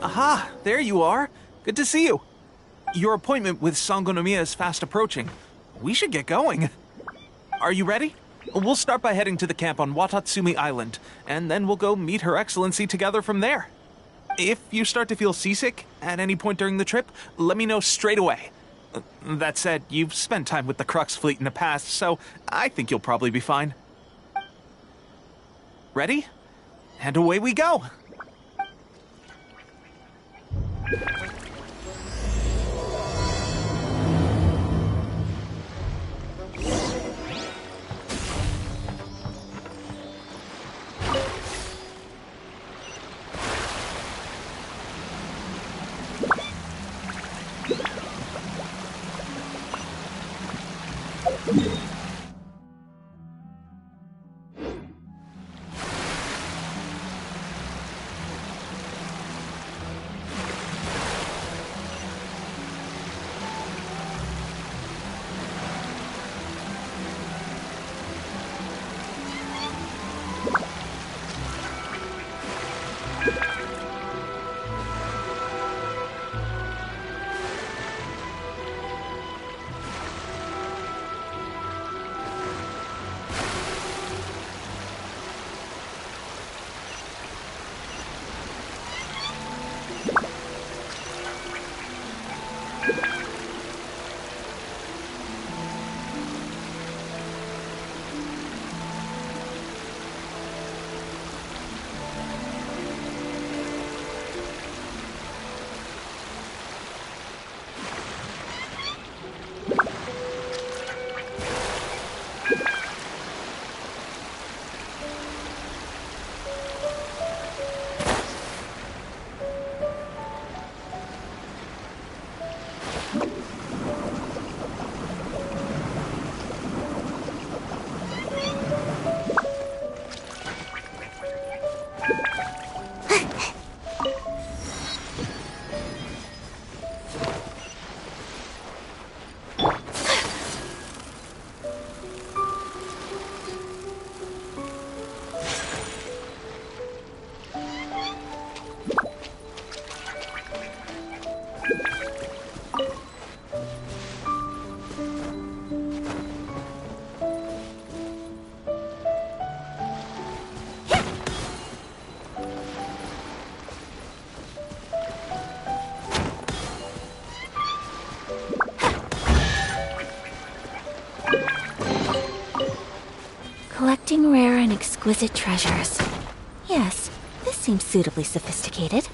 Aha! There you are! Good to see you! Your appointment with Sangonomiya is fast approaching. We should get going. Are you ready? We'll start by heading to the camp on Watatsumi Island, and then we'll go meet Her Excellency together from there. If you start to feel seasick at any point during the trip, let me know straight away. That said, you've spent time with the Crux fleet in the past, so I think you'll probably be fine. Ready? And away we go! Collecting rare and exquisite treasures. Yes, this seems suitably sophisticated.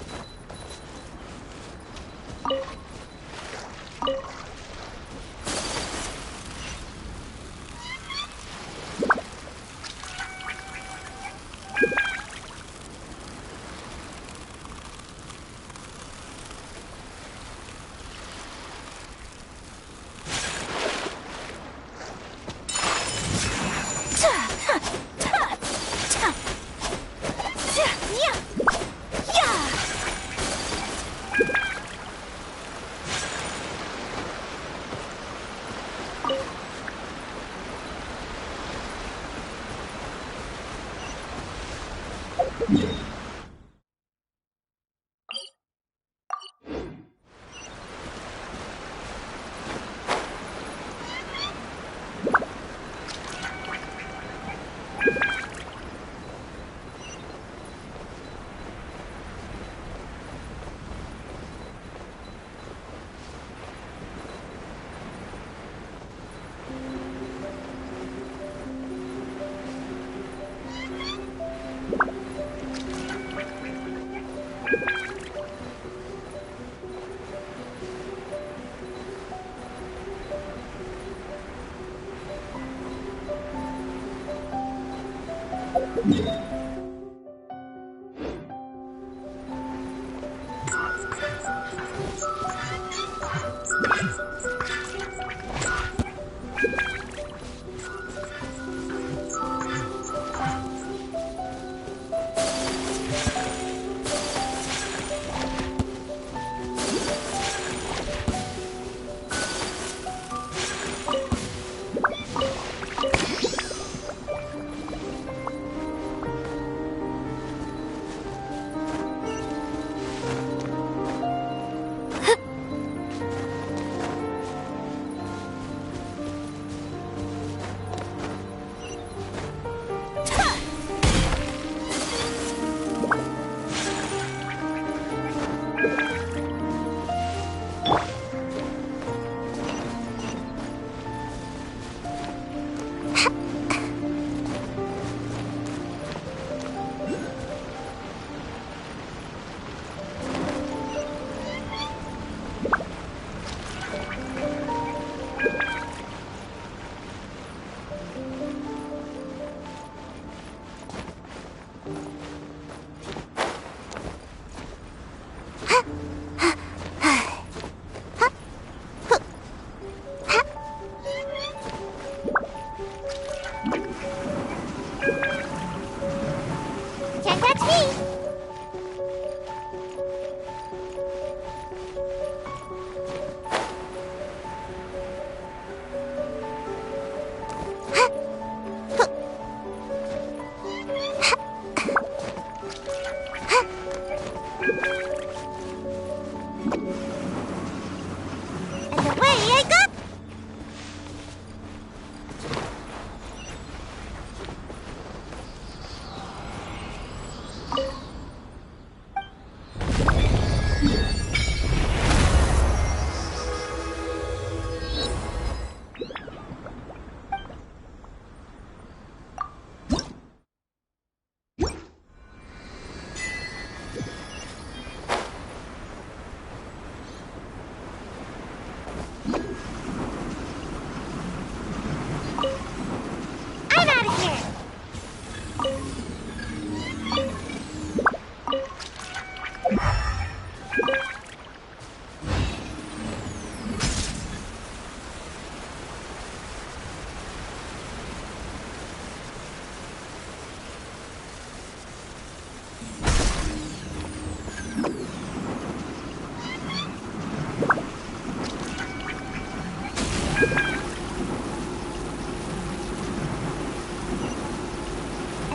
And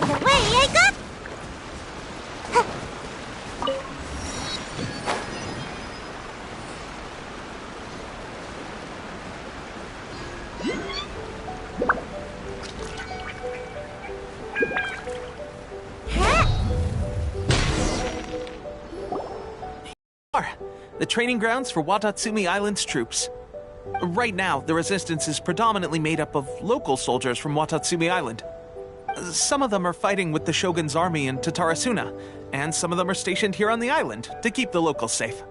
away I go! The training grounds for Watatsumi Island's troops. Right now, the resistance is predominantly made up of local soldiers from Watatsumi Island. Some of them are fighting with the Shogun's army in Tatarasuna, and some of them are stationed here on the island to keep the locals safe.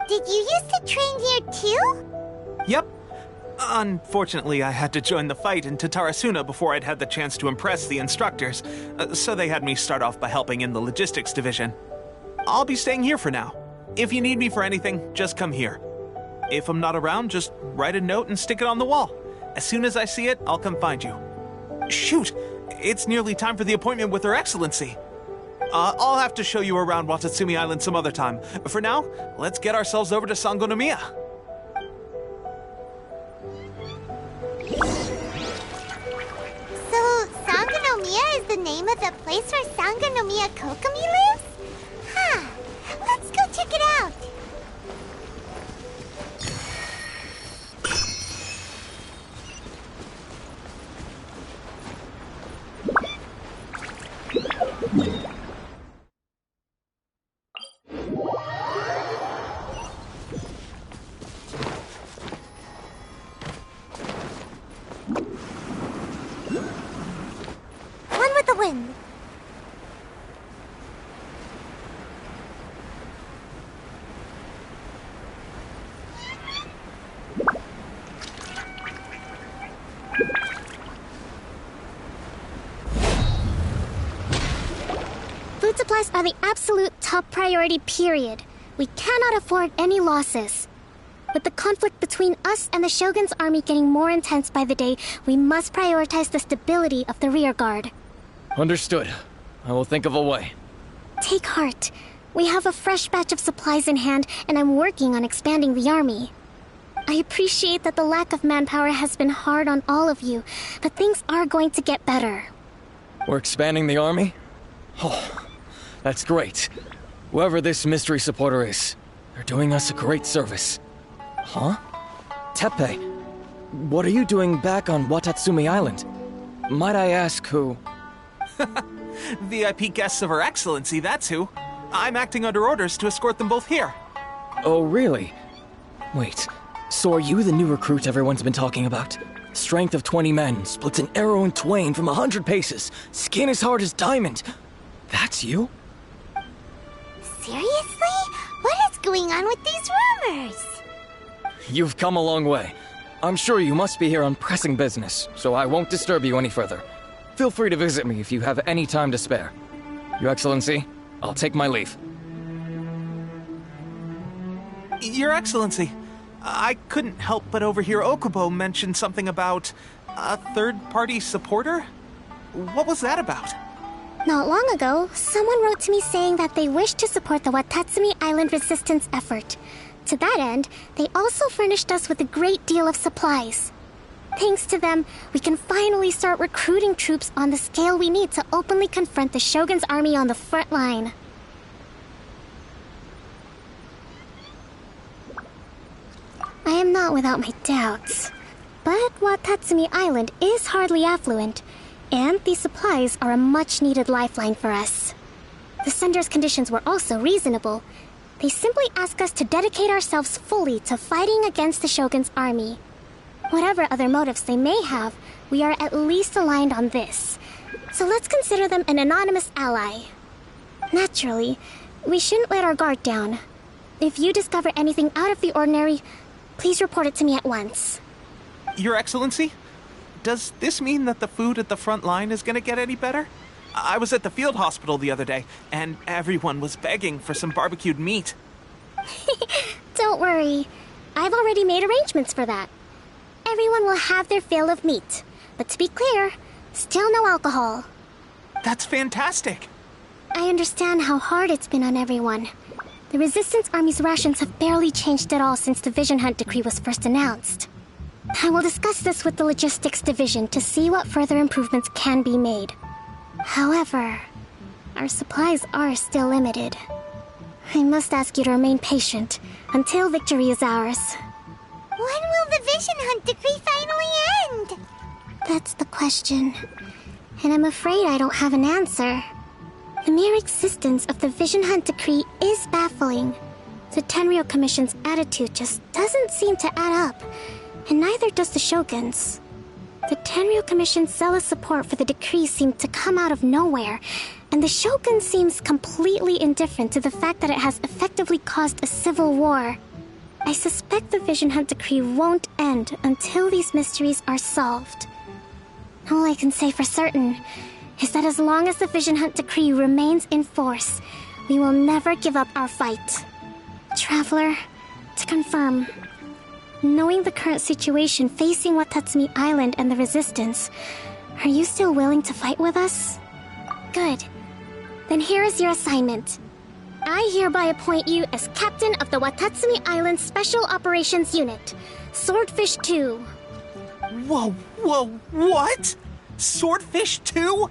Did you used to train here too? Yep. Unfortunately, I had to join the fight in Tatarasuna before I'd had the chance to impress the instructors, so they had me start off by helping in the logistics division. I'll be staying here for now. If you need me for anything, just come here. If I'm not around, just write a note and stick it on the wall. As soon as I see it, I'll come find you. Shoot! It's nearly time for the appointment with Her Excellency. I'll have to show you around Watatsumi Island some other time. For now, let's get ourselves over to Sangonomiya. So, Sangonomiya is the name of the place where Sangonomiya Kokomi lives? Huh. Let's go check it out. One with the wind. Food supplies are the absolute top priority, period. We cannot afford any losses. With the conflict between us and the Shogun's army getting more intense by the day, we must prioritize the stability of the rear guard. Understood. I will think of a way. Take heart. We have a fresh batch of supplies in hand, and I'm working on expanding the army. I appreciate that the lack of manpower has been hard on all of you, but things are going to get better. We're expanding the army? Oh, that's great. Whoever this mystery supporter is, they're doing us a great service. Huh? Teppei, what are you doing back on Watatsumi Island? Might I ask who? VIP guests of Her Excellency, that's who. I'm acting under orders to escort them both here. Oh, really? Wait, so are you the new recruit everyone's been talking about? Strength of 20 men, splits an arrow in twain from 100 paces, skin as hard as diamond. That's you? Seriously? What is going on with these rumors? You've come a long way. I'm sure you must be here on pressing business, so I won't disturb you any further. Feel free to visit me if you have any time to spare. Your Excellency, I'll take my leave. Your Excellency, I couldn't help but overhear Okubo mention something about a third-party supporter? What was that about? Not long ago, someone wrote to me saying that they wish to support the Watatsumi Island resistance effort. To that end, they also furnished us with a great deal of supplies. Thanks to them, we can finally start recruiting troops on the scale we need to openly confront the Shogun's army on the front line. I am not without my doubts. But Watatsumi Island is hardly affluent, and these supplies are a much-needed lifeline for us. The sender's conditions were also reasonable. They simply ask us to dedicate ourselves fully to fighting against the Shogun's army. Whatever other motives they may have, we are at least aligned on this. So let's consider them an anonymous ally. Naturally, we shouldn't let our guard down. If you discover anything out of the ordinary, please report it to me at once. Your Excellency, does this mean that the food at the front line is gonna get any better? I was at the field hospital the other day, and everyone was begging for some barbecued meat. Don't worry. I've already made arrangements for that. Everyone will have their fill of meat. But to be clear, still no alcohol. That's fantastic. I understand how hard it's been on everyone. The Resistance Army's rations have barely changed at all since the Vision Hunt decree was first announced. I will discuss this with the logistics division to see what further improvements can be made. However, our supplies are still limited. I must ask you to remain patient until victory is ours. When will the Vision Hunt decree finally end? That's the question. And I'm afraid I don't have an answer. The mere existence of the Vision Hunt decree is baffling. The Tenryou Commission's attitude just doesn't seem to add up, and neither does the Shogun's. The Tenryou Commission's zealous support for the decree seemed to come out of nowhere, and the Shogun seems completely indifferent to the fact that it has effectively caused a civil war. I suspect the Vision Hunt decree won't end until these mysteries are solved. All I can say for certain is that as long as the Vision Hunt decree remains in force, we will never give up our fight. Traveler, to confirm, knowing the current situation facing Watatsumi Island and the Resistance, are you still willing to fight with us? Good. Then here is your assignment. I hereby appoint you as captain of the Watatsumi Island Special Operations Unit, Swordfish 2. Whoa, what? Swordfish 2?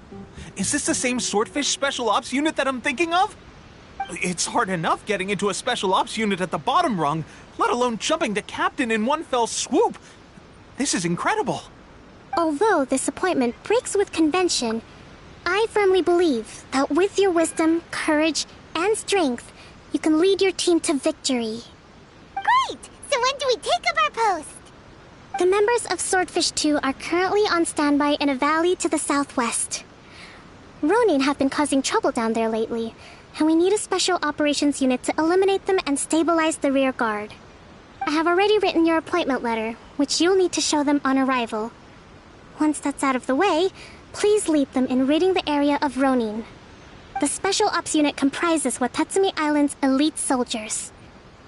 Is this the same Swordfish Special Ops unit that I'm thinking of? It's hard enough getting into a Special Ops unit at the bottom rung, let alone jumping to captain in one fell swoop. This is incredible. Although this appointment breaks with convention, I firmly believe that with your wisdom, courage, and strength, you can lead your team to victory. Great! So when do we take up our post? The members of Swordfish 2 are currently on standby in a valley to the southwest. Ronin have been causing trouble down there lately, and we need a special operations unit to eliminate them and stabilize the rear guard. I have already written your appointment letter, which you'll need to show them on arrival. Once that's out of the way, please lead them in ridding the area of Ronin. The Special Ops unit comprises Watatsumi Island's elite soldiers.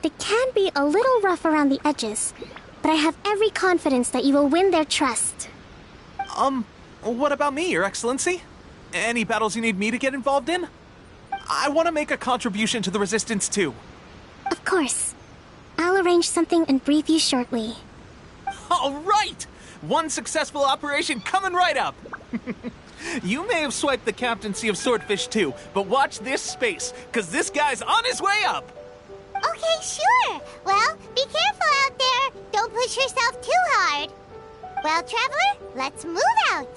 They can be a little rough around the edges, but I have every confidence that you will win their trust. What about me, Your Excellency? Any battles you need me to get involved in? I want to make a contribution to the Resistance too. Of course. I'll arrange something and brief you shortly. All right! One successful operation coming right up! You may have swiped the captaincy of Swordfish 2, but watch this space, because this guy's on his way up! Okay, sure. Well, be careful out there. Don't push yourself too hard. Well, Traveler, let's move out.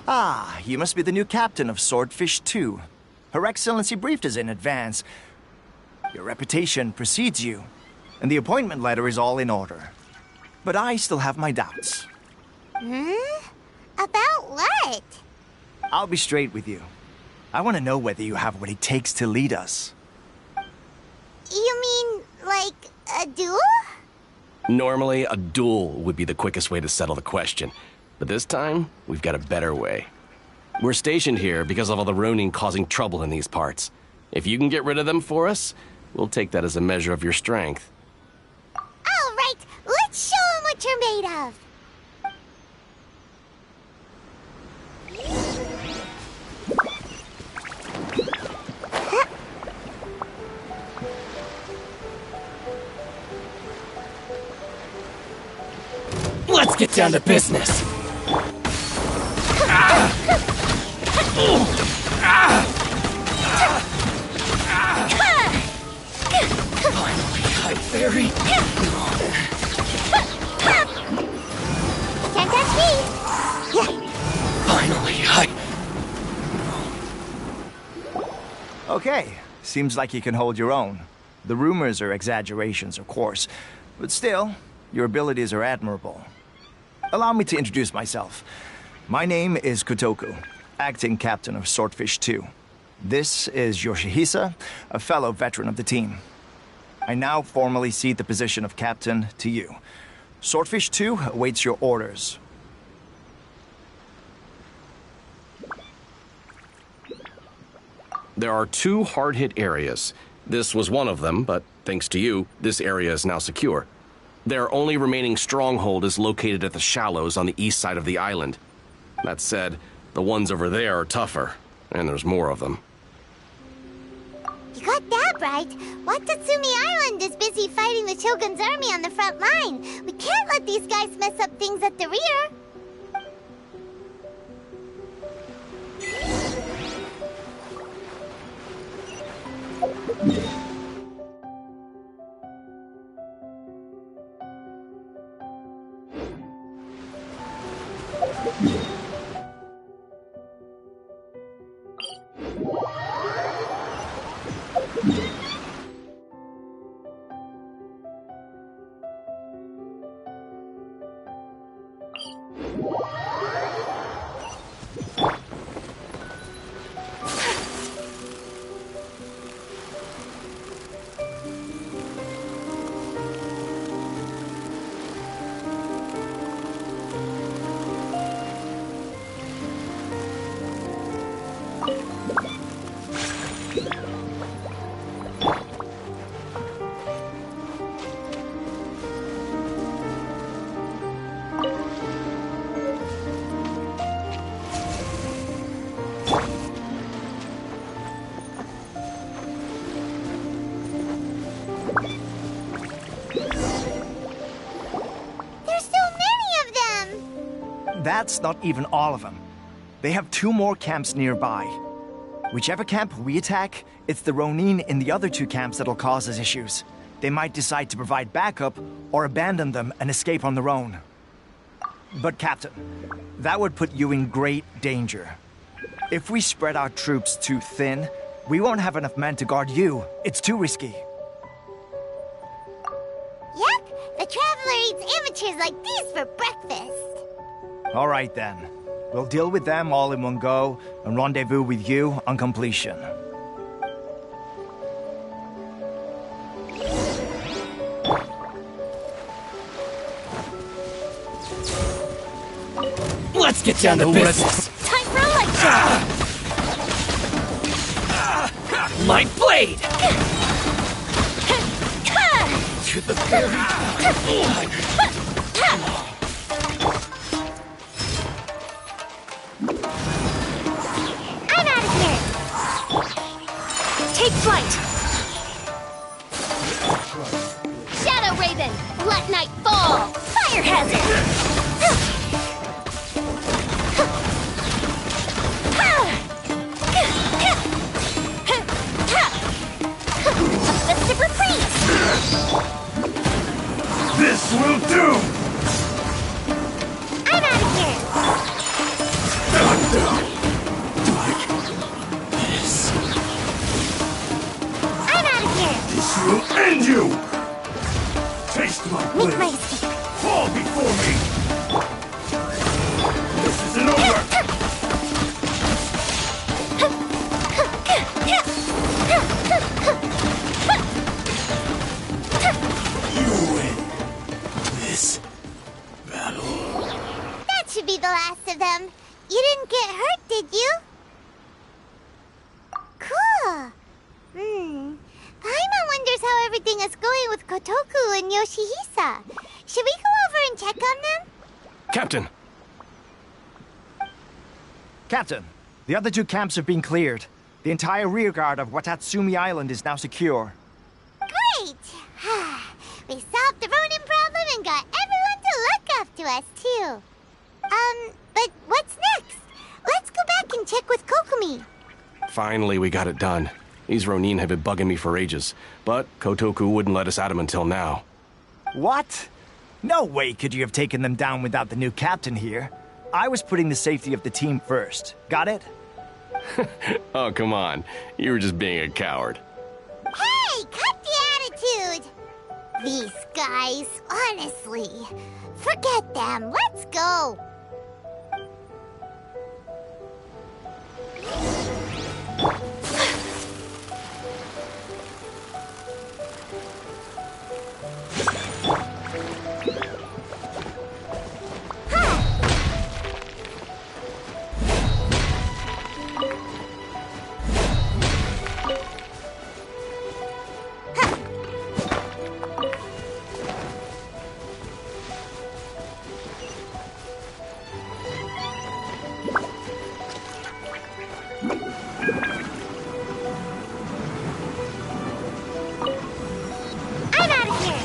Ah, you must be the new captain of Swordfish 2. Her Excellency briefed us in advance. Your reputation precedes you, and the appointment letter is all in order. But I still have my doubts. About what? I'll be straight with you. I want to know whether you have what it takes to lead us. You mean, like, a duel? Normally, a duel would be the quickest way to settle the question. But this time, we've got a better way. We're stationed here because of all the Ronin causing trouble in these parts. If you can get rid of them for us, we'll take that as a measure of your strength. All right, let's show 'em what you're made of. Let's get down to business. Finally, High Fairy. Can't touch me. Finally, Okay, seems like you can hold your own. The rumors are exaggerations, of course, but still, your abilities are admirable. Allow me to introduce myself. My name is Kotoku, acting captain of Swordfish 2. This is Yoshihisa, a fellow veteran of the team. I now formally cede the position of captain to you. Swordfish 2 awaits your orders. There are 2 hard-hit areas. This was one of them, but thanks to you, this area is now secure. Their only remaining stronghold is located at the shallows on the east side of the island. That said, the ones over there are tougher, and there's more of them. You got that right. Watatsumi Island is busy fighting the Shogun's army on the front line. We can't let these guys mess up things at the rear. that's not even all of them. They have 2 more camps nearby. Whichever camp we attack, it's the Ronin in the other 2 camps that'll cause us issues. They might decide to provide backup or abandon them and escape on their own. But Captain, that would put you in great danger. If we spread our troops too thin, we won't have enough men to guard you. It's too risky. Yep, the Traveler eats amateurs like these for breakfast. All right then. We'll deal with them all in one go and rendezvous with you on completion. Let's get down to business. Time for a light show! My blade! To the very... I'm out of here! Take flight! Shadow Raven, let night fall! Fire hazard! Festive reprise! This will do! I'm out of here! This I'm out of here! will end you! Taste my Make my blade! escape! Fall before me! This isn't over! You win this battle. That should be the last of them. You didn't get hurt, did you? Cool. Paimon wonders how everything is going with Kotoku and Yoshihisa. Should we go over and check on them? Captain! Captain, the other 2 camps have been cleared. The entire rearguard of Watatsumi Island is now secure. Great! We solved the Ronin problem and got everyone to look after us, too. But what's next? Let's go back and check with Kokumi. Finally, we got it done. These Ronin have been bugging me for ages, but Kotoku wouldn't let us at him until now. What? No way could you have taken them down without the new captain here. I was putting the safety of the team first. Got it? Oh, come on. You were just being a coward. Hey, cut the attitude! These guys, honestly. Forget them. Let's go. I'm out of here.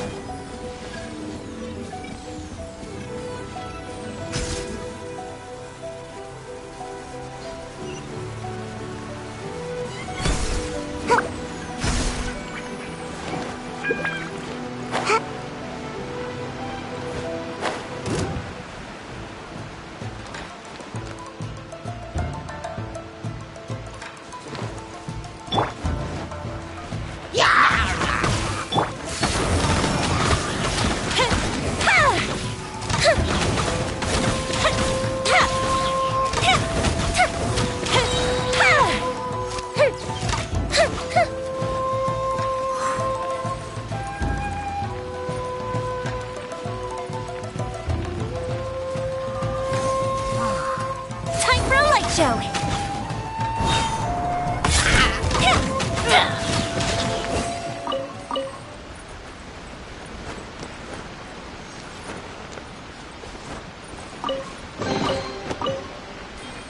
Time for a light show!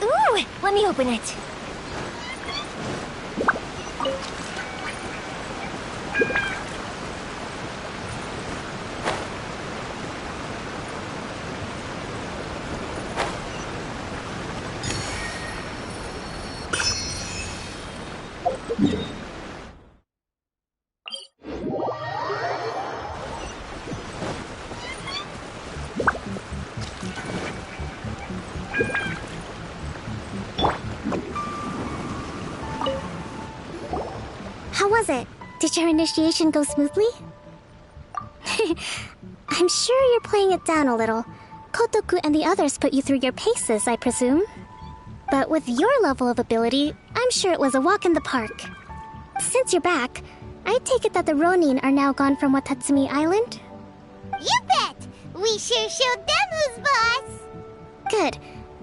Ooh, let me open it. it? Did your initiation go smoothly? I'm sure you're playing it down a little. Kotoku and the others put you through your paces, I presume. But with your level of ability, I'm sure it was a walk in the park. Since you're back, I take it that the Ronin are now gone from Watatsumi Island? You bet! We sure showed them who's boss! Good.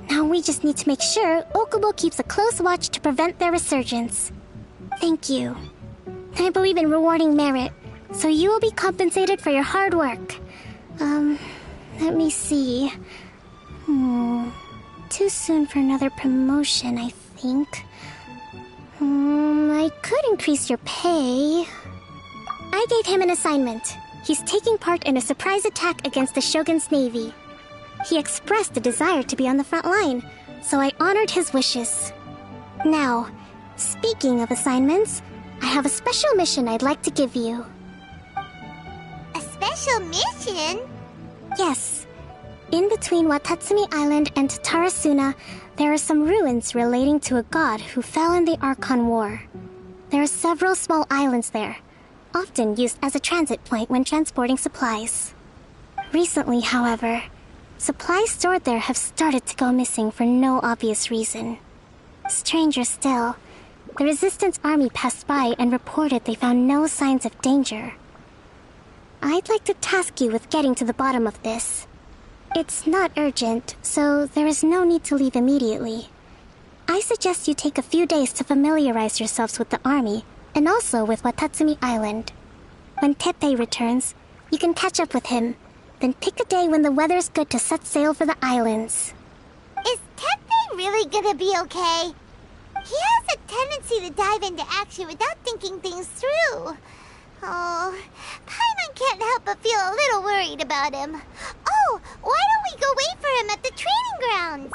Now we just need to make sure Okubo keeps a close watch to prevent their resurgence. Thank you. I believe in rewarding merit, so you will be compensated for your hard work. Let me see. Too soon for another promotion, I think. I could increase your pay. I gave him an assignment. He's taking part in a surprise attack against the Shogun's navy. He expressed a desire to be on the front line, so I honored his wishes. Now, speaking of assignments, I have a special mission I'd like to give you. A special mission? Yes. In between Watatsumi Island and Tarasuna, there are some ruins relating to a god who fell in the Archon War. There are several small islands there, often used as a transit point when transporting supplies. Recently, however, supplies stored there have started to go missing for no obvious reason. Stranger still, the Resistance Army passed by and reported they found no signs of danger. I'd like to task you with getting to the bottom of this. It's not urgent, so there is no need to leave immediately. I suggest you take a few days to familiarize yourselves with the army, and also with Watatsumi Island. When Teppei returns, you can catch up with him, then pick a day when the weather's good to set sail for the islands. Is Teppei really gonna be okay? He has a tendency to dive into action without thinking things through. Oh, Paimon can't help but feel a little worried about him. Oh, why don't we go wait for him at the training grounds?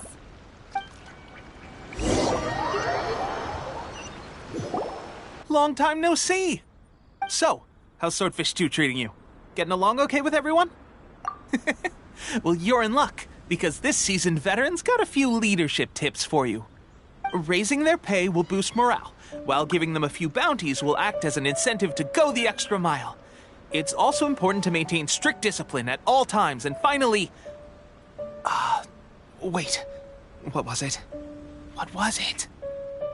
Long time no see! So, how's Swordfish 2 treating you? Getting along okay with everyone? Well, you're in luck, because this seasoned veteran's got a few leadership tips for you. Raising their pay will boost morale, while giving them a few bounties will act as an incentive to go the extra mile. It's also important to maintain strict discipline at all times, and finally... wait. What was it? What was it?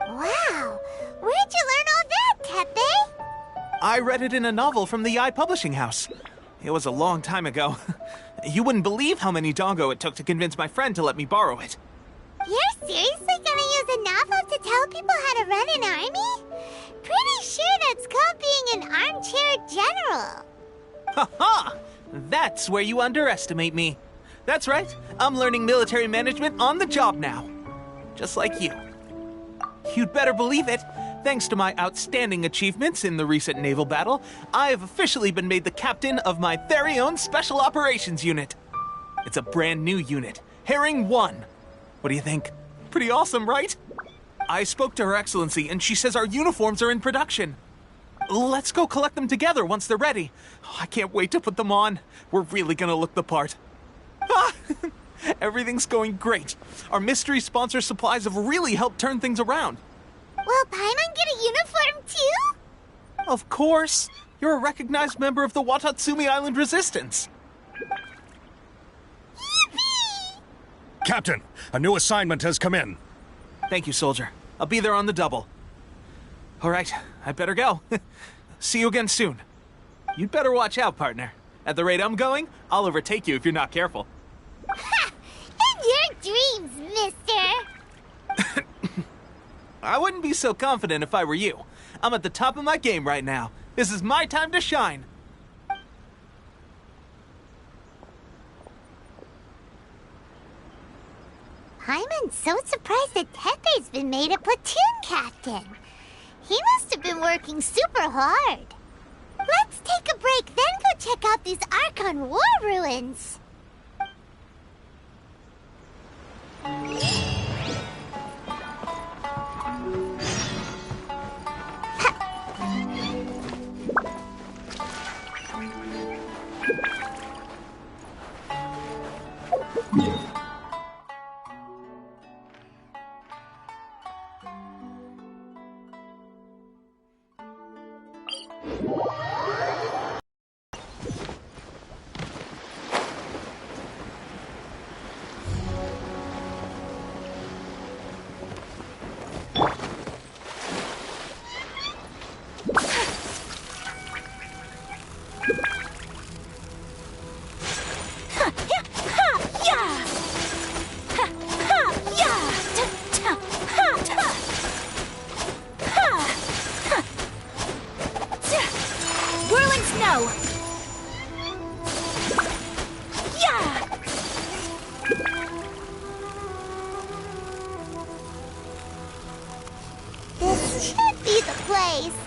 Wow, where'd you learn all that, Teppei? I read it in a novel from the Eye Publishing House. It was a long time ago. You wouldn't believe how many dongo it took to convince my friend to let me borrow it. You're seriously gonna use a novel to tell people how to run an army? Pretty sure that's called being an armchair general. Ha-ha! That's where you underestimate me. That's right, I'm learning military management on the job now. Just like you. You'd better believe it. Thanks to my outstanding achievements in the recent naval battle, I have officially been made the captain of my very own Special Operations Unit. It's a brand new unit, Herring 1. What do you think? Pretty awesome, right? I spoke to Her Excellency, and she says our uniforms are in production. Let's go collect them together once they're ready. I can't wait to put them on. We're really gonna look the part. Ah! Everything's going great. Our mystery sponsor supplies have really helped turn things around. Will Paimon get a uniform too? Of course. You're a recognized member of the Watatsumi Island Resistance. Yippee! Captain, a new assignment has come in. Thank you, soldier. I'll be there on the double. All right, I better go. See you again soon. You'd better watch out, partner. At the rate I'm going, I'll overtake you if you're not careful. Ha! In your dreams, mister! I wouldn't be so confident if I were you. I'm at the top of my game right now. This is my time to shine. Paimon's so surprised that Teppei's been made a platoon captain. He must have been working super hard. Let's take a break, then go check out these Archon War ruins. place.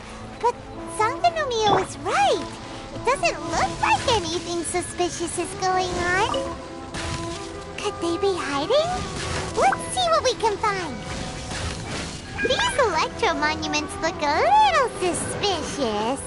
But Sangonomiya was right. It doesn't look like anything suspicious is going on. Could they be hiding? Let's see what we can find. These electro monuments look a little suspicious.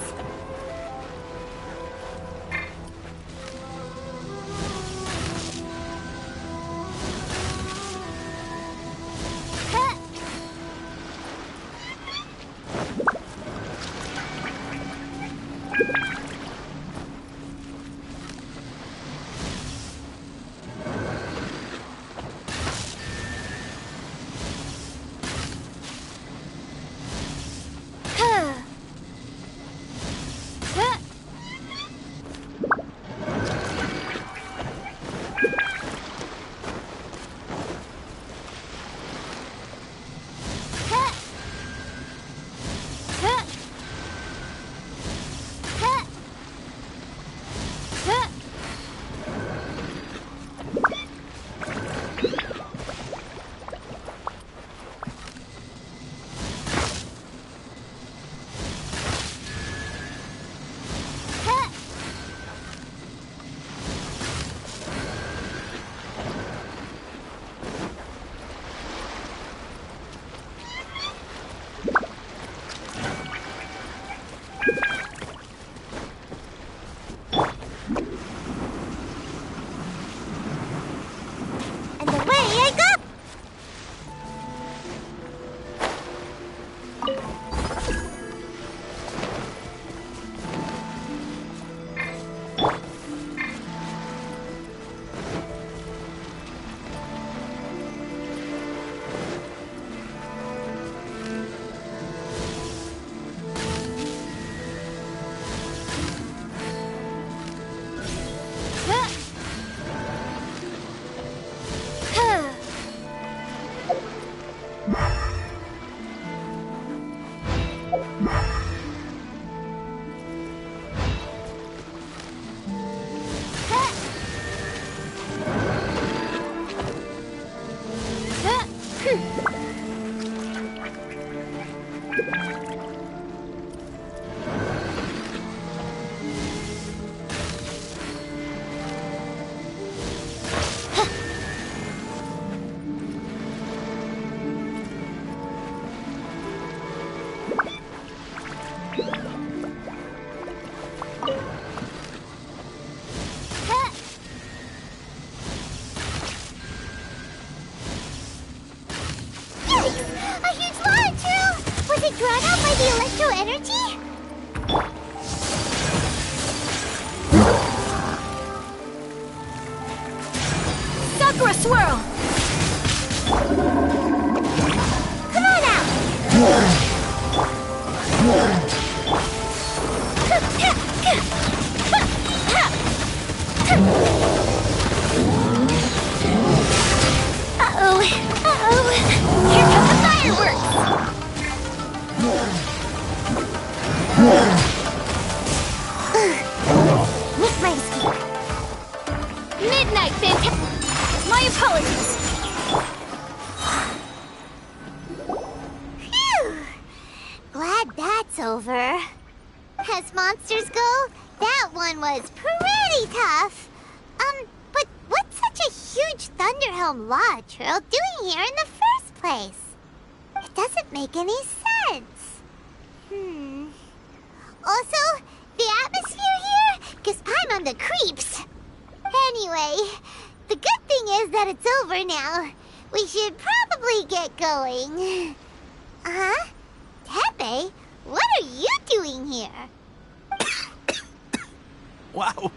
Wow,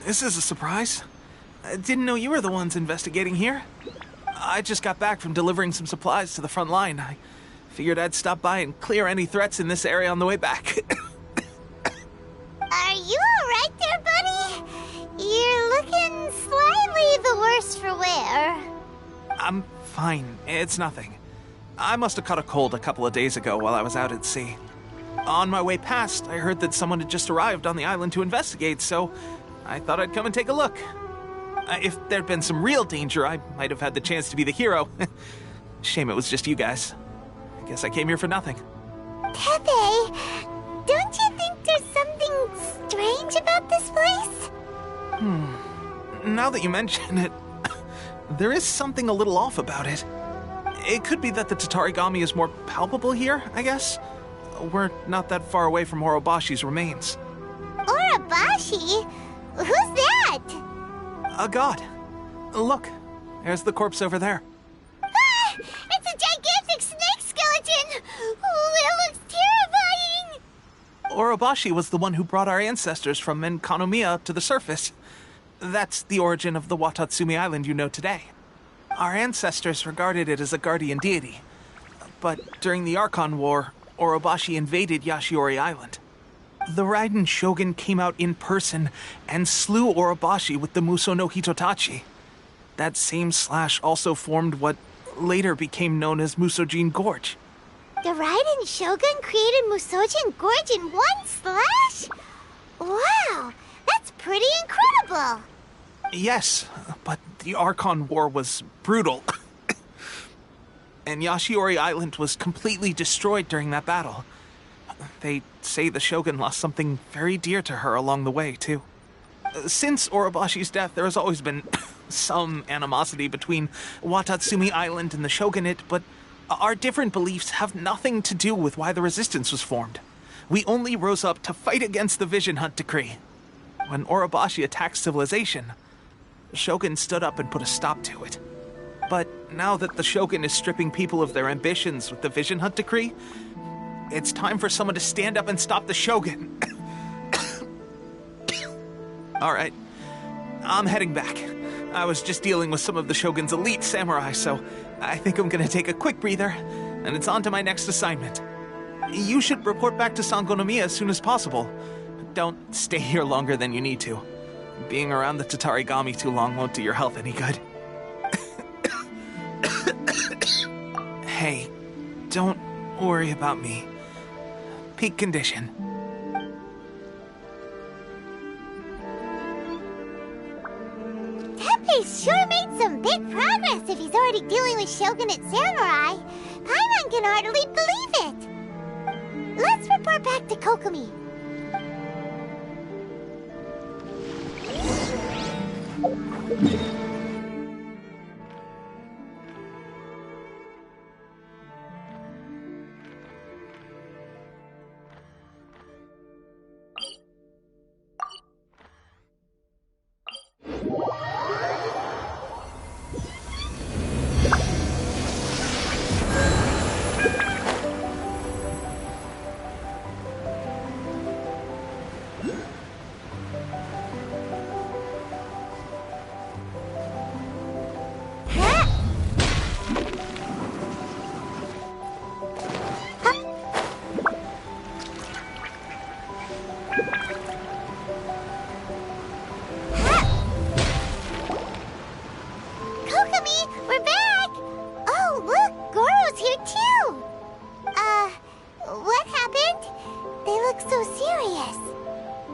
this is a surprise. I didn't know you were the ones investigating here. I just got back from delivering some supplies to the front line. I figured I'd stop by and clear any threats in this area on the way back. Are you alright there, buddy? You're looking slightly the worse for wear. I'm fine. It's nothing. I must have caught a cold a couple of days ago while I was out at sea. On my way past, I heard that someone had just arrived on the island to investigate, so I thought I'd come and take a look. If there'd been some real danger, I might have had the chance to be the hero. Shame it was just you guys. I guess I came here for nothing. Tepe, don't you think there's something strange about this place? Now that you mention it, there is something a little off about it. It could be that the Tatarigami is more palpable here, I guess. We're not that far away from Orobashi's remains. Orobashi? Who's that? A god. Look, there's the corpse over there. Ah! It's a gigantic snake skeleton! Oh, it looks terrifying! Orobashi was the one who brought our ancestors from Menkanomiya to the surface. That's the origin of the Watatsumi Island you know today. Our ancestors regarded it as a guardian deity. But during the Archon War, Orobashi invaded Yashiori Island. The Raiden Shogun came out in person and slew Orobashi with the Muso no Hitotachi. That same slash also formed what later became known as Musojin Gorge. The Raiden Shogun created Musojin Gorge in one slash? Wow, that's pretty incredible! Yes, but the Archon War was brutal. And Yashiori Island was completely destroyed during that battle. They say the Shogun lost something very dear to her along the way, too. Since Orobashi's death, there has always been some animosity between Watatsumi Island and the Shogunate, but our different beliefs have nothing to do with why the resistance was formed. We only rose up to fight against the Vision Hunt Decree. When Orobashi attacked civilization, the Shogun stood up and put a stop to it. But now that the Shogun is stripping people of their ambitions with the Vision Hunt Decree, it's time for someone to stand up and stop the Shogun. All right, I'm heading back. I was just dealing with some of the Shogun's elite samurai, so I think I'm gonna take a quick breather, and it's on to my next assignment. You should report back to Sangonomiya as soon as possible. Don't stay here longer than you need to. Being around the Tatarigami too long won't do your health any good. Hey, don't worry about me. Peak condition. Tepe sure made some big progress if he's already dealing with Shogunate samurai. Paimon can hardly believe it. Let's report back to Kokomi.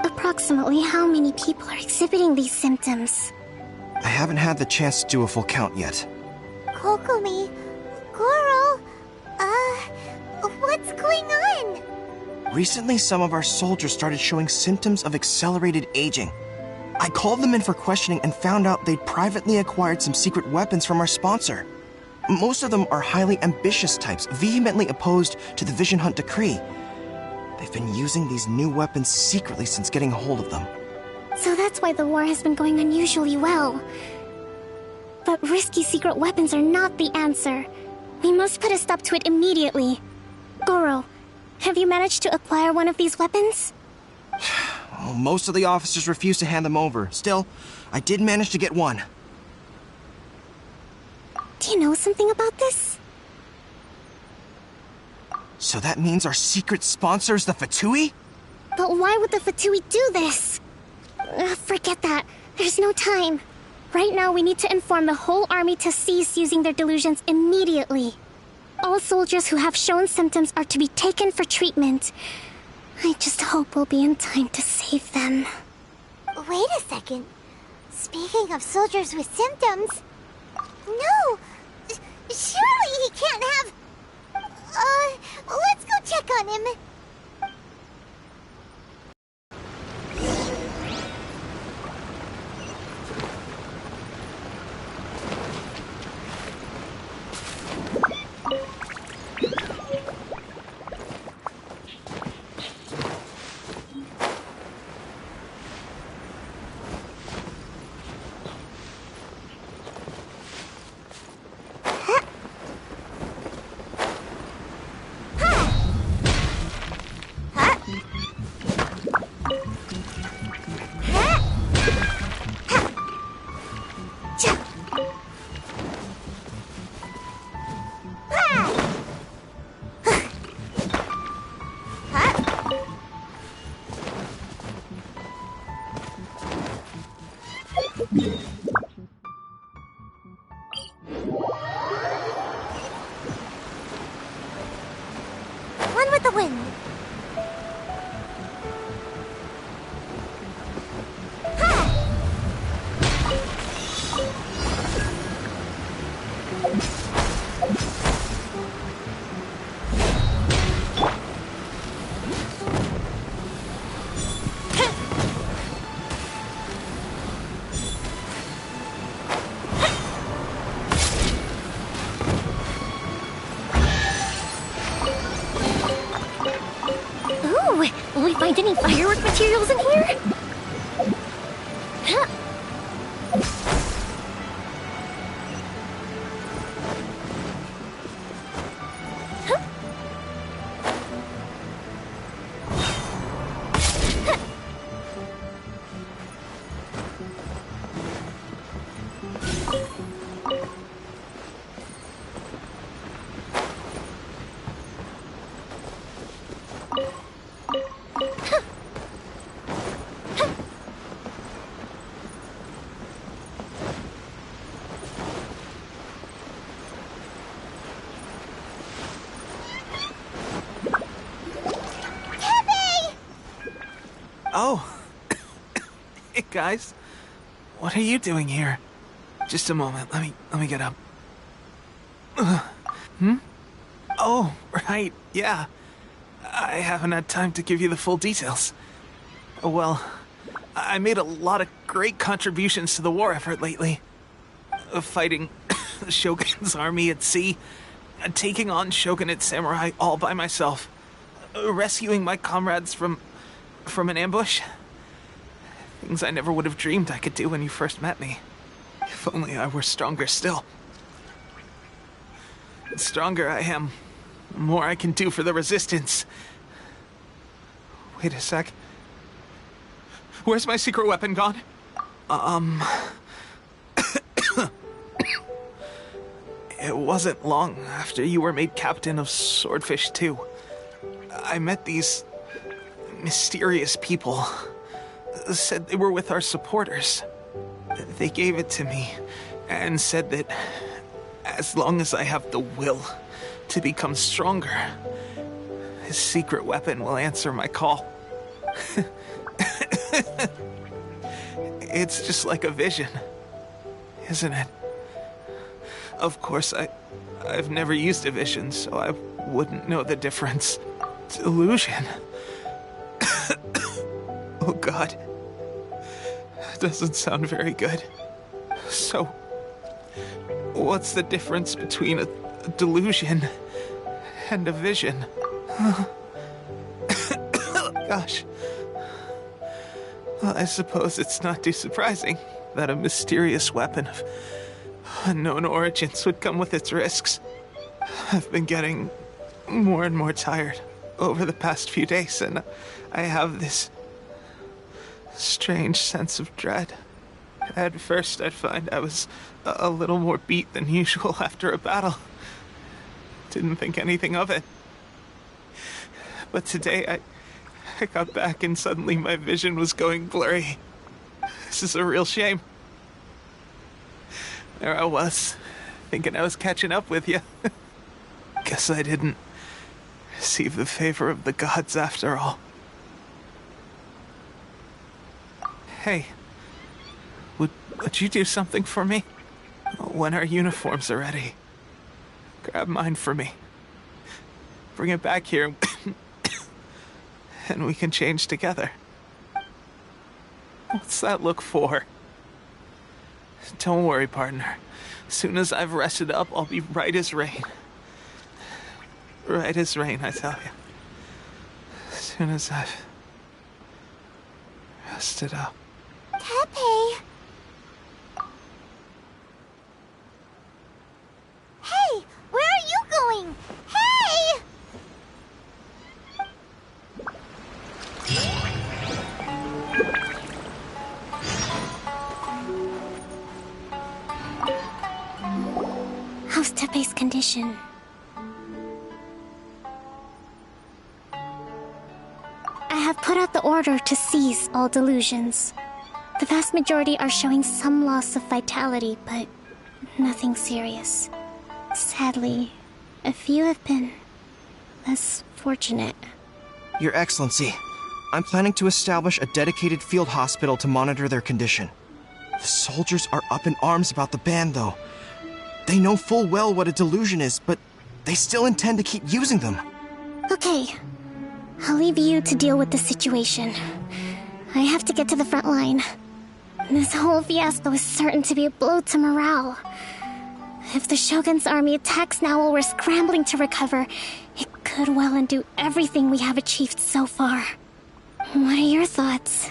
Approximately how many people are exhibiting these symptoms? I haven't had the chance to do a full count yet. Kokomi, Goro, what's going on? Recently, some of our soldiers started showing symptoms of accelerated aging. I called them in for questioning and found out they'd privately acquired some secret weapons from our sponsor. Most of them are highly ambitious types, vehemently opposed to the Vision Hunt Decree. They've been using these new weapons secretly since getting a hold of them. So that's why the war has been going unusually well. But risky secret weapons are not the answer. We must put a stop to it immediately. Goro, have you managed to acquire one of these weapons? Well, most of the officers refuse to hand them over. Still, I did manage to get one. Do you know something about this? So that means our secret sponsor is the Fatui? But why would the Fatui do this? Forget that. There's no time. Right now, we need to inform the whole army to cease using their delusions immediately. All soldiers who have shown symptoms are to be taken for treatment. I just hope we'll be in time to save them. Wait a second. Speaking of soldiers with symptoms... No! Surely he can't have... let's go check on him. On with the wind. Ooh, will we find any firework materials in here? Oh. Hey, guys. What are you doing here? Just a moment. Let me get up. Oh, right. Yeah. I haven't had time to give you the full details. Well, I made a lot of great contributions to the war effort lately. Fighting the Shogun's army at sea, taking on Shogunate samurai all by myself, rescuing my comrades from an ambush. Things I never would have dreamed I could do when you first met me. If only I were stronger still. The stronger I am, the more I can do for the Resistance. Wait a sec. Where's my secret weapon gone? It wasn't long after you were made captain of Swordfish 2. I met these mysterious people. Said they were with our supporters. They gave it to me and said that as long as I have the will to become stronger, his secret weapon will answer my call. It's just like a vision, isn't it? Of course, I've never used a vision, so I wouldn't know the difference. Delusion. Oh God. Doesn't sound very good. So, what's the difference between a delusion and a vision? Gosh. Well, I suppose it's not too surprising that a mysterious weapon of unknown origins would come with its risks. I've been getting more and more tired over the past few days, and I have this strange sense of dread. At first, I'd find I was a little more beat than usual after a battle. Didn't think anything of it. But today, I got back and suddenly my vision was going blurry. This is a real shame. There I was, thinking I was catching up with you. Guess I didn't receive the favor of the gods after all. Hey, would you do something for me? When our uniforms are ready, grab mine for me. Bring it back here, and we can change together. What's that look for? Don't worry, partner. As soon as I've rested up, I'll be right as rain. Right as rain, I tell you. As soon as I've rested up. Tepe! Hey! Where are you going? Hey! How's Tepe's condition? I have put out the order to cease all delusions. The vast majority are showing some loss of vitality, but nothing serious. Sadly, a few have been less fortunate. Your Excellency, I'm planning to establish a dedicated field hospital to monitor their condition. The soldiers are up in arms about the ban, though. They know full well what a delusion is, but they still intend to keep using them. Okay, I'll leave you to deal with the situation. I have to get to the front line. This whole fiasco is certain to be a blow to morale. If the Shogun's army attacks now while we're scrambling to recover, it could well undo everything we have achieved so far. What are your thoughts?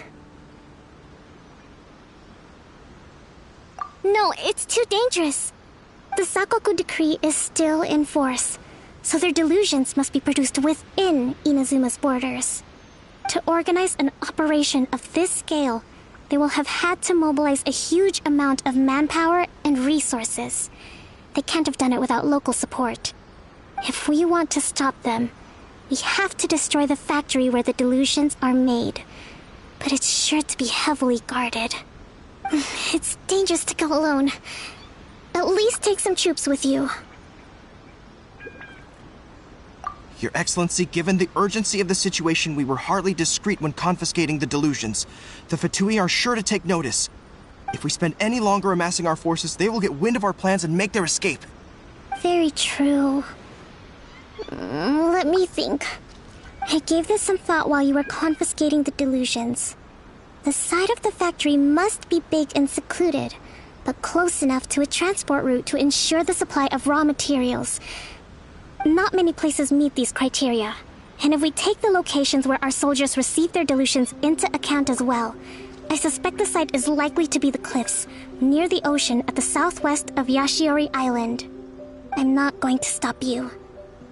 No, it's too dangerous. The Sakoku decree is still in force, so their delusions must be produced within Inazuma's borders. To organize an operation of this scale, they will have had to mobilize a huge amount of manpower and resources. They can't have done it without local support. If we want to stop them, we have to destroy the factory where the delusions are made. But it's sure to be heavily guarded. It's dangerous to go alone. At least take some troops with you. Your Excellency, given the urgency of the situation, we were hardly discreet when confiscating the delusions. The Fatui are sure to take notice. If we spend any longer amassing our forces, they will get wind of our plans and make their escape. Very true. Let me think. I gave this some thought while you were confiscating the delusions. The side of the factory must be big and secluded, but close enough to a transport route to ensure the supply of raw materials. Not many places meet these criteria, and if we take the locations where our soldiers receive their delusions into account as well, I suspect the site is likely to be the cliffs, near the ocean at the southwest of Yashiori Island. I'm not going to stop you,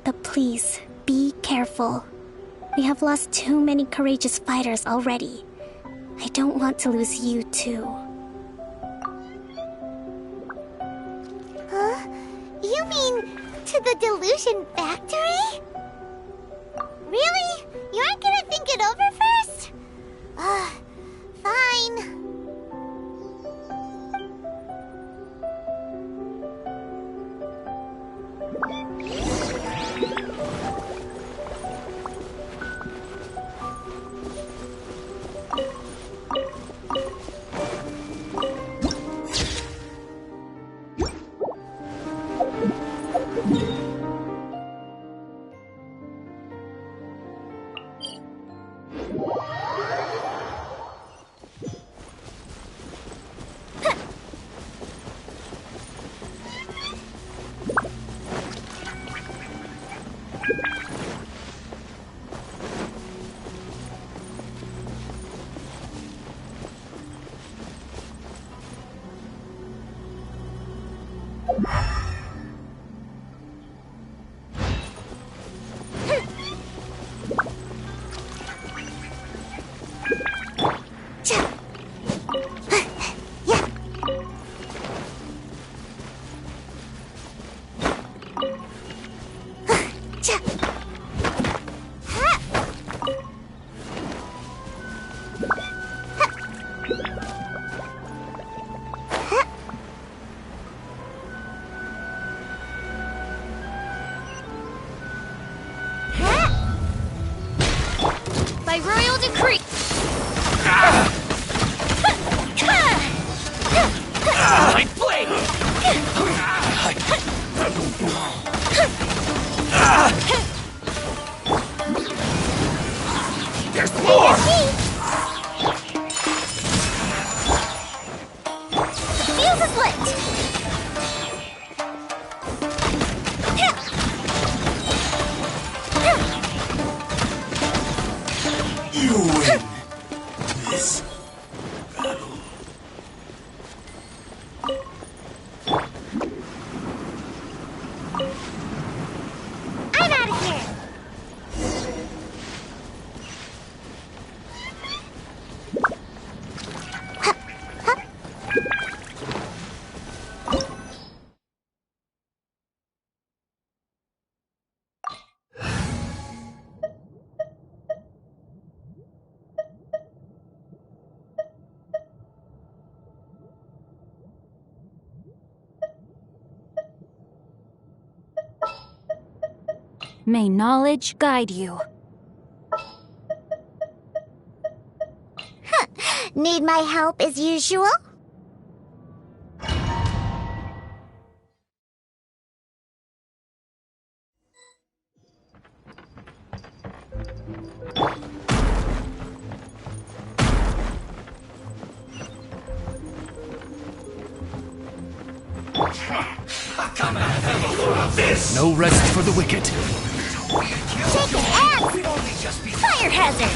but please, be careful. We have lost too many courageous fighters already. I don't want to lose you too. Huh? You mean to the delusion factory? Really? You aren't gonna think it over first? Fine. By royal decree! My blade! There's more! The fuse is lit! You win this battle. I'm out of here! May knowledge guide you. Need my help as usual? No rest for the wicked. Shake an axe! Fire hazard!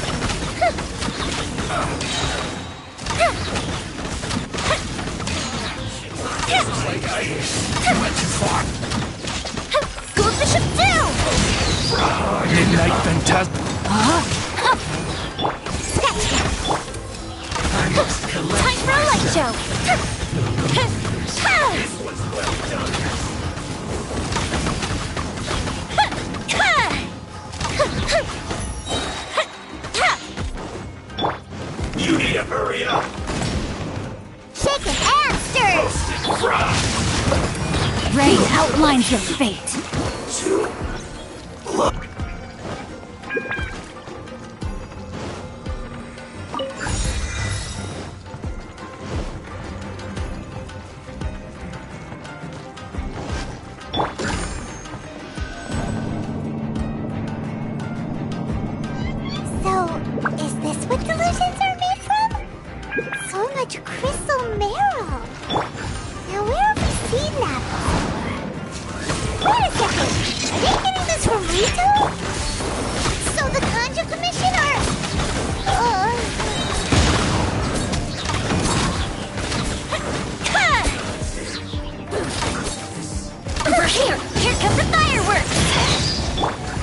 Scoop the ship down! Midnight Phantasm. Time for a light show! You need to hurry up. Shake an axe! Rain outlines your fate. Look. So, is this what delusions are made from? So much crystal marrow. Now where have we seen that before? Wait a second! Are they getting this from Rito? So the Conjure Commission are... Over here! Here come the fireworks!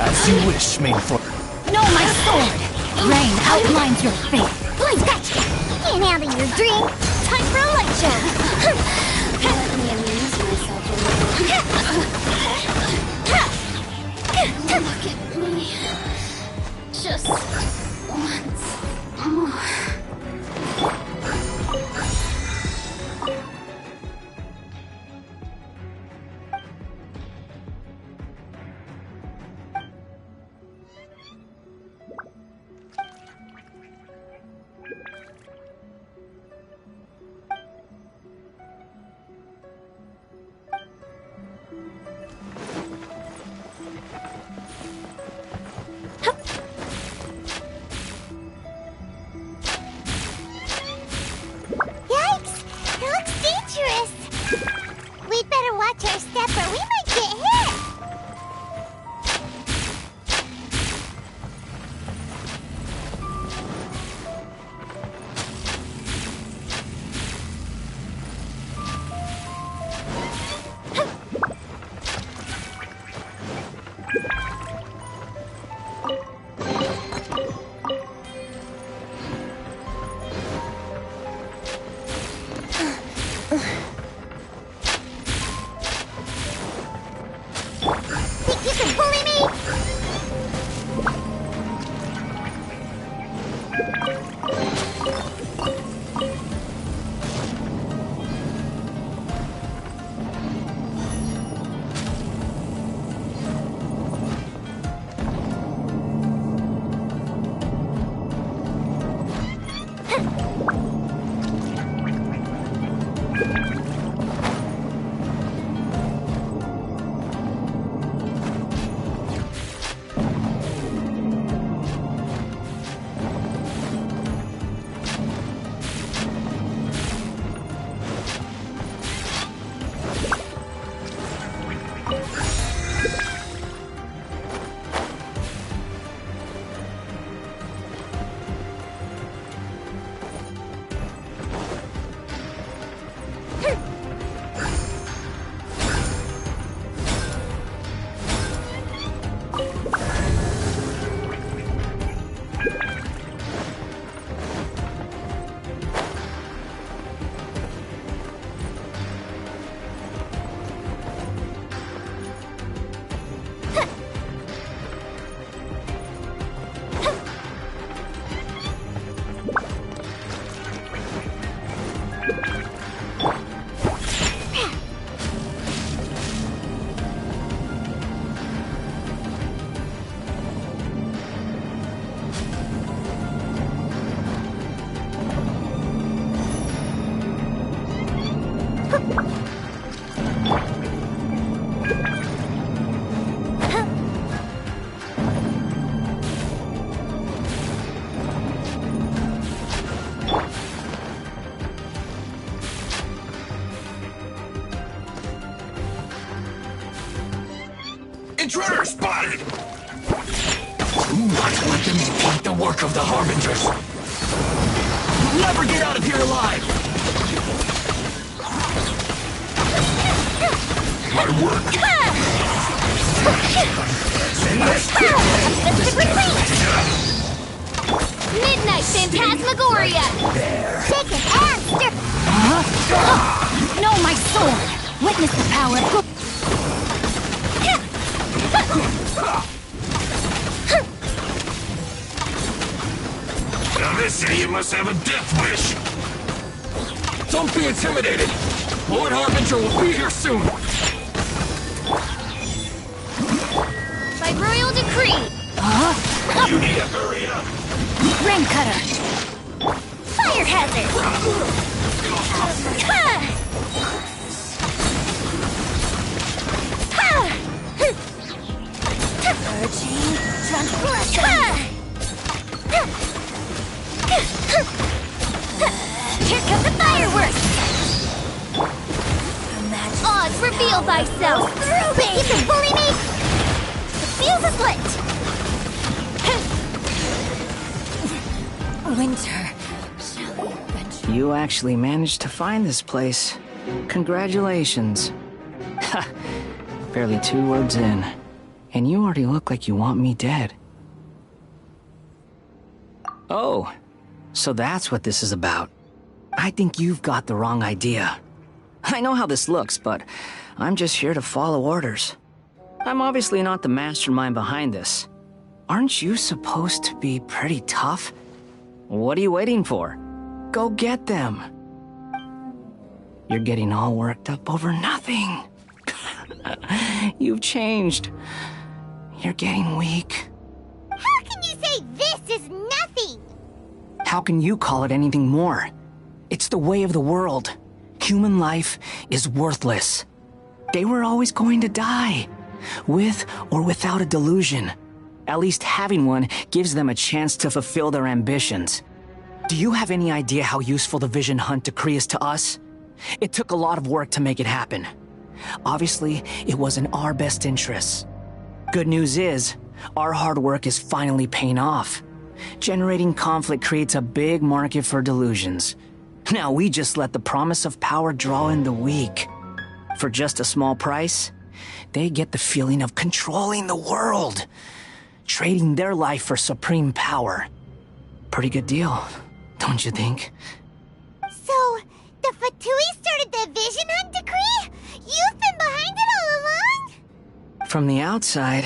As you wish, main foot. Know my sword! Rain outlines your fate. Boys, gotcha! Can't handle your drink. Time for a light show. Let me amuse myself a little. Look at me. Just once more. Intruder spotted! Do not let them impede the work of the Harbingers. You'll never get out of here alive! My work! Midnight Phantasmagoria! Shake an ass! No, my sword! Witness the power of... Now this idiot must have a death wish! Don't be intimidated! Lord Harbinger will be here soon! By royal decree! You need to hurry up! Ring cutter! Fire hazard! Urging transgression! Here come the fireworks! Odds, reveal thyself! Ruby! You can bully me! The fuse is lit! Winter. Shall we venture? You actually managed to find this place. Congratulations. Ha! Barely 2 words in. And you already look like you want me dead. Oh, so that's what this is about. I think you've got the wrong idea. I know how this looks, but I'm just here to follow orders. I'm obviously not the mastermind behind this. Aren't you supposed to be pretty tough? What are you waiting for? Go get them. You're getting all worked up over nothing. You've changed. You're getting weak. How can you say this is nothing? How can you call it anything more? It's the way of the world. Human life is worthless. They were always going to die, with or without a delusion. At least having one gives them a chance to fulfill their ambitions. Do you have any idea how useful the Vision Hunt decree is to us? It took a lot of work to make it happen. Obviously, it was in our best interests. Good news is, our hard work is finally paying off. Generating conflict creates a big market for delusions. Now we just let the promise of power draw in the weak. For just a small price, they get the feeling of controlling the world, trading their life for supreme power. Pretty good deal, don't you think? So, the Fatui started the Vision Hunt decree? You've been behind it all along? From the outside,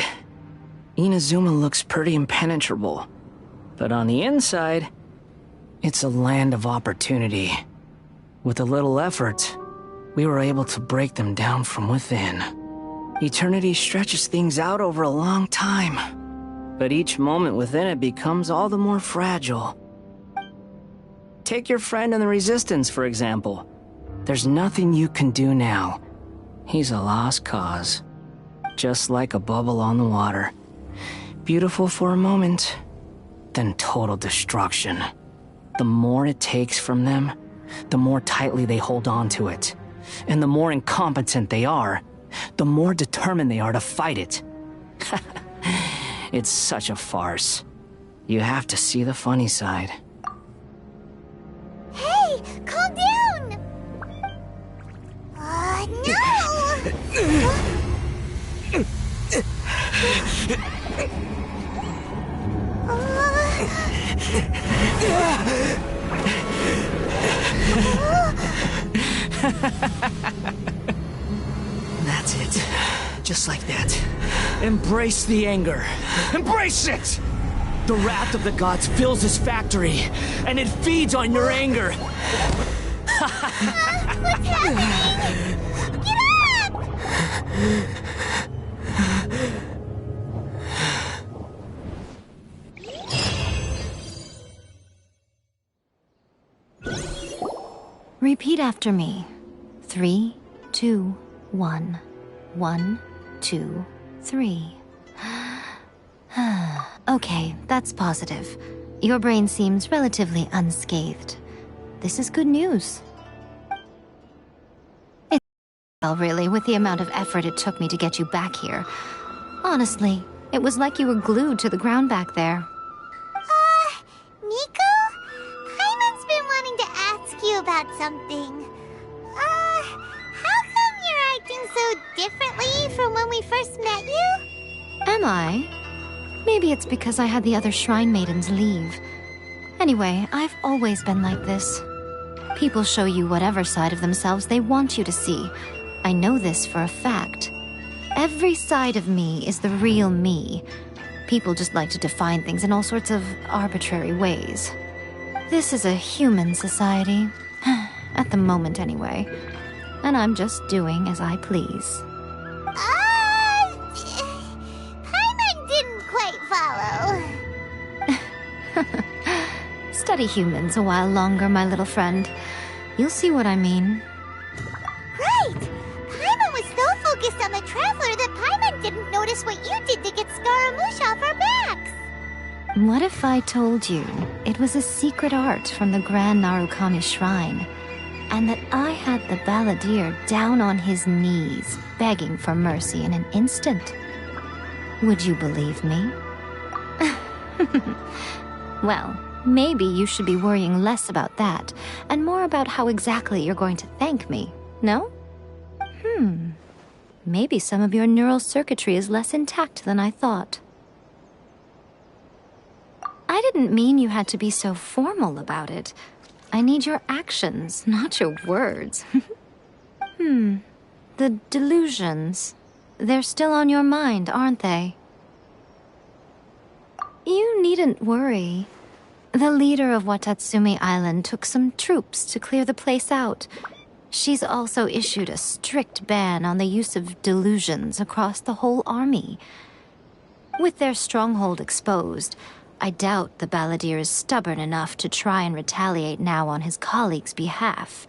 Inazuma looks pretty impenetrable. But on the inside, it's a land of opportunity. With a little effort, we were able to break them down from within. Eternity stretches things out over a long time, but each moment within it becomes all the more fragile. Take your friend in the Resistance, for example. There's nothing you can do now. He's a lost cause. Just like a bubble on the water. Beautiful for a moment, then total destruction. The more it takes from them, the more tightly they hold on to it. And the more incompetent they are, the more determined they are to fight it. It's such a farce. You have to see the funny side. Hey, calm down! No! That's it. Just like that. Embrace the anger. Embrace it! The wrath of the gods fills this factory, and it feeds on your anger. What's happening? Get up! Repeat after me. 3, 2, 1. 1, 2, 3. Okay, that's positive. Your brain seems relatively unscathed. This is good news. It's well, really, with the amount of effort it took me to get you back here. Honestly, it was like you were glued to the ground back there. Nico? Paimon's been wanting to ask you about something. How come you're acting so differently from when we first met you? Am I? Maybe it's because I had the other Shrine Maidens leave. Anyway, I've always been like this. People show you whatever side of themselves they want you to see. I know this for a fact. Every side of me is the real me. People just like to define things in all sorts of arbitrary ways. This is a human society. At the moment, anyway. And I'm just doing as I please. Paimon didn't quite follow. Study humans a while longer, my little friend. You'll see what I mean. Right! Paimon was so focused on the Traveler that Paimon didn't notice what you did to get Scaramouche off our backs. What if I told you it was a secret art from the Grand Narukami Shrine, and that I had the balladeer down on his knees, begging for mercy in an instant? Would you believe me? Well, maybe you should be worrying less about that, and more about how exactly you're going to thank me, no? Maybe some of your neural circuitry is less intact than I thought. I didn't mean you had to be so formal about it. I need your actions, not your words. The delusions. They're still on your mind, aren't they? You needn't worry. The leader of Watatsumi Island took some troops to clear the place out. She's also issued a strict ban on the use of delusions across the whole army. With their stronghold exposed, I doubt the balladeer is stubborn enough to try and retaliate now on his colleague's behalf.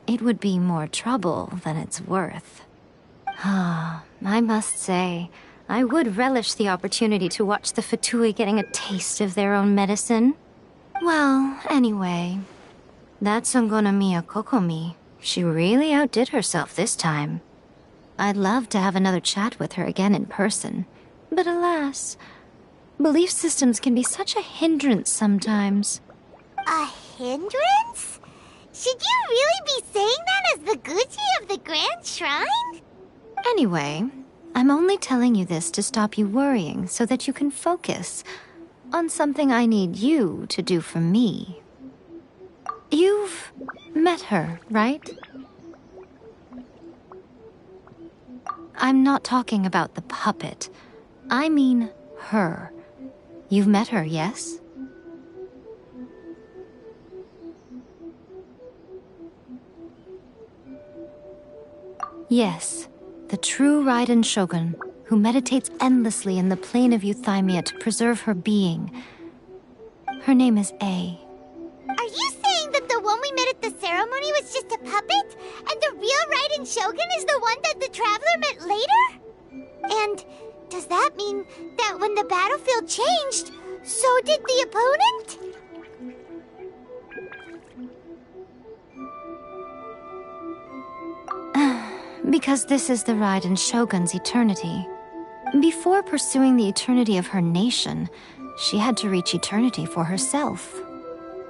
It would be more trouble than it's worth. I must say, I would relish the opportunity to watch the Fatui getting a taste of their own medicine. Well, anyway, that Sangonomiya Kokomi, she really outdid herself this time. I'd love to have another chat with her again in person, but alas, belief systems can be such a hindrance sometimes. A hindrance? Should you really be saying that as the Gucci of the Grand Shrine? Anyway, I'm only telling you this to stop you worrying so that you can focus on something I need you to do for me. You've met her, right? I'm not talking about the puppet. I mean her. You've met her, yes? Yes, the true Raiden Shogun, who meditates endlessly in the plane of Euthymia to preserve her being. Her name is A. Are you saying that the one we met at the ceremony was just a puppet? And the real Raiden Shogun is the one that the Traveler met later? And does that mean that when the battlefield changed, so did the opponent? Because this is the Raiden Shogun's eternity. Before pursuing the eternity of her nation, she had to reach eternity for herself.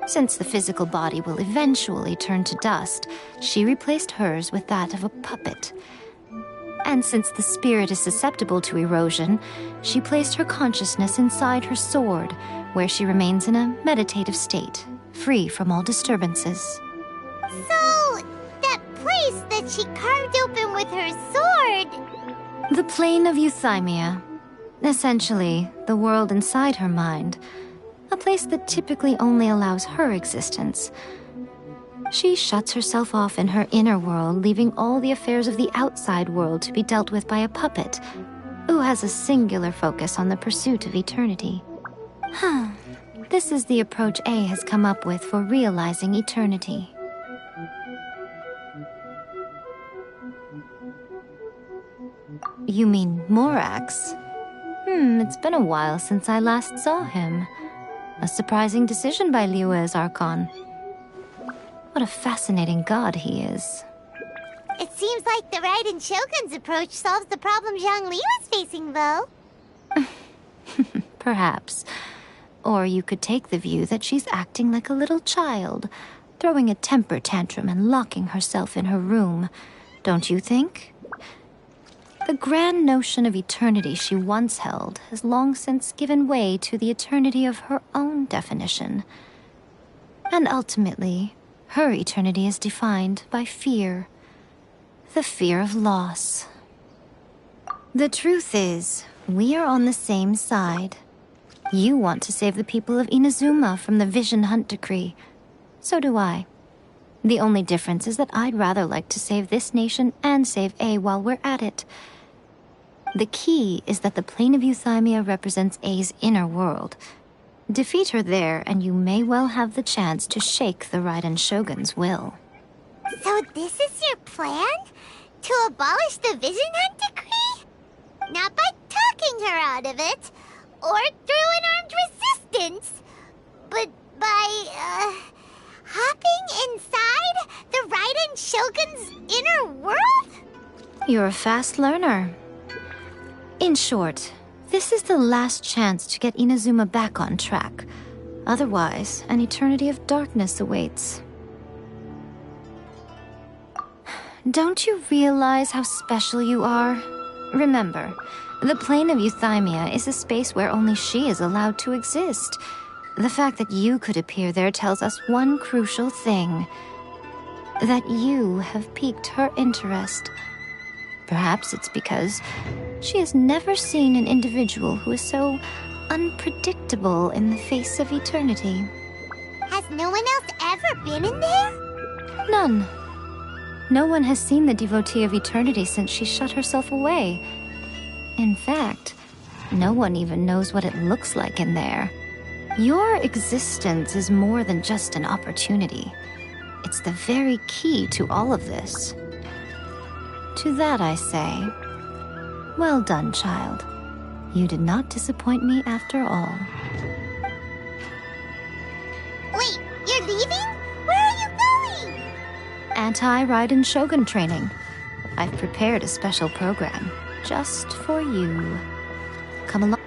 Since the physical body will eventually turn to dust, she replaced hers with that of a puppet. And since the spirit is susceptible to erosion, she placed her consciousness inside her sword, where she remains in a meditative state, free from all disturbances. So, that place that she carved open with her sword... The plane of Euthymia. Essentially, the world inside her mind. A place that typically only allows her existence. She shuts herself off in her inner world, leaving all the affairs of the outside world to be dealt with by a puppet, who has a singular focus on the pursuit of eternity. This is the approach A has come up with for realizing eternity. You mean Morax? It's been a while since I last saw him. A surprising decision by Liyue's Archon. What a fascinating god he is. It seems like the Raiden Shogun's approach solves the problem Zhang Li was facing, though. Perhaps. Or you could take the view that she's acting like a little child, throwing a temper tantrum and locking herself in her room. Don't you think? The grand notion of eternity she once held has long since given way to the eternity of her own definition. And ultimately, her eternity is defined by fear. The fear of loss. The truth is, we are on the same side. You want to save the people of Inazuma from the Vision Hunt decree. So do I. The only difference is that I'd rather like to save this nation and save A while we're at it. The key is that the plane of Euthymia represents A's inner world. Defeat her there, and you may well have the chance to shake the Raiden Shogun's will. So this is your plan? To abolish the Vision Hunt decree? Not by talking her out of it, or through an armed resistance, but by, hopping inside the Raiden Shogun's inner world? You're a fast learner. In short, this is the last chance to get Inazuma back on track. Otherwise, an eternity of darkness awaits. Don't you realize how special you are? Remember, the plane of Euthymia is a space where only she is allowed to exist. The fact that you could appear there tells us one crucial thing. That you have piqued her interest. Perhaps it's because she has never seen an individual who is so unpredictable in the face of eternity. Has no one else ever been in there? None. No one has seen the devotee of eternity since she shut herself away. In fact, no one even knows what it looks like in there. Your existence is more than just an opportunity. It's the very key to all of this. To that I say, well done, child. You did not disappoint me after all. Wait, you're leaving? Where are you going? Anti-Raiden Shogun training. I've prepared a special program just for you. Come along.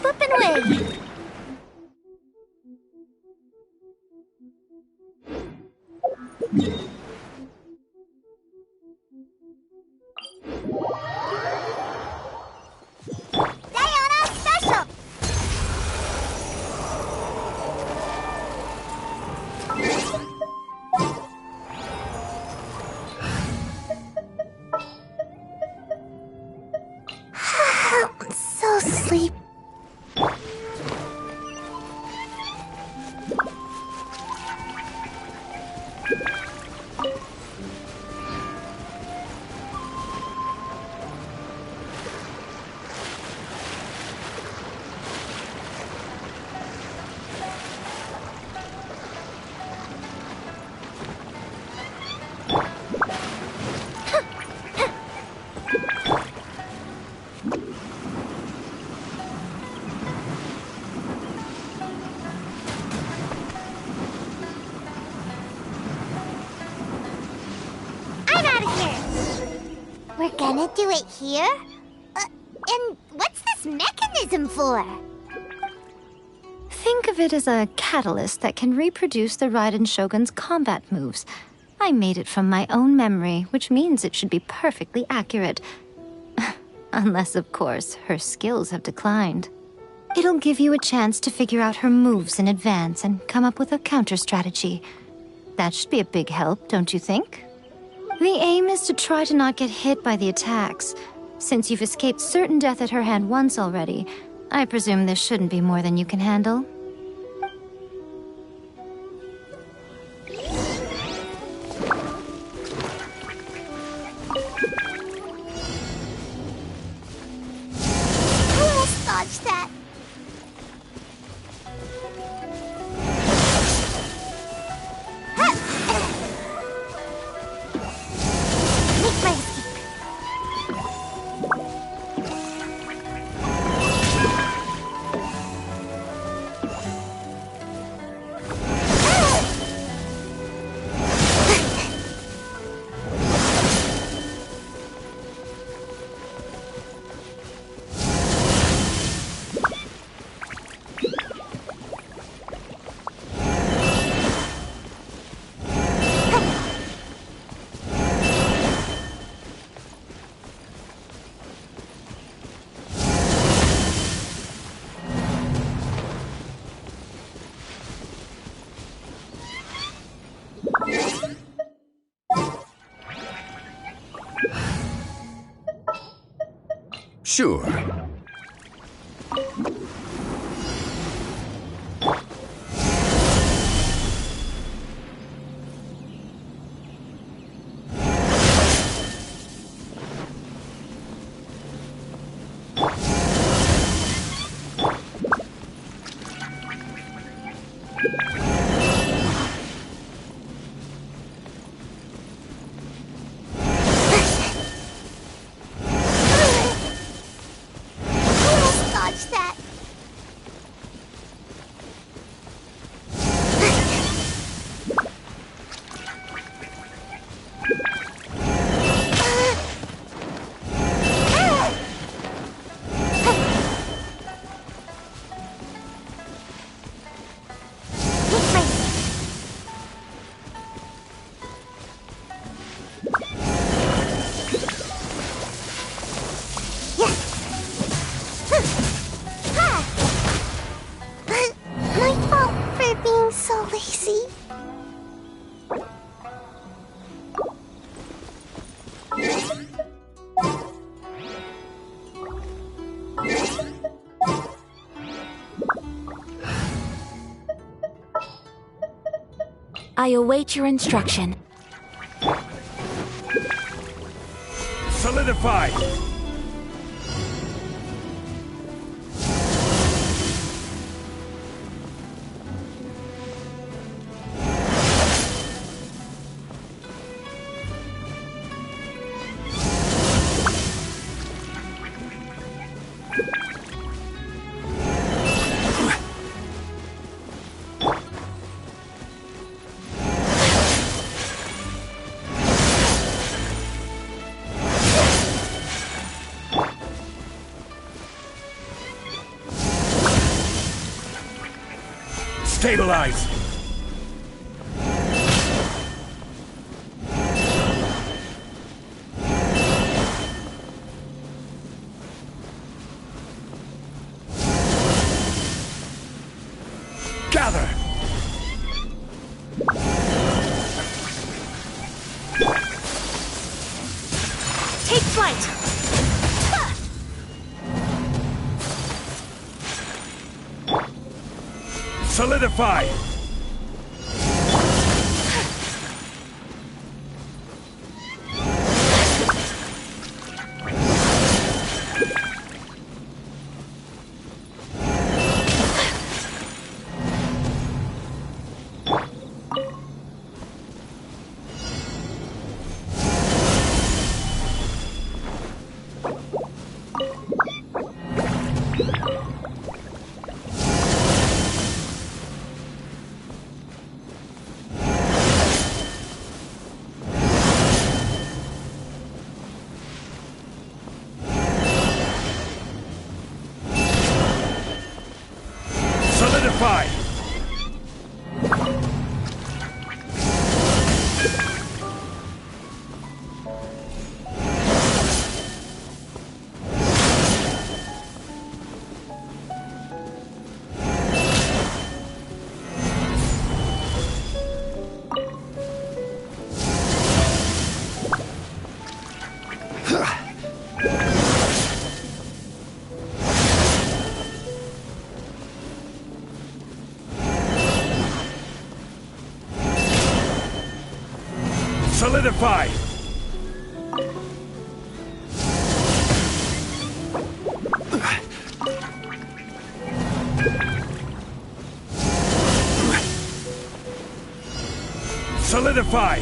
Up and away! Diana Special! I'm so sleepy. I'm out of here. We're gonna do it here? And what's this mechanism for? Think of it as a catalyst that can reproduce the Raiden Shogun's combat moves. I made it from my own memory, which means it should be perfectly accurate. Unless, of course, her skills have declined. It'll give you a chance to figure out her moves in advance and come up with a counter-strategy. That should be a big help, don't you think? The aim is to try to not get hit by the attacks. Since you've escaped certain death at her hand once already, I presume this shouldn't be more than you can handle. Almost dodged Sure. Dodge that. My fault for being so lazy. I await your instruction. Solidify! Stabilize! Gather! Take flight! Solidify! Solidify! Solidify! Solidify!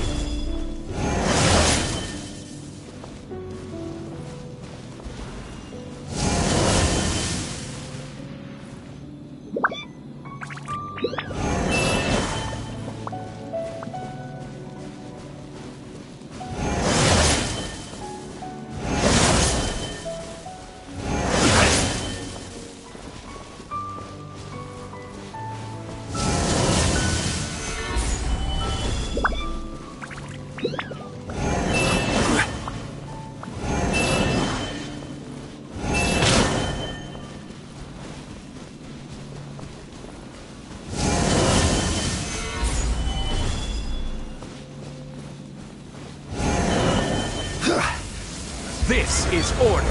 This is order.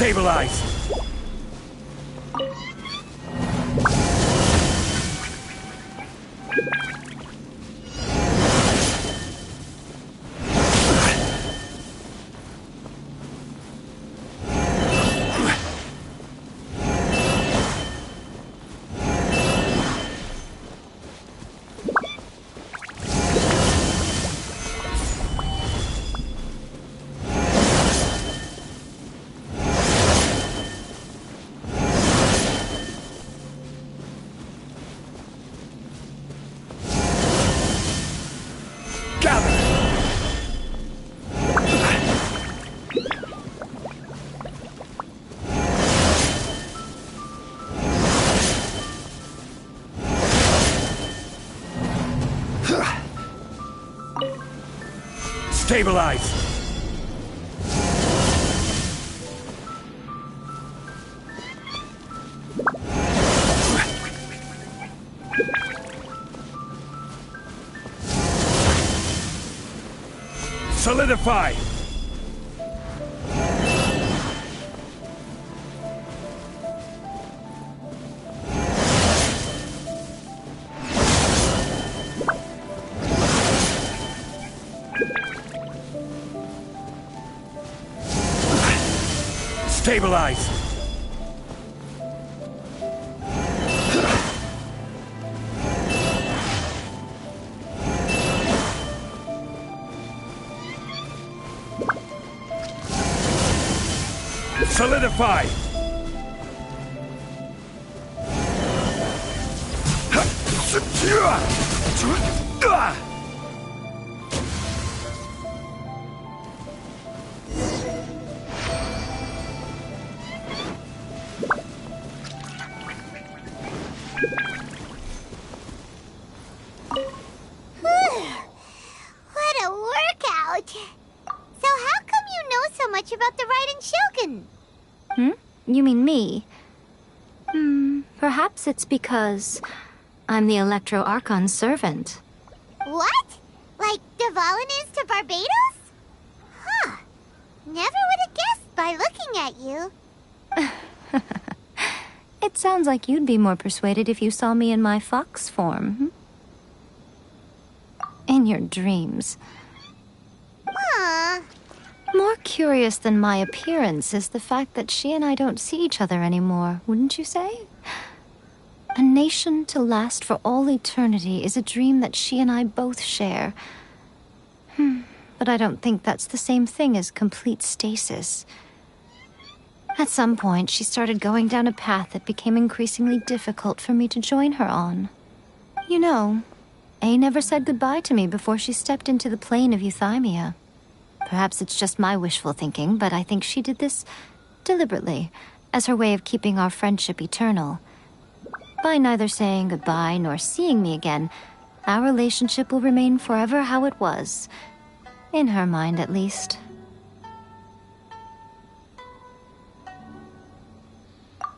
Stabilize! Stabilize! Solidify! Stabilize! Solidify! What a workout! So how come you know so much about the Raiden Shogun? You mean me? Perhaps it's because I'm the Electro Archon's servant. What? Like Dvalin is to Barbados? Huh. Never would have guessed by looking at you. It sounds like you'd be more persuaded if you saw me in my fox form. In your dreams. Aw. More curious than my appearance is the fact that she and I don't see each other anymore, wouldn't you say? A nation to last for all eternity is a dream that she and I both share. But I don't think that's the same thing as complete stasis. At some point, she started going down a path that became increasingly difficult for me to join her on. You know, A never said goodbye to me before she stepped into the plane of Euthymia. Perhaps it's just my wishful thinking, but I think she did this deliberately, as her way of keeping our friendship eternal. By neither saying goodbye nor seeing me again, our relationship will remain forever how it was. In her mind, at least.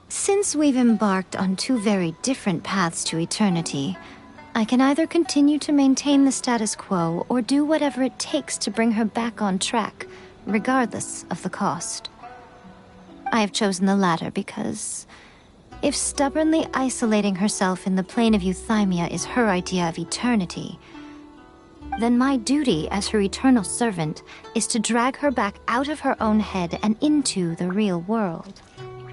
Since we've embarked on two very different paths to eternity, I can either continue to maintain the status quo or do whatever it takes to bring her back on track, regardless of the cost. I have chosen the latter because if stubbornly isolating herself in the plane of Euthymia is her idea of eternity, then my duty as her eternal servant is to drag her back out of her own head and into the real world.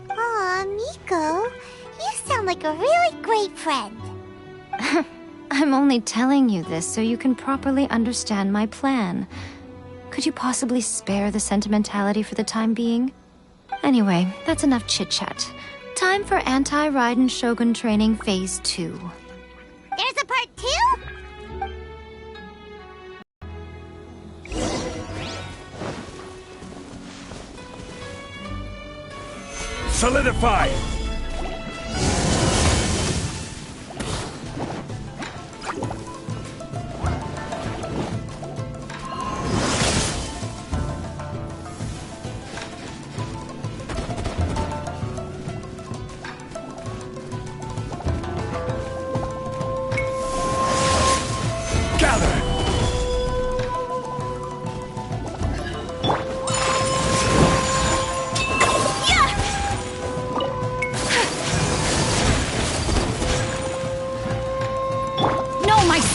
Aw, Miko, you sound like a really great friend. I'm only telling you this so you can properly understand my plan. Could you possibly spare the sentimentality for the time being? Anyway, that's enough chit-chat. Time for Anti-Raiden Shogun Training Phase 2. There's a part 2? Solidify!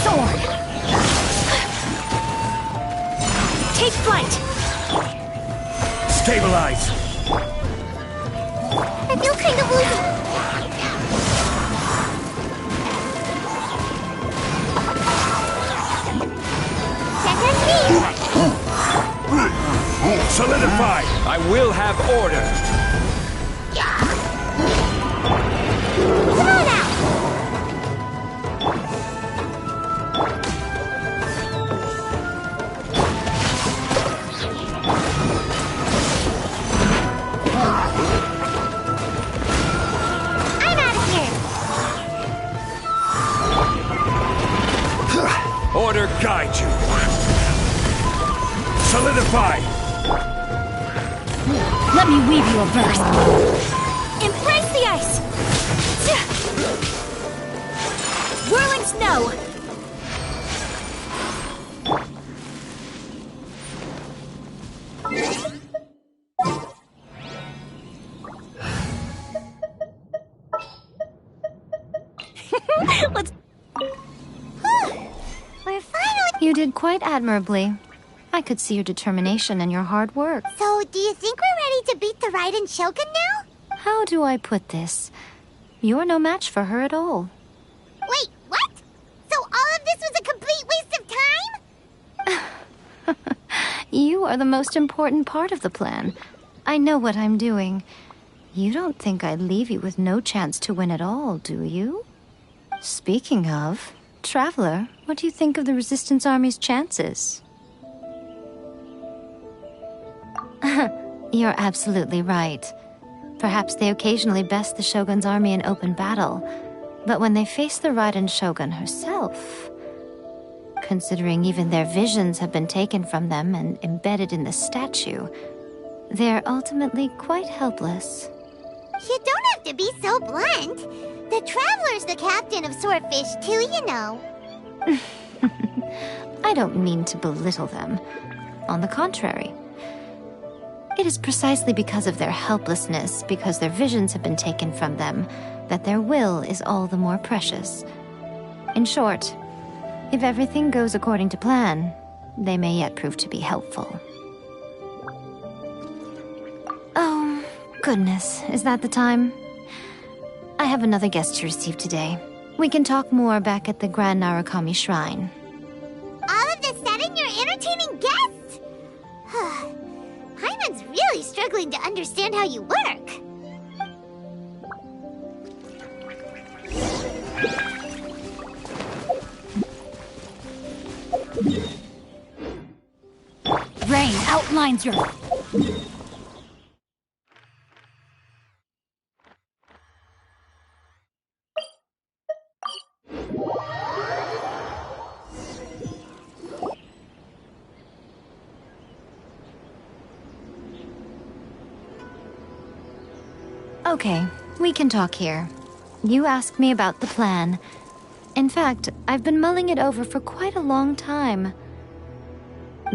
sword! Take flight! Stabilize! I feel kind of woozy. Solidify! I will have order. Come on out! I'm out of here! Order guide you! Solidify! Let me weave you a verse. Embrace the ice! Whirling snow! Let's... We're finally... You did quite admirably. I could see your determination and your hard work. So, do you think we're ready to beat the Raiden Shogun now? How do I put this? You're no match for her at all. Wait, what? So all of this was a complete waste of time? You are the most important part of the plan. I know what I'm doing. You don't think I'd leave you with no chance to win at all, do you? Speaking of, Traveler, what do you think of the Resistance Army's chances? You're absolutely right. Perhaps they occasionally best the Shogun's army in open battle, but when they face the Raiden Shogun herself, considering even their visions have been taken from them and embedded in the statue, they're ultimately quite helpless. You don't have to be so blunt. The Traveler's the captain of Swordfish too, you know. I don't mean to belittle them. On the contrary. It is precisely because of their helplessness, because their visions have been taken from them, that their will is all the more precious. In short, if everything goes according to plan, they may yet prove to be helpful. Oh, goodness, is that the time? I have another guest to receive today. We can talk more back at the Grand Narukami Shrine. All of this sudden, you're entertaining guests? Hyman's really struggling to understand how you work. Rain outlines your... Okay, we can talk here. You asked me about the plan. In fact, I've been mulling it over for quite a long time.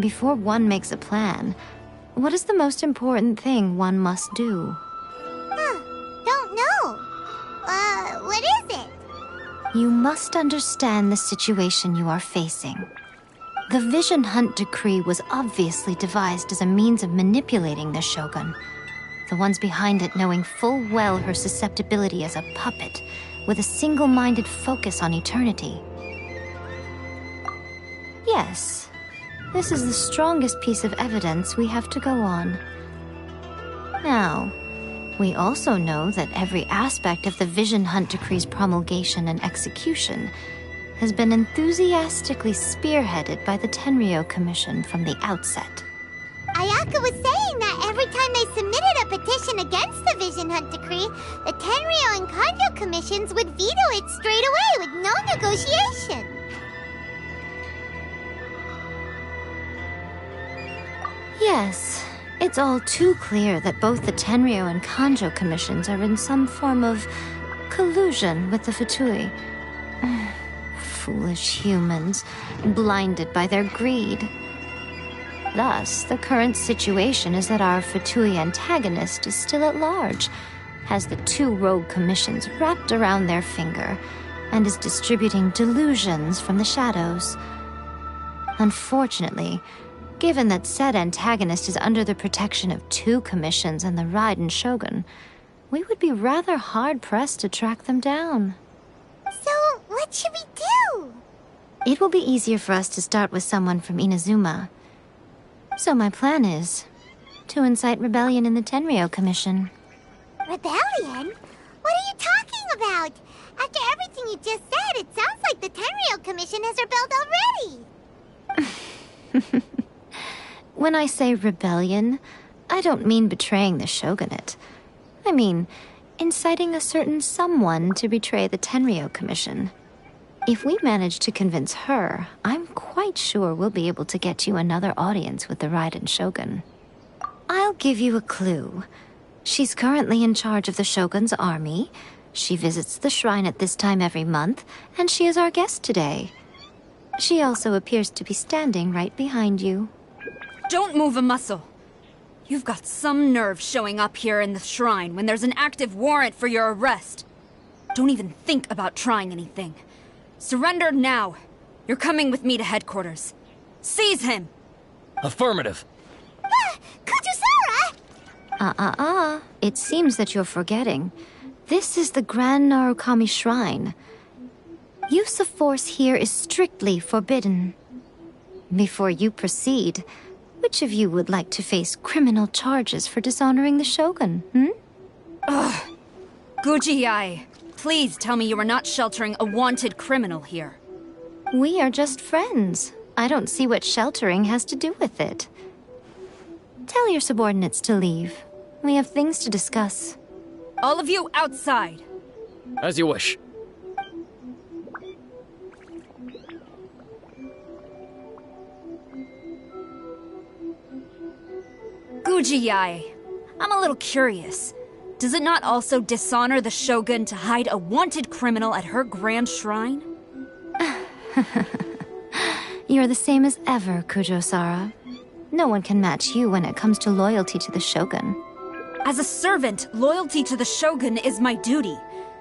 Before one makes a plan, what is the most important thing one must do? Don't know. What is it? You must understand the situation you are facing. The Vision Hunt Decree was obviously devised as a means of manipulating the Shogun. The ones behind it knowing full well her susceptibility as a puppet, with a single-minded focus on eternity. Yes, this is the strongest piece of evidence we have to go on. Now, we also know that every aspect of the Vision Hunt Decree's promulgation and execution has been enthusiastically spearheaded by the Tenryo Commission from the outset. Ayaka was saying that every time they submitted a petition against the Vision Hunt Decree, the Tenryo and Kanjo commissions would veto it straight away with no negotiation. Yes, it's all too clear that both the Tenryo and Kanjo commissions are in some form of collusion with the Fatui. Foolish humans, blinded by their greed. Thus, the current situation is that our Fatui antagonist is still at large, has the two rogue commissions wrapped around their finger, and is distributing delusions from the shadows. Unfortunately, given that said antagonist is under the protection of 2 commissions and the Raiden Shogun, we would be rather hard-pressed to track them down. So, what should we do? It will be easier for us to start with someone from Inazuma. So my plan is to incite rebellion in the Tenryou Commission. Rebellion? What are you talking about? After everything you just said, it sounds like the Tenryou Commission has rebelled already. When I say rebellion, I don't mean betraying the shogunate. I mean inciting a certain someone to betray the Tenryou Commission. If we manage to convince her, I'm quite sure we'll be able to get you another audience with the Raiden Shogun. I'll give you a clue. She's currently in charge of the Shogun's army. She visits the shrine at this time every month, and she is our guest today. She also appears to be standing right behind you. Don't move a muscle. You've got some nerve showing up here in the shrine when there's an active warrant for your arrest. Don't even think about trying anything. Surrender now. You're coming with me to headquarters. Seize him! Affirmative. Kujusara! It seems that you're forgetting. This is the Grand Narukami Shrine. Use of force here is strictly forbidden. Before you proceed, which of you would like to face criminal charges for dishonoring the Shogun, Ugh. Guji-ai, please tell me you are not sheltering a wanted criminal here. We are just friends. I don't see what sheltering has to do with it. Tell your subordinates to leave. We have things to discuss. All of you outside. As you wish. Guji-ai, I'm a little curious. Does it not also dishonor the Shogun to hide a wanted criminal at her grand shrine? You're the same as ever, Kujo-sara. No one can match you when it comes to loyalty to the Shogun. As a servant, loyalty to the Shogun is my duty.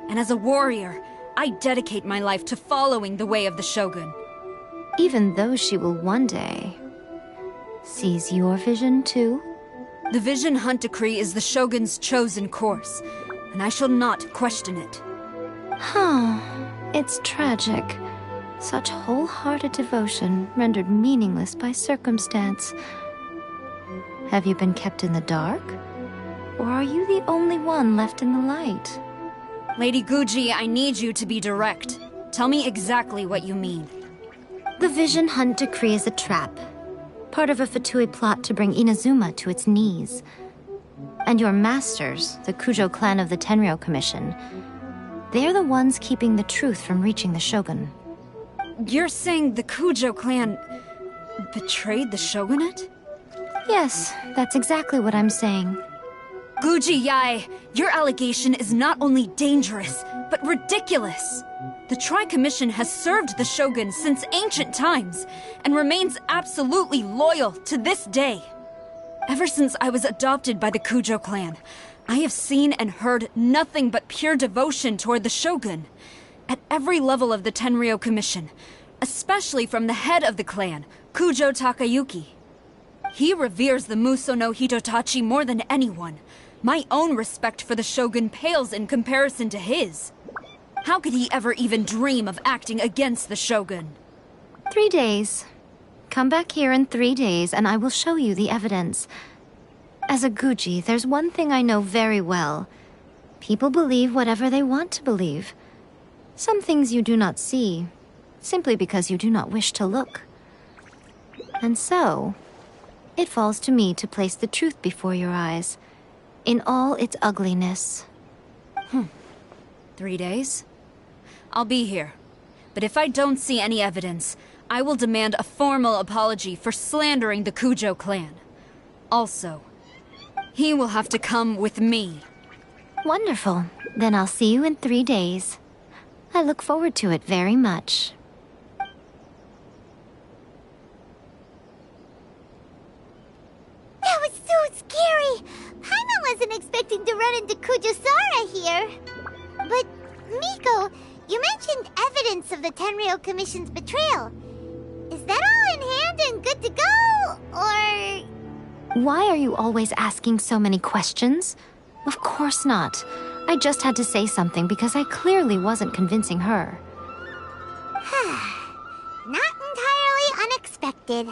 And as a warrior, I dedicate my life to following the way of the Shogun. Even though she will one day seize your vision too? The Vision Hunt Decree is the Shogun's chosen course, and I shall not question it. It's tragic. Such wholehearted devotion rendered meaningless by circumstance. Have you been kept in the dark? Or are you the only one left in the light? Lady Guji, I need you to be direct. Tell me exactly what you mean. The Vision Hunt Decree is a trap. Part of a Fatui plot to bring Inazuma to its knees. And your masters, the Kujo clan of the Tenryou Commission, they're the ones keeping the truth from reaching the Shogun. You're saying the Kujo clan betrayed the Shogunate? Yes, that's exactly what I'm saying. Guji-ai, your allegation is not only dangerous, but ridiculous. The Tri-Commission has served the Shogun since ancient times, and remains absolutely loyal to this day. Ever since I was adopted by the Kujo clan, I have seen and heard nothing but pure devotion toward the Shogun. At every level of the Tenryou Commission, especially from the head of the clan, Kujo Takayuki. He reveres the Muso no Hitotachi more than anyone. My own respect for the Shogun pales in comparison to his. How could he ever even dream of acting against the Shogun? 3 days. Come back here in 3 days and I will show you the evidence. As a Guji, there's one thing I know very well. People believe whatever they want to believe. Some things you do not see, simply because you do not wish to look. And so, it falls to me to place the truth before your eyes, in all its ugliness. 3 days? I'll be here. But if I don't see any evidence, I will demand a formal apology for slandering the Kujo clan. Also, he will have to come with me. Wonderful. Then I'll see you in 3 days. I look forward to it very much. That was so scary! Paimon wasn't expecting to run into Kujusara here. But, Miko, you mentioned evidence of the Tenryou Commission's betrayal. Is that all in hand and good to go, or...? Why are you always asking so many questions? Of course not. I just had to say something because I clearly wasn't convincing her. Not entirely unexpected.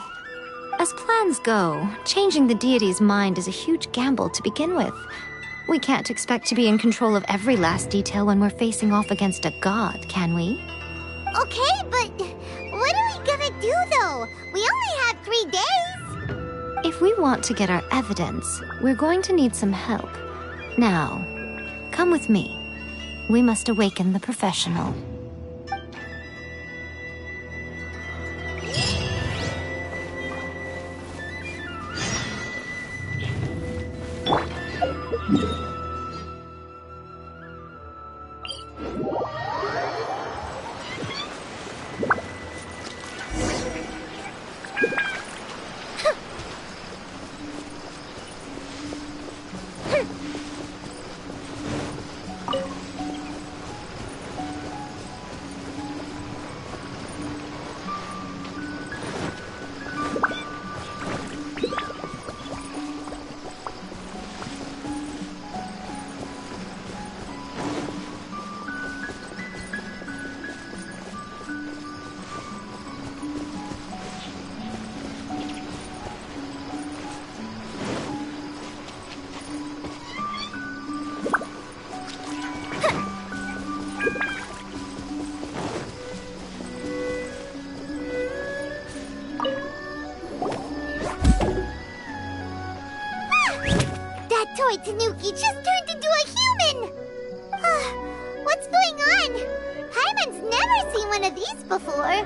As plans go, changing the deity's mind is a huge gamble to begin with. We can't expect to be in control of every last detail when we're facing off against a god, can we? Okay, but what are we gonna do, though? We only have 3 days. If we want to get our evidence, we're going to need some help. Now, come with me. We must awaken the professional. Toy Tanuki just turned into a human! What's going on? Paimon's never seen one of these before.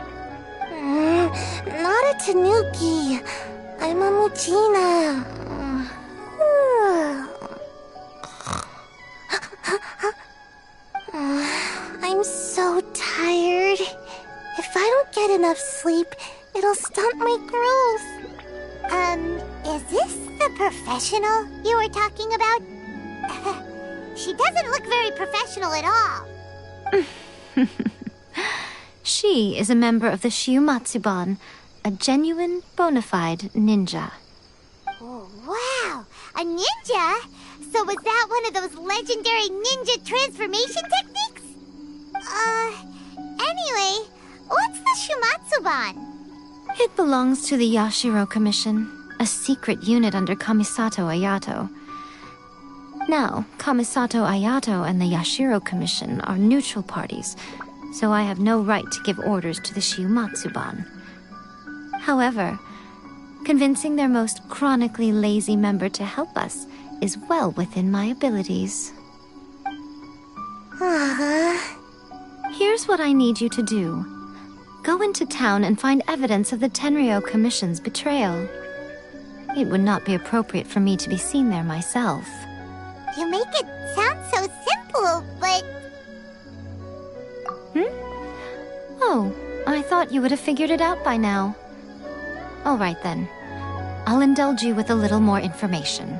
Not a Tanuki. I'm a Muchina. I'm so tired. If I don't get enough sleep, it'll stunt my growth. Is this the professional you were talking about? She doesn't look very professional at all. She is a member of the Shiumatsuban, a genuine, bona fide ninja. Oh, wow! A ninja? So was that one of those legendary ninja transformation techniques? Anyway, what's the Shiumatsuban? It belongs to the Yashiro Commission, a secret unit under Kamisato Ayato. Now, Kamisato Ayato and the Yashiro Commission are neutral parties, so I have no right to give orders to the Shiumatsuban. However, convincing their most chronically lazy member to help us is well within my abilities. Here's what I need you to do. Go into town and find evidence of the Tenryou Commission's betrayal. It would not be appropriate for me to be seen there myself. You make it sound so simple, but... Oh, I thought you would have figured it out by now. All right then. I'll indulge you with a little more information.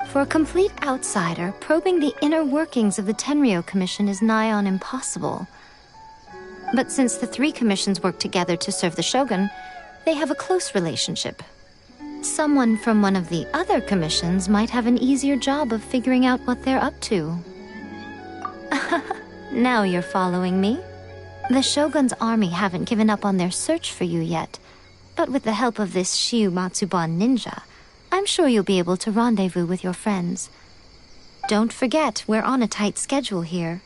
For a complete outsider, probing the inner workings of the Tenryou Commission is nigh on impossible. But since the 3 commissions work together to serve the Shogun, they have a close relationship. Someone from one of the other commissions might have an easier job of figuring out what they're up to. Now you're following me. The Shogun's army haven't given up on their search for you yet, but with the help of this Shiumatsuban ninja, I'm sure you'll be able to rendezvous with your friends. Don't forget, we're on a tight schedule here.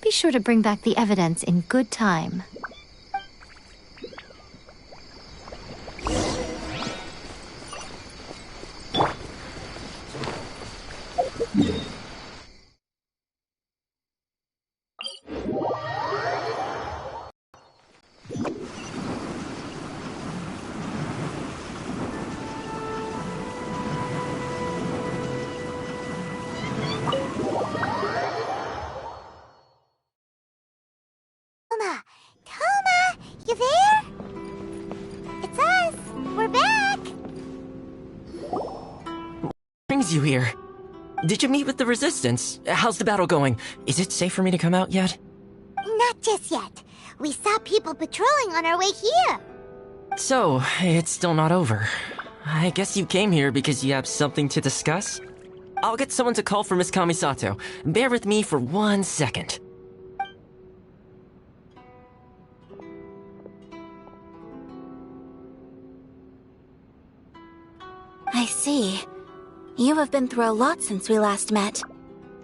Be sure to bring back the evidence in good time. Toma! You there? It's us! We're back! Brings you here? Did you meet with the Resistance? How's the battle going? Is it safe for me to come out yet? not just yet. We saw people patrolling on our way here. So, it's still not over. I guess you came here because you have something to discuss? I'll get someone to call for Miss Kamisato. Bear with me for 1 second. I see. You have been through a lot since we last met.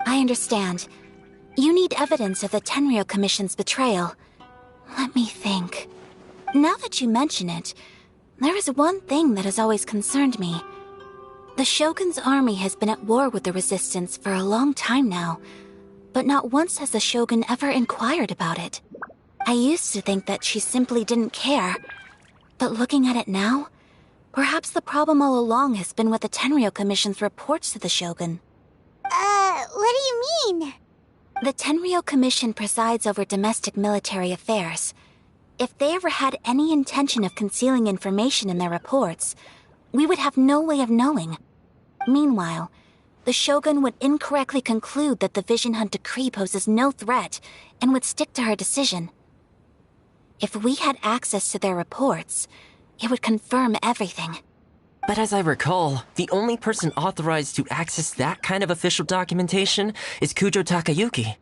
I understand. You need evidence of the Tenryou Commission's betrayal. Let me think. Now that you mention it, there is one thing that has always concerned me. The Shogun's army has been at war with the Resistance for a long time now, but not once has the Shogun ever inquired about it. I used to think that she simply didn't care, but looking at it now, perhaps the problem all along has been with the Tenryou Commission's reports to the Shogun. What do you mean? The Tenryou Commission presides over domestic military affairs. If they ever had any intention of concealing information in their reports, we would have no way of knowing. Meanwhile, the Shogun would incorrectly conclude that the Vision Hunt decree poses no threat and would stick to her decision. If we had access to their reports, it would confirm everything. But as I recall, the only person authorized to access that kind of official documentation is Kujo Takayuki.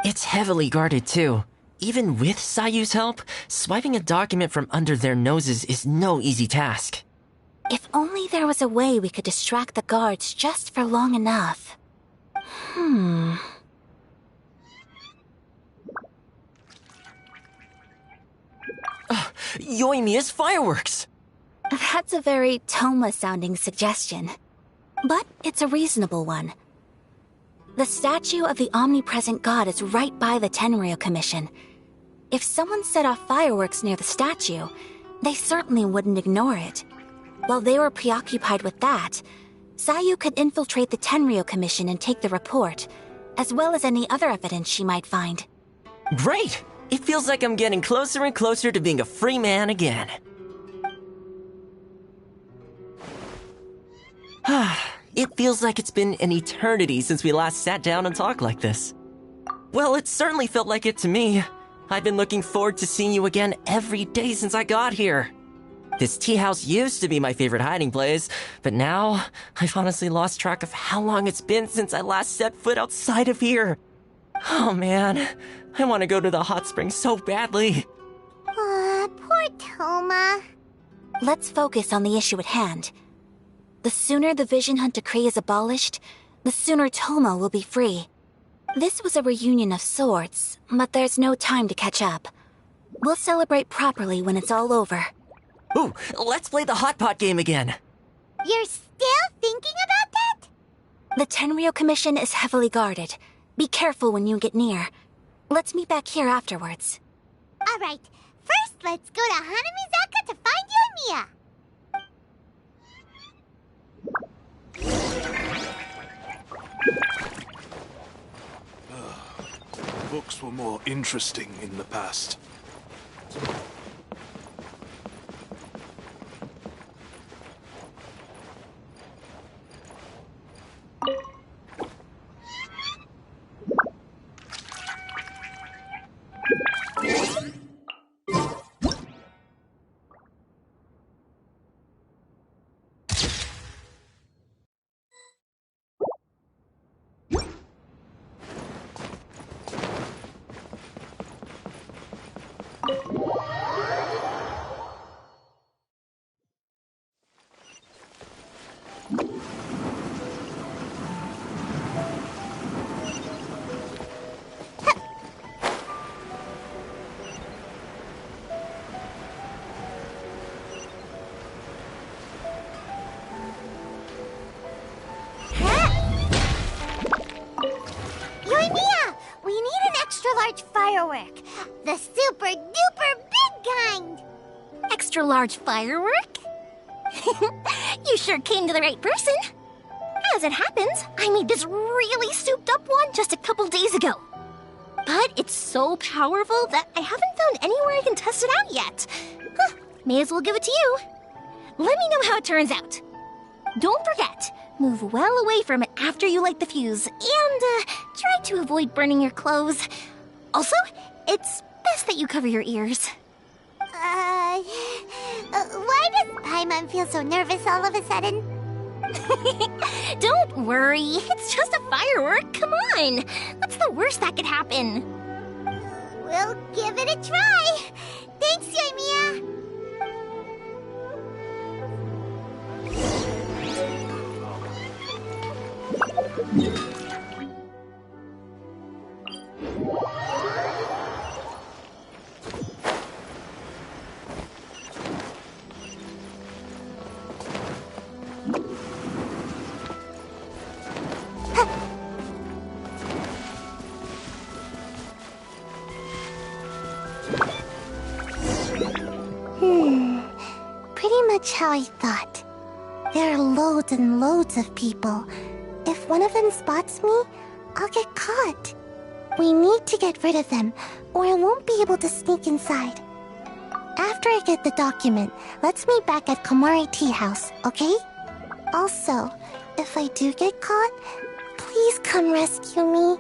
It's heavily guarded too. Even with Sayu's help, swiping a document from under their noses is no easy task. If only there was a way we could distract the guards just for long enough. Yoimiya's fireworks! That's a very Toma-sounding suggestion. But it's a reasonable one. The statue of the omnipresent god is right by the Tenryou Commission. If someone set off fireworks near the statue, they certainly wouldn't ignore it. While they were preoccupied with that, Sayu could infiltrate the Tenryou Commission and take the report, as well as any other evidence she might find. Great! It feels like I'm getting closer and closer to being a free man again. It feels like it's been an eternity since we last sat down and talked like this. Well, it certainly felt like it to me. I've been looking forward to seeing you again every day since I got here. This tea house used to be my favorite hiding place, but now I've honestly lost track of how long it's been since I last set foot outside of here. Oh man, I want to go to the hot springs so badly. Poor Toma. Let's focus on the issue at hand. The sooner the Vision Hunt decree is abolished, the sooner Toma will be free. This was a reunion of sorts, but there's no time to catch up. We'll celebrate properly when it's all over. Ooh, let's play the hot pot game again. You're still thinking about that? The Tenryou Commission is heavily guarded. Be careful when you get near. Let's meet back here afterwards. Alright, first let's go to Hanamizaka to find Yoimiya. Books were more interesting in the past. Large firework. The super duper big kind. Extra large firework? You sure came to the right person. As it happens, I made this really souped up one just a couple days ago. But it's so powerful that I haven't found anywhere I can test it out yet. Huh, may as well give it to you. Let me know how it turns out. Don't forget, move well away from it after you light the fuse, and try to avoid burning your clothes. Also, it's Best that you cover your ears. Why does Paimon feel so nervous all of a sudden? Don't worry, it's just a firework. Come on. What's the worst that could happen? We'll give it a try. Thanks, Yoimiya. Pretty much how I thought. There are loads and loads of people. If one of them spots me, I'll get caught. We need to get rid of them, or I won't be able to sneak inside. After I get the document, let's meet back at Komari Tea House, okay? Also, if I do get caught, please come rescue me.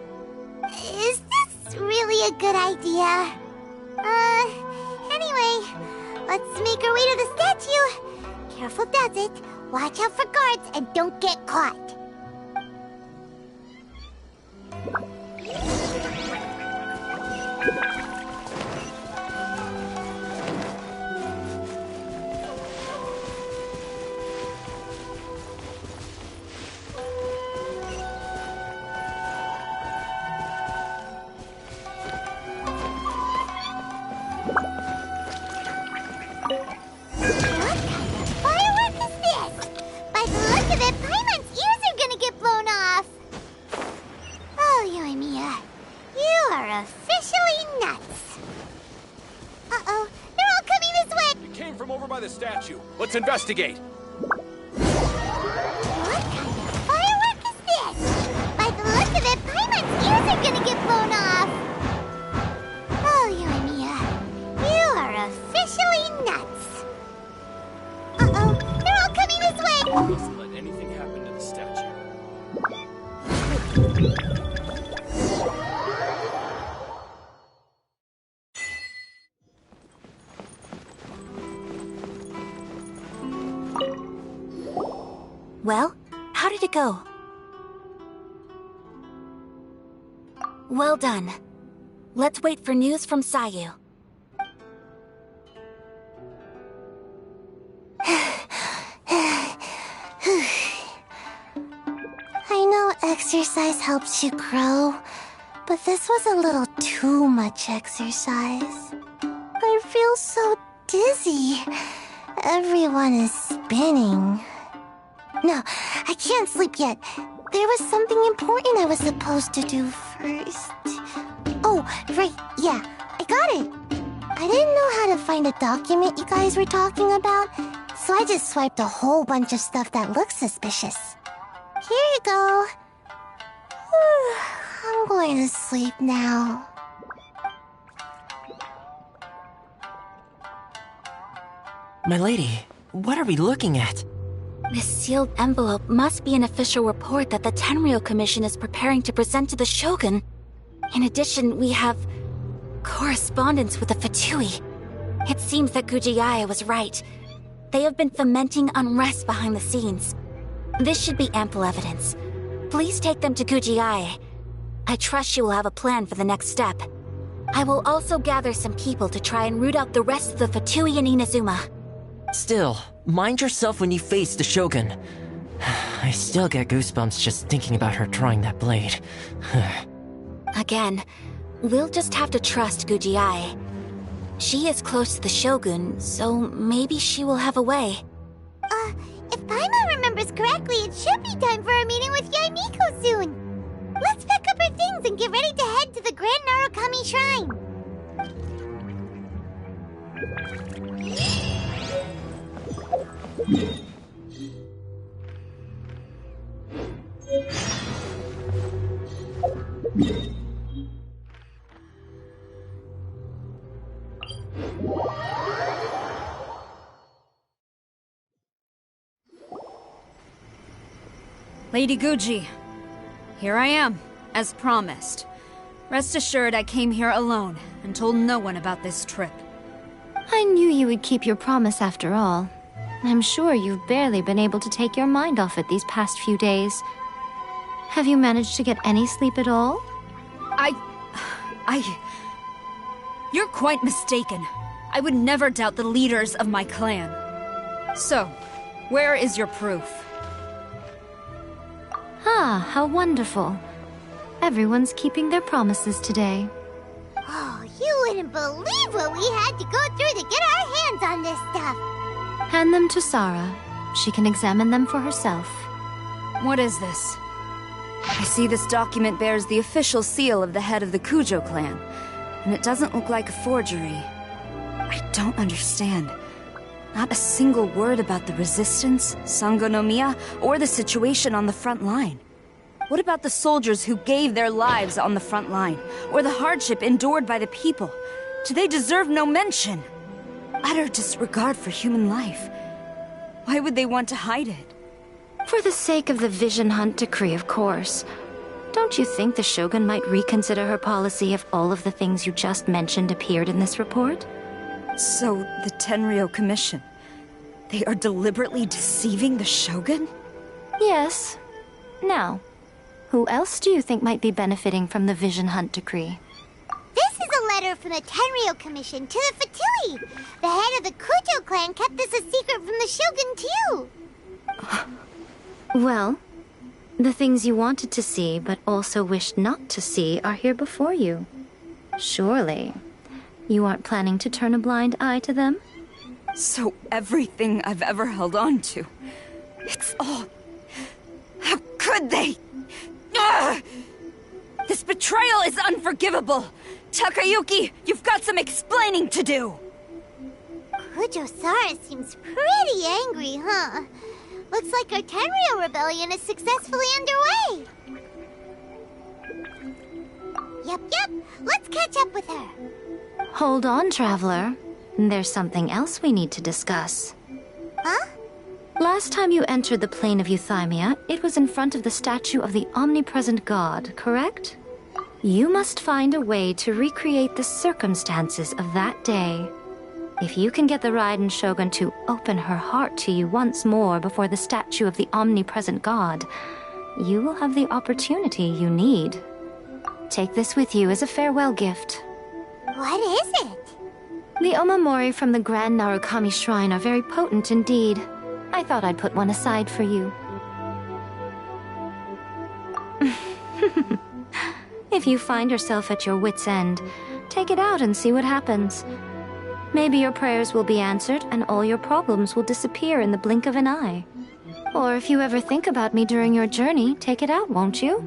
Is this really a good idea? Anyway, let's make our way to the statue. Careful does it. Watch out for guards and don't get caught. Let's investigate. What kind of firework is this? By the look of it, Paimon's ears are gonna get blown off. Oh, Yoimiya, you are officially nuts. Uh-oh, they're all coming this way. Mustn't let anything happen to the statue. Well, how did it go? Well done. Let's wait for news from Sayu. I know exercise helps you grow, but this was a little too much exercise. I feel so dizzy. Everyone is spinning. No, I can't sleep yet. There was something important I was supposed to do first. Oh, right, yeah, I got it. I didn't know how to find a document you guys were talking about, so I just swiped a whole bunch of stuff that looks suspicious. Here you go. I'm going to sleep now. My lady, what are we looking at? This sealed envelope must be an official report that the Tenryou Commission is preparing to present to the Shogun. In addition, we have correspondence with the Fatui. It seems that Gujiaya was right. They have been fomenting unrest behind the scenes. This should be ample evidence. Please take them to Gujiaya. I trust she will have a plan for the next step. I will also gather some people to try and root out the rest of the Fatui in Inazuma. Still, mind yourself when you face the Shogun. I still get goosebumps just thinking about her trying that blade. Again, we'll just have to trust Gujiai. She is close to the Shogun, so maybe she will have a way. If Paimon remembers correctly, it should be time for a meeting with Yaimiko soon. Let's pack up our things and get ready to head to the Grand Narukami Shrine. Lady Guji, here I am, as promised. Rest assured I came here alone and told no one about this trip. I knew you would keep your promise after all. I'm sure you've barely been able to take your mind off it these past few days. Have you managed to get any sleep at all? You're quite mistaken. I would never doubt the leaders of my clan. So, where is your proof? Ah, how wonderful. Everyone's keeping their promises today. Oh, you wouldn't believe what we had to go through to get our hands on this stuff. Hand them to Sarah. She can examine them for herself. What is this? I see this document bears the official seal of the head of the Kujo clan, and it doesn't look like a forgery. I don't understand. Not a single word about the resistance, Sangonomiya, or the situation on the front line. What about the soldiers who gave their lives on the front line, or the hardship endured by the people? Do they deserve no mention? Utter disregard for human life. Why would they want to hide it? For the sake of the Vision Hunt decree, of course. Don't you think the Shogun might reconsider her policy if all of the things you just mentioned appeared in this report? So, the Tenryo Commission, they are deliberately deceiving the Shogun? Yes. Now, who else do you think might be benefiting from the Vision Hunt decree? This is a letter from the Tenryo Commission to the Fatui. The head of the Kujo clan kept this a secret from the Shogun, too. Well, the things you wanted to see but also wished not to see are here before you. Surely, you aren't planning to turn a blind eye to them? So everything I've ever held on to, it's all... How could they? Ugh! This betrayal is unforgivable! Takayuki, you've got some explaining to do! Kujo-Sara seems pretty angry, huh? Looks like our Tenryo rebellion is successfully underway. Yep. Let's catch up with her. Hold on, Traveler. There's something else we need to discuss. Huh? Last time you entered the plane of Euthymia, it was in front of the statue of the omnipresent god, correct? You must find a way to recreate the circumstances of that day. If you can get the Raiden Shogun to open her heart to you once more before the statue of the omnipresent god, you will have the opportunity you need. Take this with you as a farewell gift. What is it? The omamori from the Grand Narukami Shrine are very potent indeed. I thought I'd put one aside for you. If you find yourself at your wit's end, take it out and see what happens. Maybe your prayers will be answered and all your problems will disappear in the blink of an eye. Or if you ever think about me during your journey, take it out, won't you?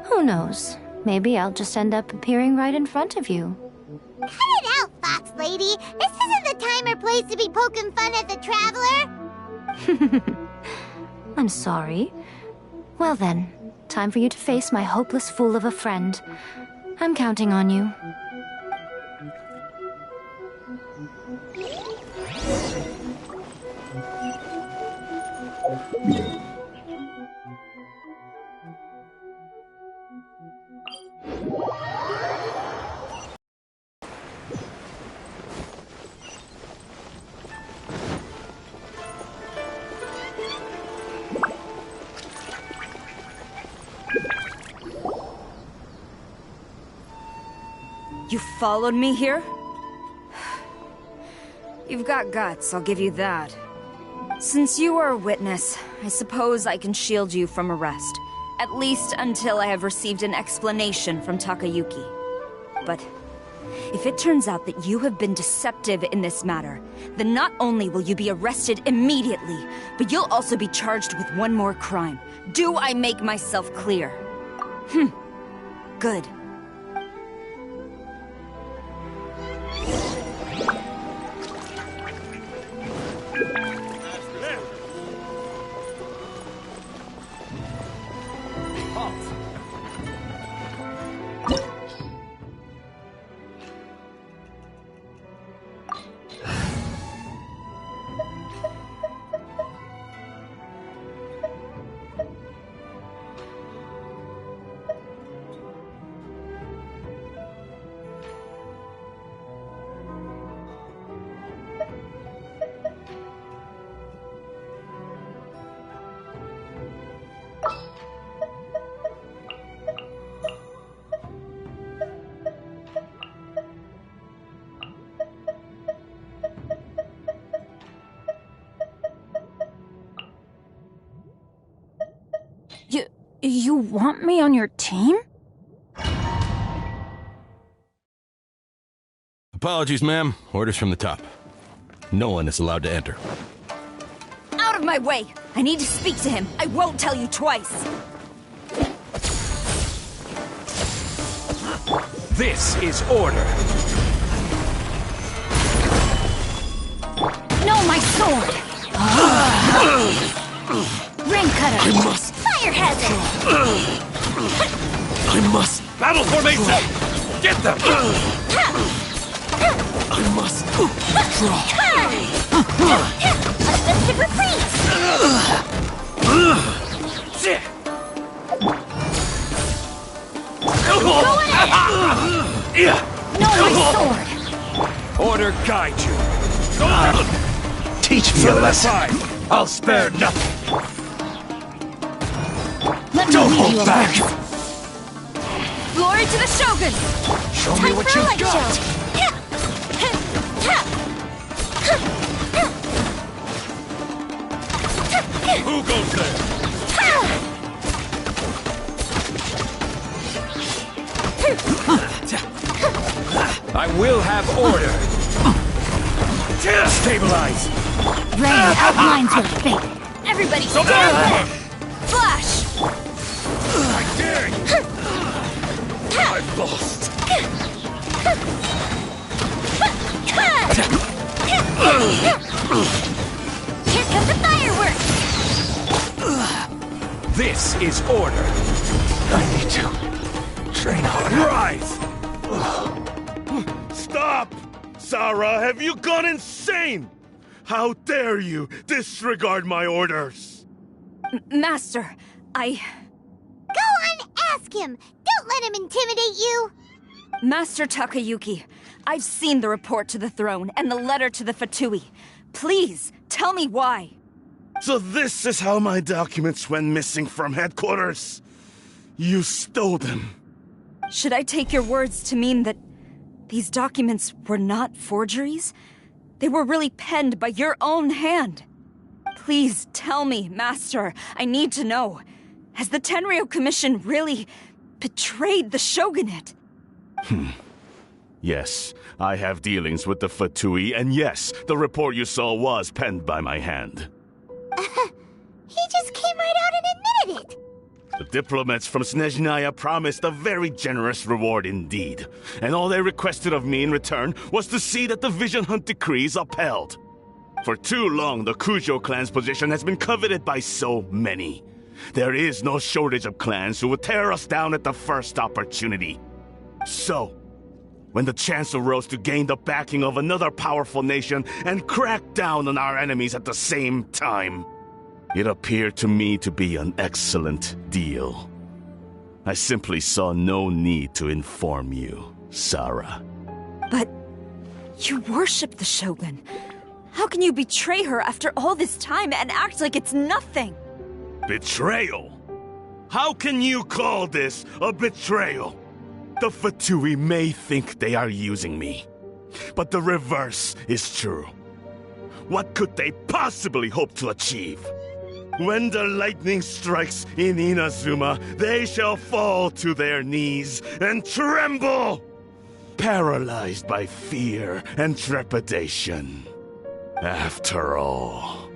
Who knows? Maybe I'll just end up appearing right in front of you. Cut it out, Fox Lady! This isn't the time or place to be poking fun at the Traveler! I'm sorry. Well then, time for you to face my hopeless fool of a friend. I'm counting on you. You followed me here? You've got guts, I'll give you that. Since you are a witness, I suppose I can shield you from arrest. At least until I have received an explanation from Takayuki. But if it turns out that you have been deceptive in this matter, then not only will you be arrested immediately, but you'll also be charged with one more crime. Do I make myself clear? Good. You want me on your team? Apologies, ma'am. Orders from the top. No one is allowed to enter. Out of my way! I need to speak to him. I won't tell you twice. This is order. No, my sword! Rain cutter! I must. Fire hazard! I must. Battle formation! Get them! I must. Draw. Offensive retreat! No, my sword! Order guide you. Teach me a lesson. I'll spare nothing. Let me Don't lead hold you back. along. Glory to the Shogun! Show me Time what for a you've light got. show. Who goes there? I will have order. Stabilize. Rain outlines your fate. Everybody stand back! Flash! I dare you. I've lost. Here come the fireworks! This is order. I need to train harder. Rise! Stop! Sarah, have you gone insane? How dare you disregard my orders? Master, Go on, ask him! Don't let him intimidate you! Master Takayuki, I've seen the report to the throne and the letter to the Fatui. Please, tell me why. So this is how my documents went missing from headquarters. You stole them. Should I take your words to mean that these documents were not forgeries? They were really penned by your own hand. Please tell me, Master. I need to know. Has the Tenryo Commission really betrayed the Shogunate? Yes, I have dealings with the Fatui, and yes, the report you saw was penned by my hand. He just came right out and admitted it! The diplomats from Snezhnaya promised a very generous reward indeed, and all they requested of me in return was to see that the Vision Hunt decree is upheld. For too long, the Kujo clan's position has been coveted by so many. There is no shortage of clans who would tear us down at the first opportunity. So, when the chance arose to gain the backing of another powerful nation and crack down on our enemies at the same time, it appeared to me to be an excellent deal. I simply saw no need to inform you, Sarah. But you worship the Shogun. How can you betray her after all this time and act like it's nothing? Betrayal? How can you call this a betrayal? The Fatui may think they are using me, but the reverse is true. What could they possibly hope to achieve? When the lightning strikes in Inazuma, they shall fall to their knees and tremble, paralyzed by fear and trepidation. After all,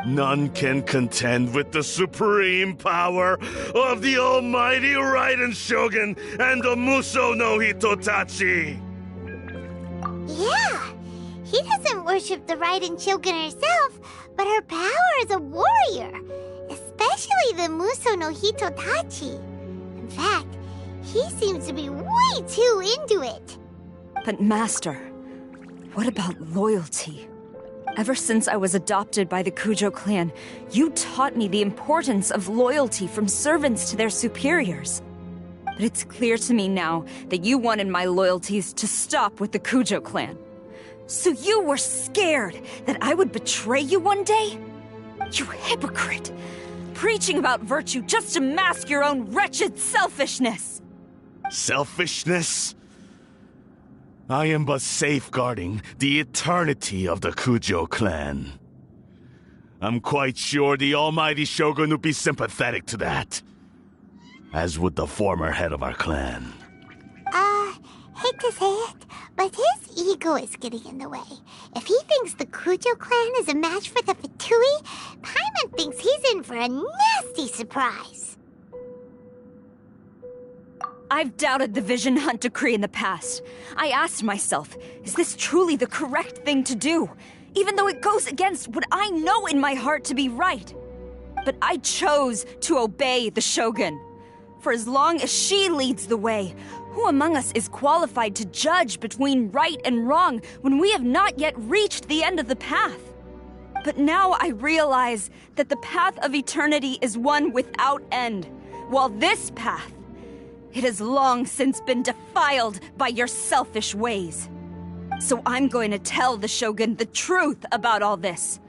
none can contend with the supreme power of the almighty Raiden Shogun and the Muso no Hitotachi! Yeah, he doesn't worship the Raiden Shogun herself, but her power as a warrior, especially the Muso no Hitotachi. In fact, he seems to be way too into it. But Master, what about loyalty? Ever since I was adopted by the Kujo clan, you taught me the importance of loyalty from servants to their superiors. But it's clear to me now that you wanted my loyalties to stop with the Kujo clan. So you were scared that I would betray you one day? You hypocrite! Preaching about virtue just to mask your own wretched selfishness! Selfishness? I am but safeguarding the eternity of the Kujo clan. I'm quite sure the almighty Shogun would be sympathetic to that. as would the former head of our clan. Hate to say it, but his ego is getting in the way. If he thinks the Kujo clan is a match for the Fatui, Paimon thinks he's in for a nasty surprise. I've doubted the Vision Hunt decree in the past. I asked myself, is this truly the correct thing to do? Even though it goes against what I know in my heart to be right. But I chose to obey the Shogun. For as long as she leads the way, who among us is qualified to judge between right and wrong when we have not yet reached the end of the path? But now I realize that the path of eternity is one without end, while this path, it has long since been defiled by your selfish ways. So I'm going to tell the Shogun the truth about all this.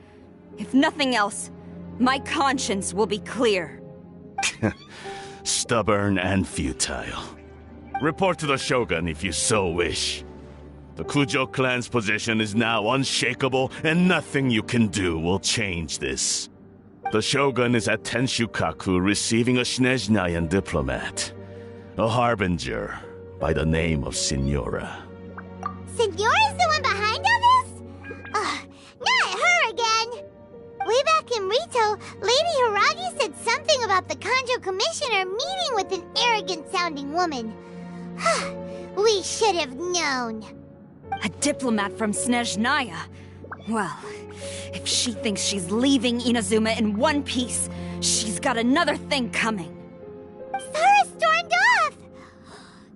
If nothing else, my conscience will be clear. Stubborn and futile. Report to the Shogun if you so wish. The Kujo clan's position is now unshakable, and nothing you can do will change this. The Shogun is at Tenshukaku receiving a Snezhnayan diplomat, a harbinger by the name of Signora. Signora's the one behind all this? Not her again! Way back in Rito, Lady Hiragi said something about the Kanjo Commissioner meeting with an arrogant-sounding woman. We should have known. A diplomat from Snezhnaya? Well, if she thinks she's leaving Inazuma in one piece, she's got another thing coming. Sara stormed off!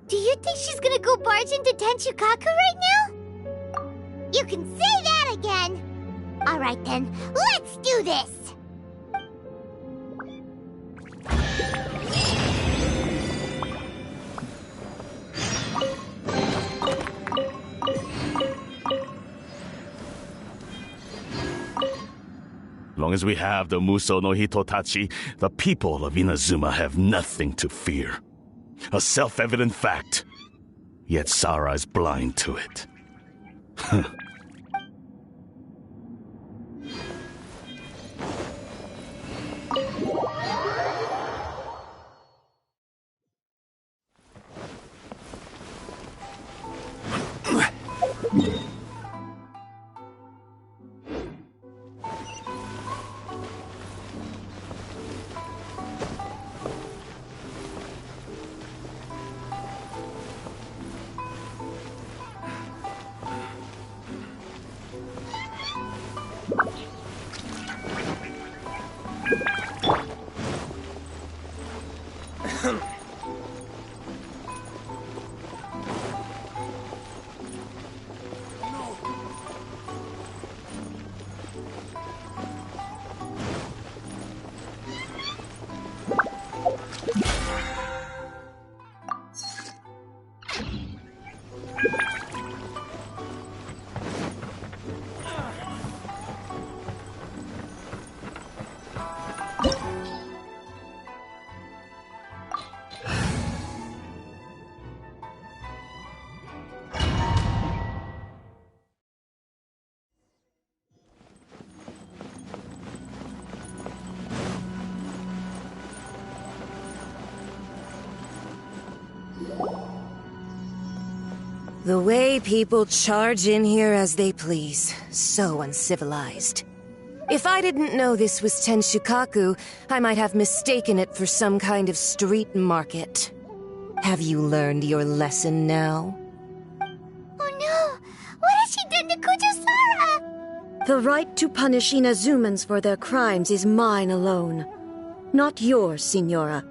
Do you think she's gonna go barge into Tenshukaku right now? You can say that again! Alright then, let's do this! Long as we have the Muso no Hitotachi, the people of Inazuma have nothing to fear. A self-evident fact. Yet Sara is blind to it. The way people charge in here as they please. So uncivilized. If I didn't know this was Tenshukaku, I might have mistaken it for some kind of street market. Have you learned your lesson now? Oh no! What has she done to Kujo Sara? The right to punish Inazumans for their crimes is mine alone. Not yours, Signora.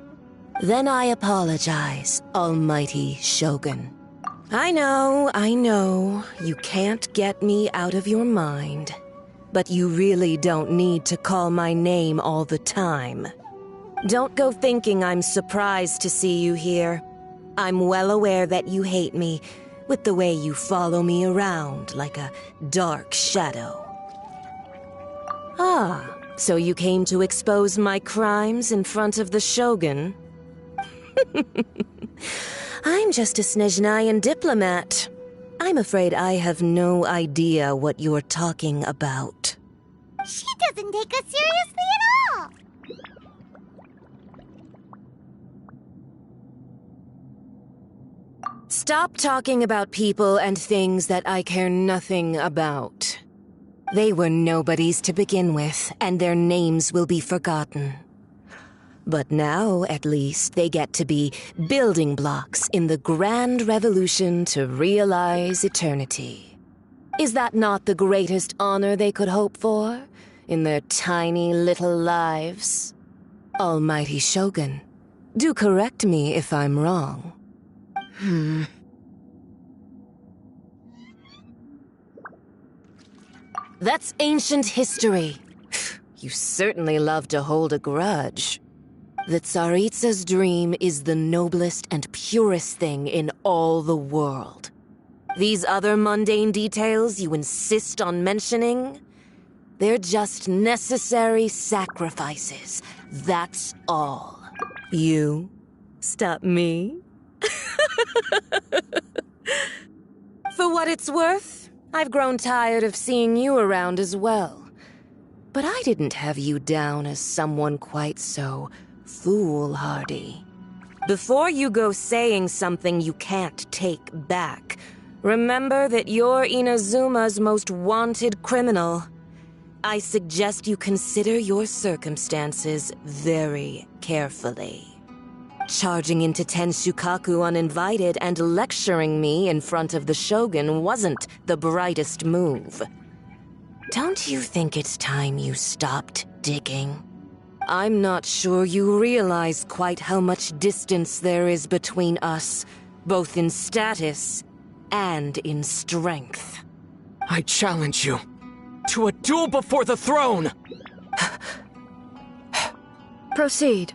Then I apologize, Almighty Shogun. I know, you can't get me out of your mind. But you really don't need to call my name all the time. Don't go thinking I'm surprised to see you here. I'm well aware that you hate me, with the way you follow me around like a dark shadow. Ah, so you came to expose my crimes in front of the Shogun? I'm just a Snezhnayan diplomat. I'm afraid I have no idea what you're talking about. She doesn't take us seriously at all! Stop talking about people and things that I care nothing about. They were nobodies to begin with, and their names will be forgotten. But now, at least, they get to be building blocks in the grand revolution to realize eternity. Is that not the greatest honor they could hope for in their tiny little lives? Almighty Shogun, do correct me if I'm wrong. That's ancient history. You certainly love to hold a grudge. The Tsaritsa's dream is the noblest and purest thing in all the world. These other mundane details you insist on mentioning, they're just necessary sacrifices. That's all. You stop me? For what it's worth, I've grown tired of seeing you around as well. But I didn't have you down as someone quite so foolhardy. Before you go saying something you can't take back, remember that you're Inazuma's most wanted criminal. I suggest you consider your circumstances very carefully. Charging into Tenshukaku uninvited and lecturing me in front of the Shogun wasn't the brightest move. Don't you think it's time you stopped digging? I'm not sure you realize quite how much distance there is between us, both in status and in strength. I challenge you to a duel before the throne! Proceed.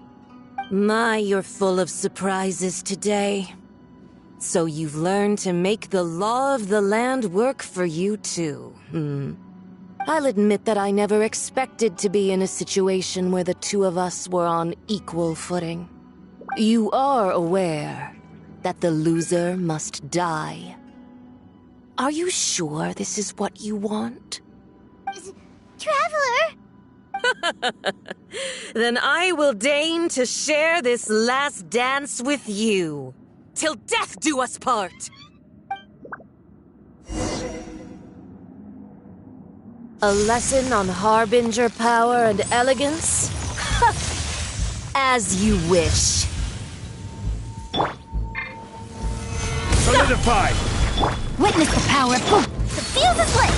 My, you're full of surprises today. So you've learned to make the law of the land work for you too, I'll admit that I never expected to be in a situation where the two of us were on equal footing. You are aware that the loser must die. Are you sure this is what you want? Traveler! Then I will deign to share this last dance with you. Till death do us part! A lesson on harbinger power and elegance? As you wish. Solidify! Witness the power of... The fuse is lit!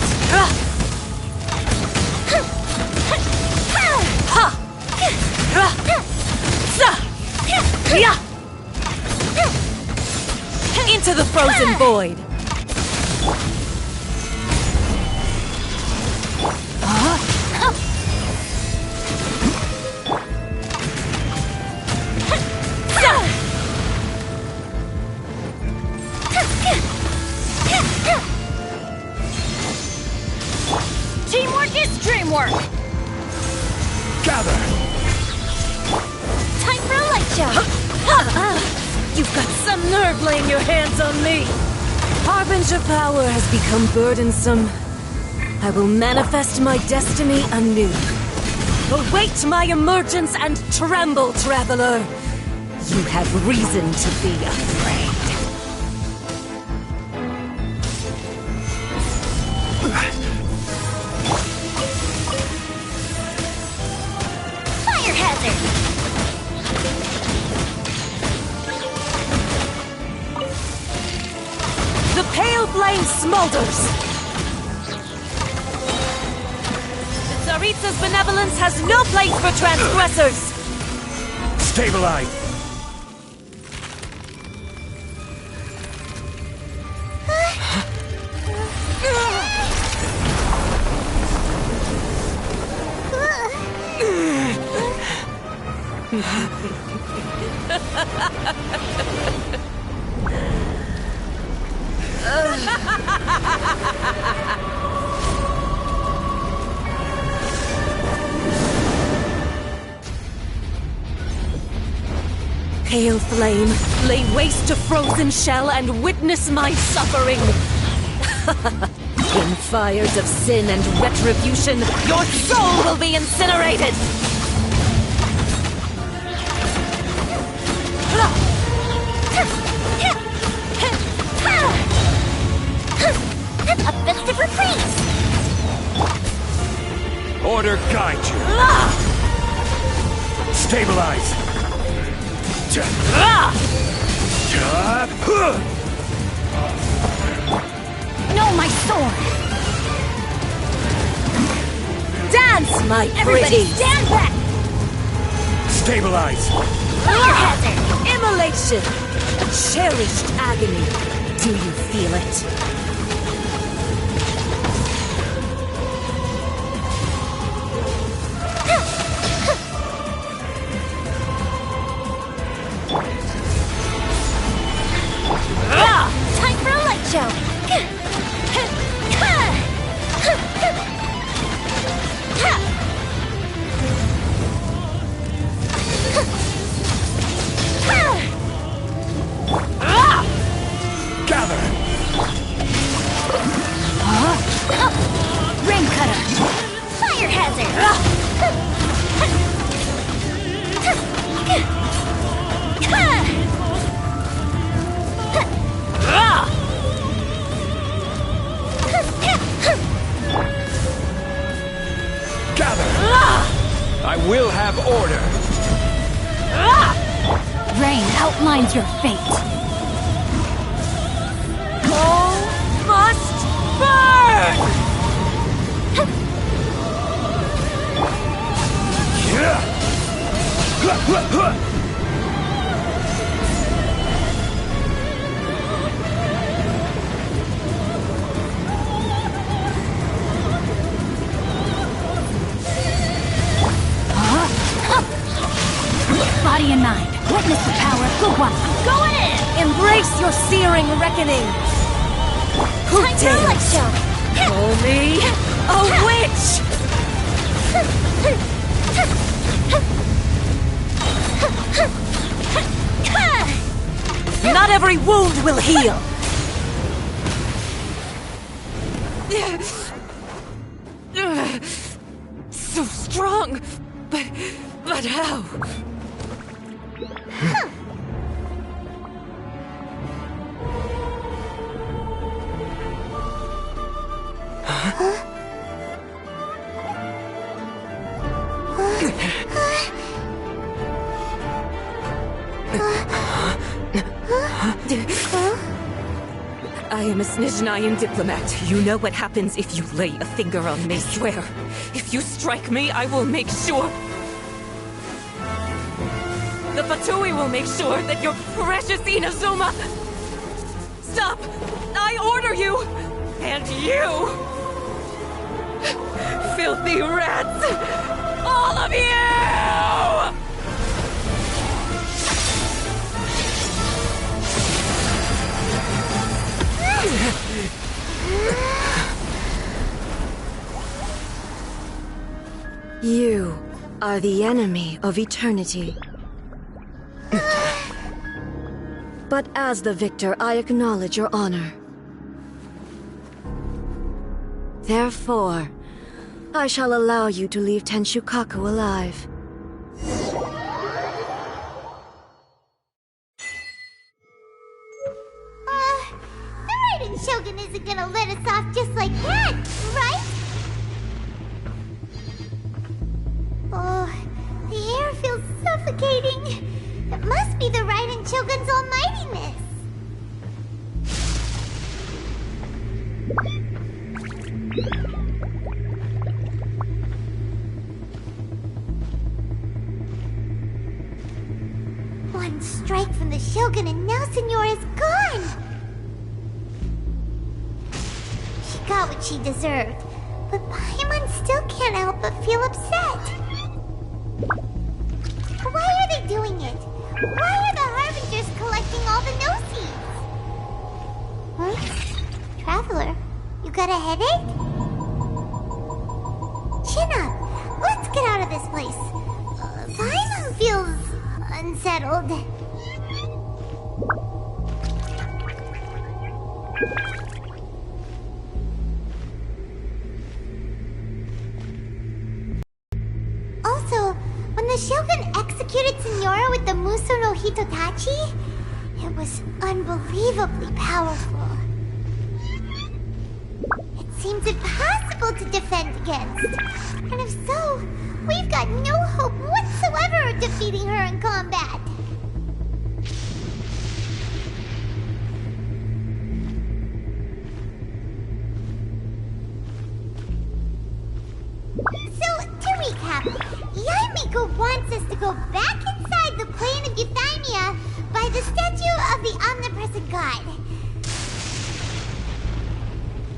Into the frozen void! Teamwork is dreamwork! Gather! Time for a light show! You've got some nerve laying your hands on me! Harbinger power has become burdensome. I will manifest my destiny anew. Await my emergence and tremble, traveler! You have reason to be afraid. Fire hazard! The pale flame smolders! The Tsaritsa's benevolence has no place for transgressors! Stabilize! Pale flame, lay waste to frozen shell and witness my suffering! In fires of sin and retribution, your soul will be incinerated! what a festive reprise! Order guide you. Stabilize. No, my sword! Dance, my Everybody pretty! stand back! Stabilize. Fire hazard! Immolation! A cherished agony. Do you feel it? Time for a light show! Gather. Rain cutter! Fire Gather. I will have order. Rain outlines your fate. All must burn! Body and mind, witness the power of Gugwa. I'm going in! Embrace your searing reckoning! Who Time for a light dares show! call me a witch? Not every wound will heal! So strong, but how? I am a Snezhnayan diplomat. You know what happens if you lay a finger on me, swear. If you strike me, I will make sure... The Fatui will make sure that your precious Inazuma... Stop! I order you! And you! Filthy rats! All of you! You are the enemy of eternity. But as the victor, I acknowledge your honor. Therefore, I shall allow you to leave Tenshukaku alive. The Raiden Shogun isn't gonna let us off just like that, right? Oh, the air feels suffocating. It must be the Raiden Shogun's almightiness. One strike from the Shogun and now Signora's gone! She got what she deserved, but Paimon still can't help but feel upset. Why are they doing it? Why are the Harbingers collecting all the no-seeds? Huh? Traveler, you got a headache? Chin up! Let's get out of this place. Paimon feels... unsettled. Also, when the Shogun executed Signora with the Muso no Hitotachi, it was unbelievably powerful. seems impossible to defend against. And if so, we've got no hope whatsoever of defeating her in combat. So, to recap, Yaimiko wants us to go back inside the plane of Euthymia by the statue of the omnipresent god.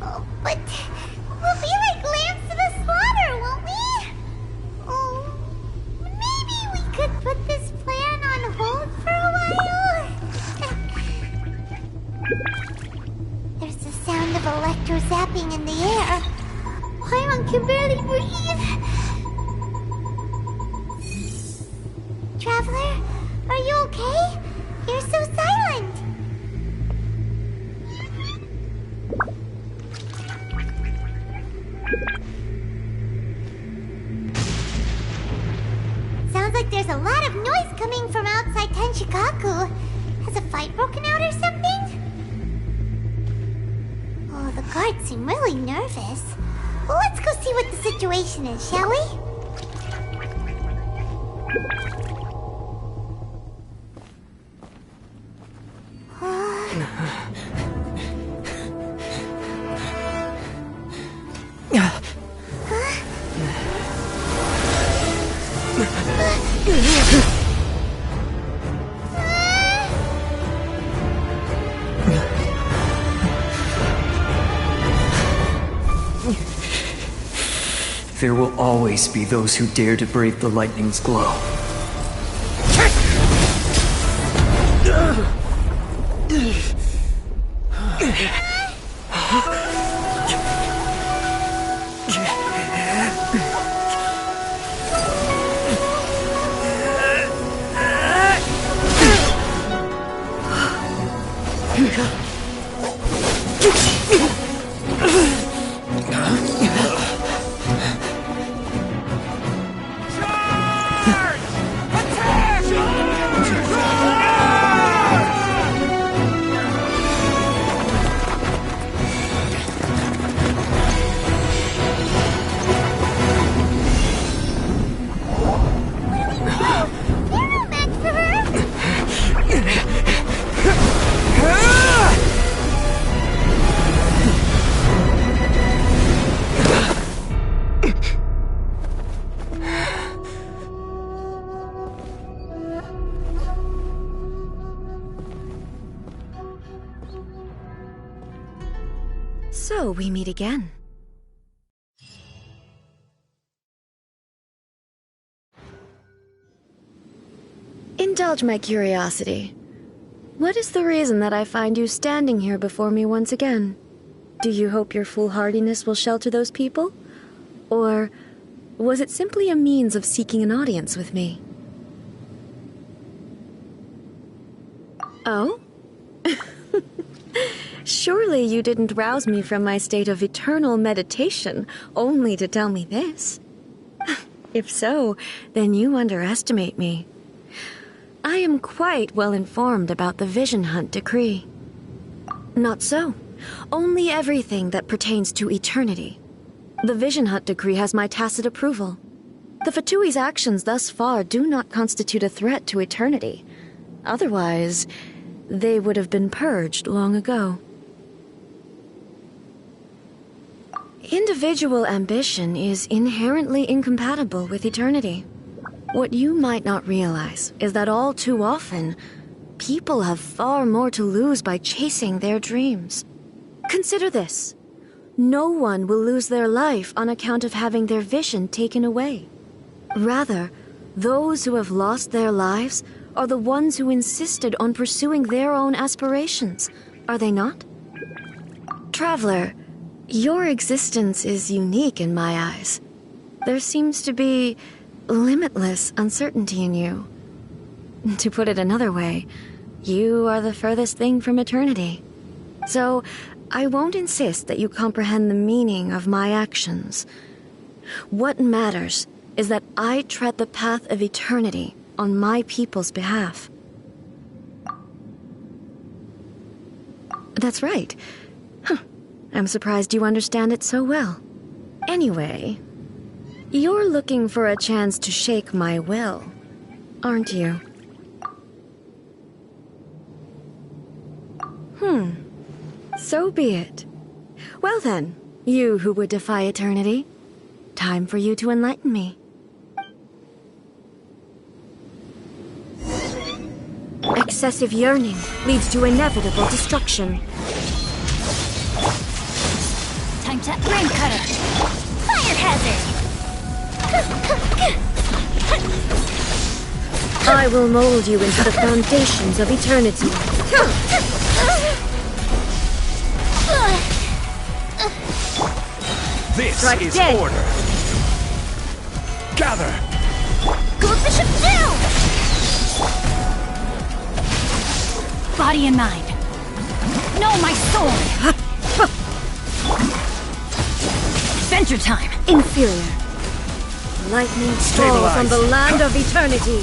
Oh, but we'll be like lambs to the slaughter, won't we? Oh, maybe we could put this plan on hold for a while? There's the sound of electro-zapping in the air. Paimon can barely breathe. Traveler, are you okay? You're so silent. Sounds like there's a lot of noise coming from outside Tenshikaku. Has a fight broken out or something? Oh, the guards seem really nervous. Well, let's go see what the situation is, shall we? There will always be those who dare to brave the lightning's glow. So we meet again. Indulge my curiosity. What is the reason that I find you standing here before me once again? Do you hope your foolhardiness will shelter those people? Or was it simply a means of seeking an audience with me? Oh? Surely you didn't rouse me from my state of eternal meditation only to tell me this. If so, then you underestimate me. I am quite well informed about the Vision Hunt decree. Not so. Only everything that pertains to eternity. The Vision Hunt decree has my tacit approval. The Fatui's actions thus far do not constitute a threat to eternity. Otherwise, they would have been purged long ago. Individual ambition is inherently incompatible with eternity. What you might not realize is that all too often, people have far more to lose by chasing their dreams. Consider this. No one will lose their life on account of having their vision taken away. Rather, those who have lost their lives are the ones who insisted on pursuing their own aspirations, are they not? Traveler, your existence is unique in my eyes. There seems to be limitless uncertainty in you. To put it another way, you are the furthest thing from eternity. So, I won't insist that you comprehend the meaning of my actions. What matters is that I tread the path of eternity on my people's behalf. That's right. I'm surprised you understand it so well. Anyway, you're looking for a chance to shake my will, aren't you? So be it. Well then, you who would defy eternity, time for you to enlighten me. Excessive yearning leads to inevitable destruction. Time to rain cutter. Fire hazard! I will mold you into the foundations of eternity. This Strike is dead. order. Gather. Go bishop down! Body and mind. Know my sword! Adventure time! Inferior. Lightning fall from the land of eternity.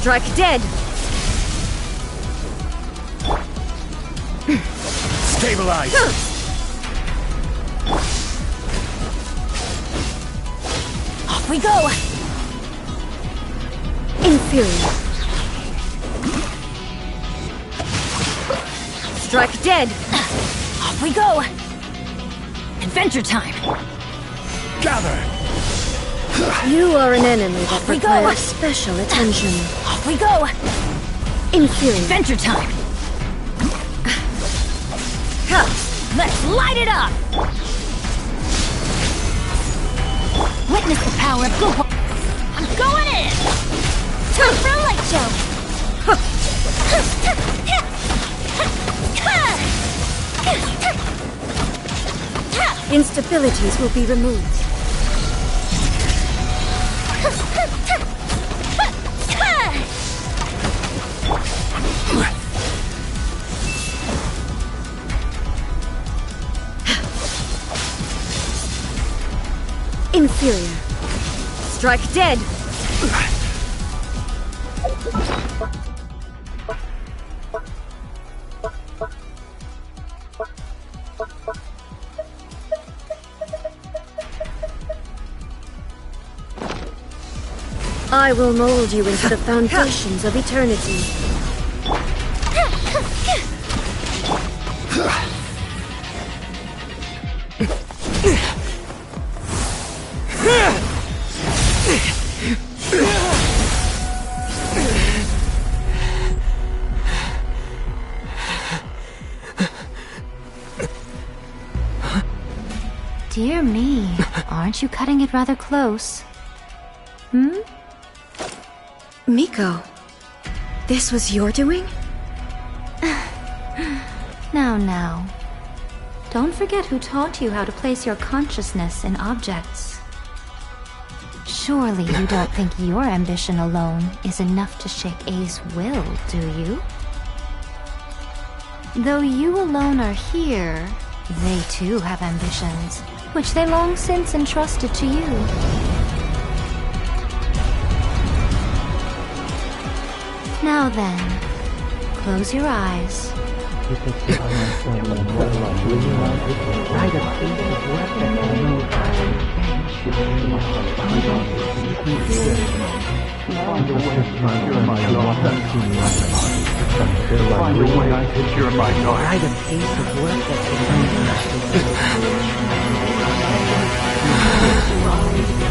Strike dead. Stabilize. Off we go! Inferior. Strike dead. Off we go! Adventure time! Gather. You are an enemy that we go. requires special attention. Off we go! Inferior. Adventure time! Let's light it up! Witness the power of Google. I'm going in! Time for a light show! Instabilities will be removed. Inferior. Strike dead. I will mold you into the foundations of eternity. Dear me, aren't you cutting it rather close? Miko, this was your doing? Now. Don't forget who taught you how to place your consciousness in objects. Surely you don't think your ambition alone is enough to shake A's will, do you? Though you alone are here, they too have ambitions, which they long since entrusted to you. Now then, close your eyes.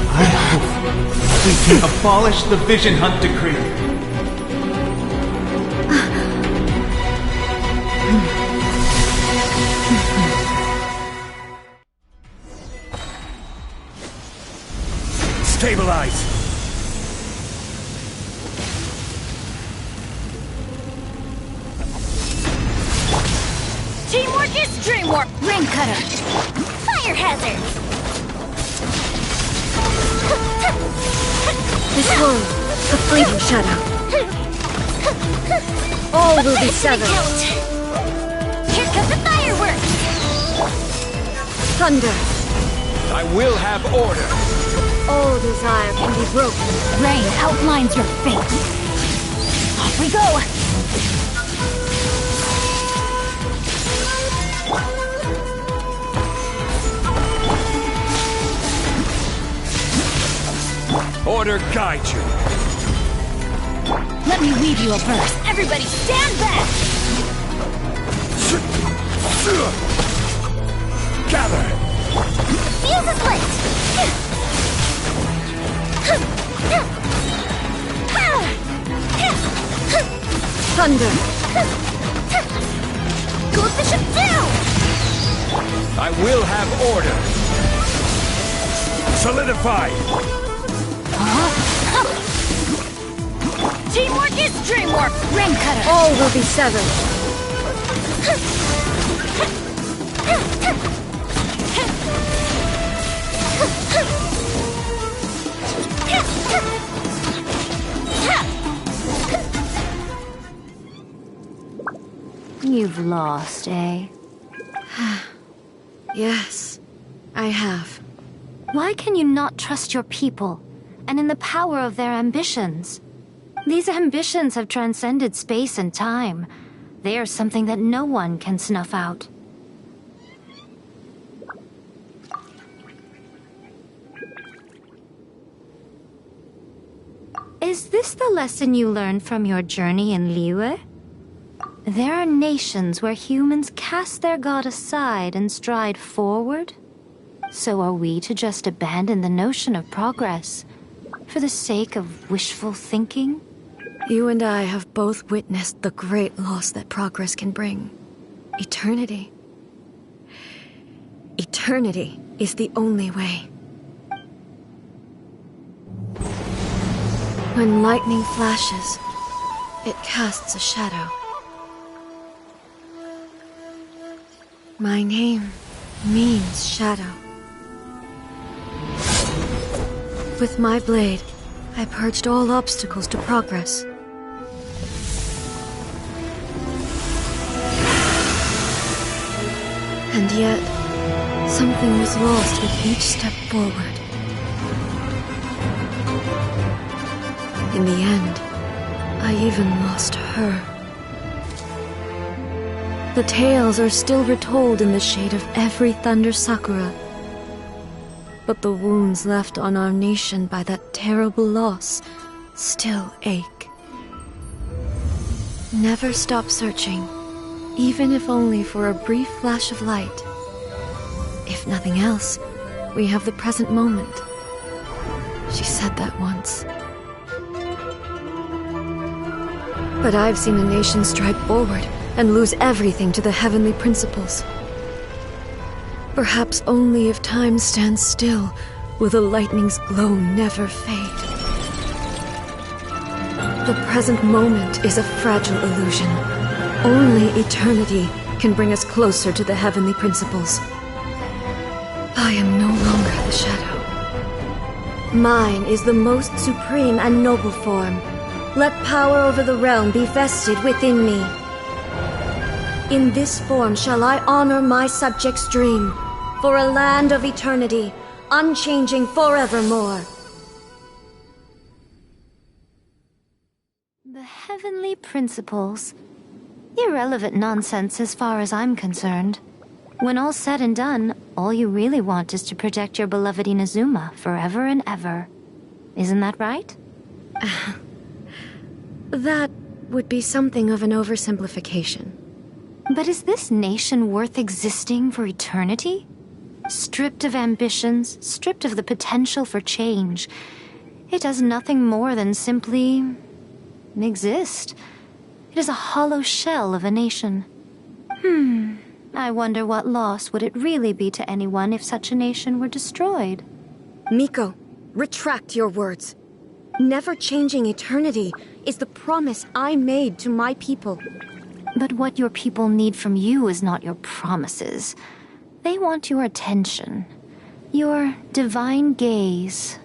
I hope we can abolish the Vision Hunt Decree. Stabilize. Teamwork is dreamwork! Rain cutter! Fire hazard! This world, a fleeting shadow. All will be severed. Here comes the fireworks! Thunder. I will have order. All desire can be broken. Rain outlines your fate. Off we go! Order guide you. Let me weave you a verse. Everybody stand back! Gather! Fuse is lit! Thunder! Goes the ship down! I will have order. Solidify! Teamwork is dreamwork! Rain cutter! All will be severed. You've lost, eh? Yes, I have. Why can you not trust your people, and in the power of their ambitions? These ambitions have transcended space and time. They are something that no one can snuff out. Is this the lesson you learned from your journey in Liyue? There are nations where humans cast their god aside and stride forward. So are we to just abandon the notion of progress for the sake of wishful thinking? You and I have both witnessed the great loss that progress can bring. Eternity. Eternity is the only way. When lightning flashes, it casts a shadow. My name means shadow. With my blade, I purged all obstacles to progress. And yet, something was lost with each step forward. In the end, I even lost her. The tales are still retold in the shade of every thunder sakura. But the wounds left on our nation by that terrible loss still ache. Never stop searching, even if only for a brief flash of light. If nothing else, we have the present moment. She said that once. But I've seen a nation stride forward and lose everything to the heavenly principles. Perhaps only if time stands still will the lightning's glow never fade. The present moment is a fragile illusion. Only eternity can bring us closer to the heavenly principles. I am no longer the shadow. Mine is the most supreme and noble form. Let power over the realm be vested within me. In this form shall I honor my subjects' dream, for a land of eternity, unchanging forevermore. The heavenly principles. Irrelevant nonsense as far as I'm concerned. When all's said and done, all you really want is to protect your beloved Inazuma forever and ever. Isn't that right? That would be something of an oversimplification. But is this nation worth existing for eternity? Stripped of ambitions, stripped of the potential for change, it does nothing more than simply exist. It is a hollow shell of a nation. I wonder what loss would it really be to anyone if such a nation were destroyed? Miko, retract your words. Never changing eternity is the promise I made to my people. But what your people need from you is not your promises. They want your attention. Your divine gaze.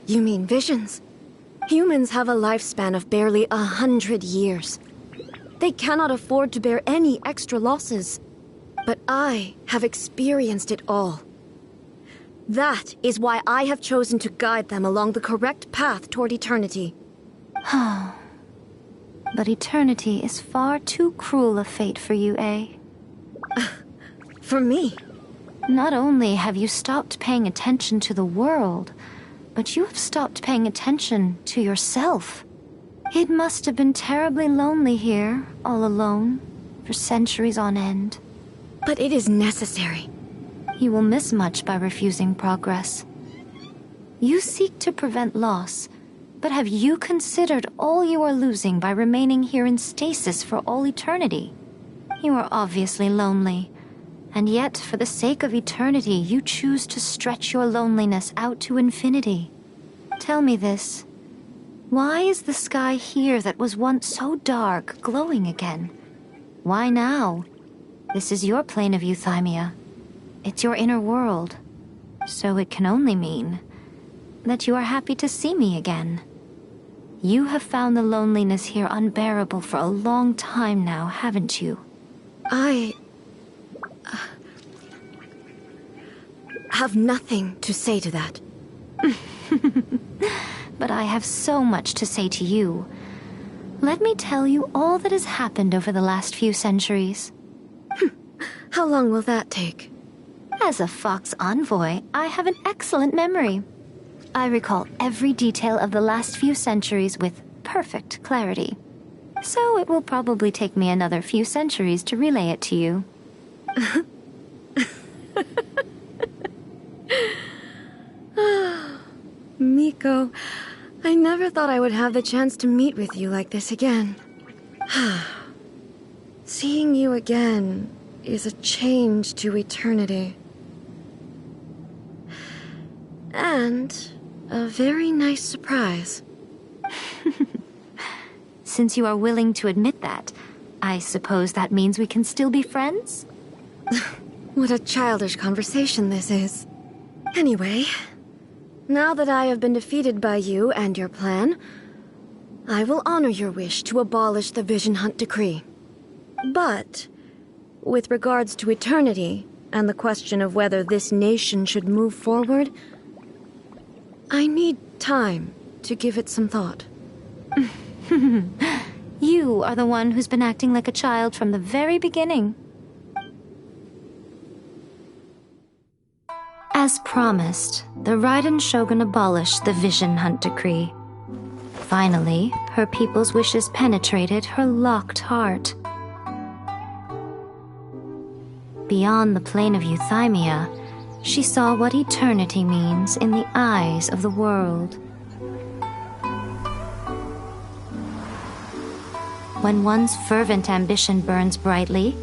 You mean visions? Humans have a lifespan of barely 100 years. They cannot afford to bear any extra losses. But I have experienced it all. That is why I have chosen to guide them along the correct path toward eternity. But eternity is far too cruel a fate for you, eh? For me? Not only have you stopped paying attention to the world, but you have stopped paying attention to yourself. It must have been terribly lonely here, all alone, for centuries on end. But it is necessary. You will miss much by refusing progress. You seek to prevent loss, but have you considered all you are losing by remaining here in stasis for all eternity? You are obviously lonely, and yet for the sake of eternity you choose to stretch your loneliness out to infinity. Tell me this. Why is the sky here that was once so dark glowing again? Why now? This is your plane of euthymia. It's your inner world. So it can only mean that you are happy to see me again. You have found the loneliness here unbearable for a long time now, haven't you? I have nothing to say to that. But I have so much to say to you. Let me tell you all that has happened over the last few centuries. How long will that take? As a Fox envoy, I have an excellent memory. I recall every detail of the last few centuries with perfect clarity. So it will probably take me another few centuries to relay it to you. Miko, I never thought I would have the chance to meet with you like this again. Seeing you again is a change to eternity. And a very nice surprise. Since you are willing to admit that, I suppose that means we can still be friends? What a childish conversation this is. Anyway, now that I have been defeated by you and your plan, I will honor your wish to abolish the Vision Hunt Decree. But, with regards to eternity and the question of whether this nation should move forward, I need time to give it some thought. You are the one who's been acting like a child from the very beginning. As promised, the Raiden Shogun abolished the Vision Hunt Decree. Finally, her people's wishes penetrated her locked heart. Beyond the plane of euthymia, she saw what eternity means in the eyes of the world. When one's fervent ambition burns brightly,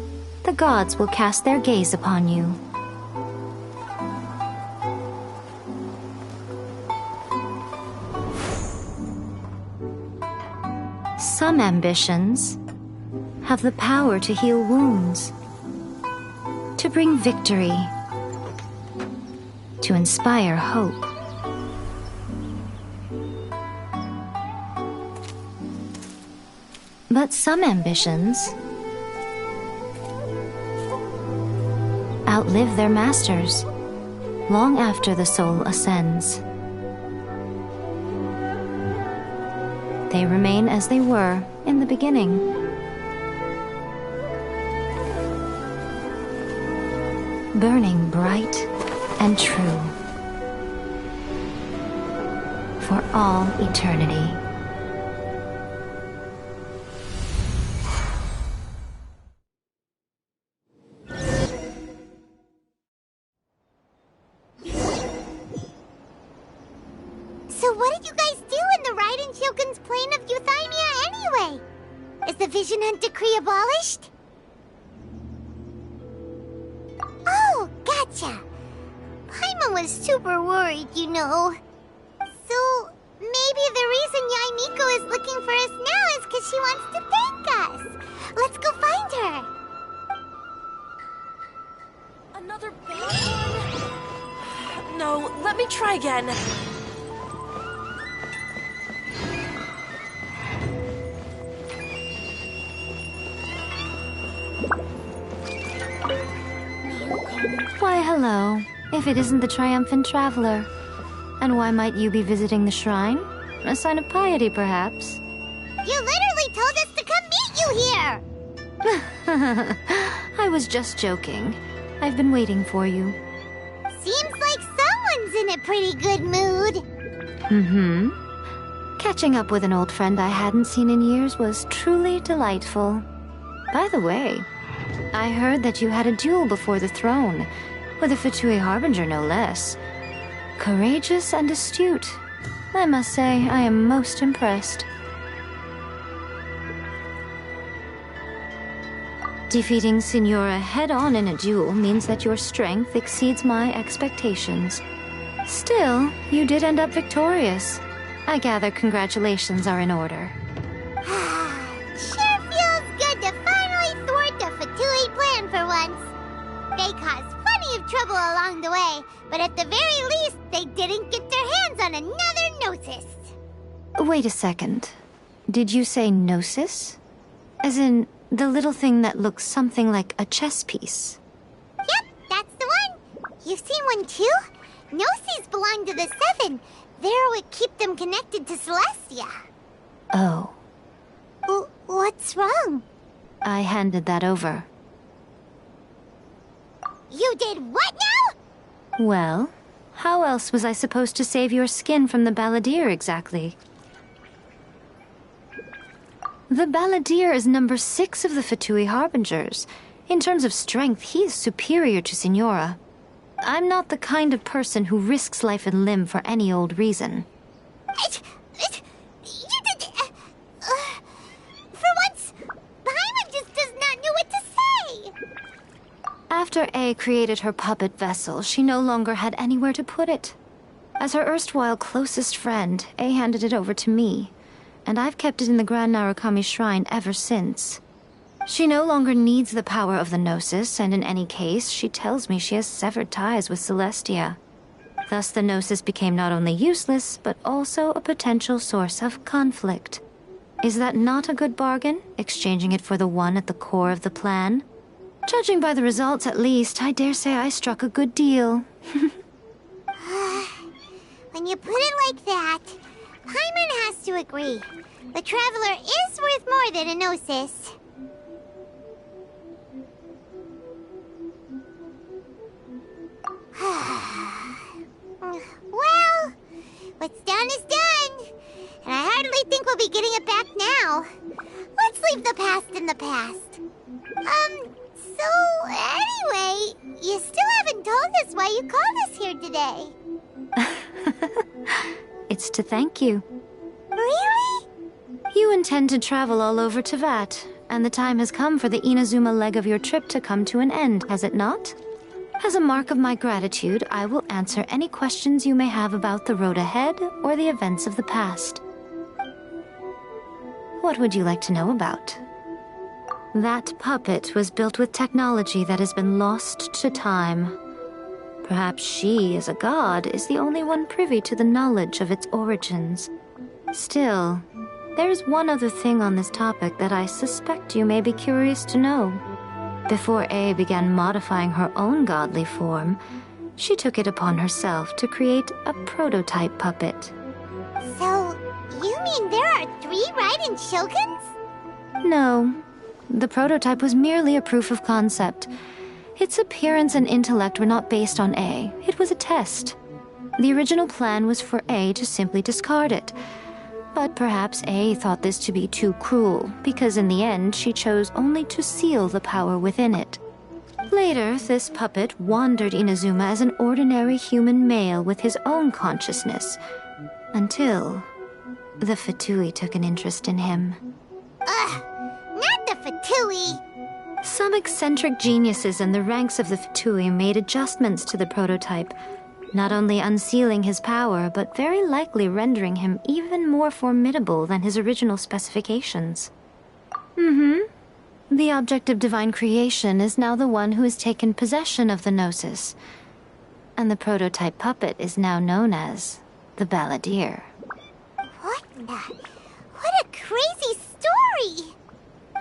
the gods will cast their gaze upon you. Some ambitions have the power to heal wounds, to bring victory, to inspire hope. But some ambitions outlive their masters long after the soul ascends. They remain as they were in the beginning. Burning bright and true for all eternity. So what did you guys do in the Raiden Shogun's plane of euthymia anyway? Is the Vision Hunt Decree abolished? Oh, gotcha. Paimon was super worried, you know. So, maybe the reason Yae Miko is looking for us now is because she wants to thank us. Let's go find her. Another bad one? No, let me try again. Why, hello. If it isn't the triumphant traveler. And why might you be visiting the shrine? A sign of piety, perhaps? You literally told us to come meet you here! I was just joking. I've been waiting for you. Seems like someone's in a pretty good mood. Mm-hmm. Catching up with an old friend I hadn't seen in years was truly delightful. By the way, I heard that you had a duel before the throne, with a Fatui Harbinger no less. Courageous and astute. I must say, I am most impressed. Defeating Signora head-on in a duel means that your strength exceeds my expectations. Still, you did end up victorious. I gather congratulations are in order. Sure feels good to finally thwart the Fatui plan for once. They caused plenty of trouble along the way, but at the very least, they didn't get their hands on another Gnosis. Wait a second. Did you say Gnosis? As in, the little thing that looks something like a chess piece? Yep, that's the one. You've seen one too? Gnosis belong to the Seven. They're what keep them connected to Celestia. Oh. What's wrong? I handed that over. You did what now? Well, how else was I supposed to save your skin from the Balladeer exactly? The Balladeer is number 6 of the Fatui Harbingers. In terms of strength, he is superior to Signora. I'm not the kind of person who risks life and limb for any old reason. You did... for once, Paimon just does not know what to say. After A created her puppet vessel, she no longer had anywhere to put it. As her erstwhile closest friend, A handed it over to me, and I've kept it in the Grand Narukami Shrine ever since. She no longer needs the power of the Gnosis, and in any case, she tells me she has severed ties with Celestia. Thus the Gnosis became not only useless, but also a potential source of conflict. Is that not a good bargain, exchanging it for the one at the core of the plan? Judging by the results, at least, I dare say I struck a good deal. When you put it like that, Paimon has to agree. The Traveler is worth more than a Gnosis. Well, what's done is done. And I hardly think we'll be getting it back now. Let's leave the past in the past. So anyway, you still haven't told us why you called us here today. It's to thank you. Really? You intend to travel all over Teyvat, and the time has come for the Inazuma leg of your trip to come to an end, has it not? As a mark of my gratitude, I will answer any questions you may have about the road ahead or the events of the past. What would you like to know about? That puppet was built with technology that has been lost to time. Perhaps she, as a god, is the only one privy to the knowledge of its origins. Still, there is one other thing on this topic that I suspect you may be curious to know. Before A began modifying her own godly form, she took it upon herself to create a prototype puppet. So, you mean there are 3 Raiden Shoguns? No. The prototype was merely a proof of concept. Its appearance and intellect were not based on A. It was a test. The original plan was for A to simply discard it. But perhaps A thought this to be too cruel, because in the end she chose only to seal the power within it. Later, this puppet wandered Inazuma as an ordinary human male with his own consciousness, until the Fatui took an interest in him. Ugh, not the Fatui! Some eccentric geniuses in the ranks of the Fatui made adjustments to the prototype, not only unsealing his power, but very likely rendering him even more formidable than his original specifications. The object of divine creation is now the one who has taken possession of the Gnosis, and the prototype puppet is now known as the Balladeer. What a crazy story!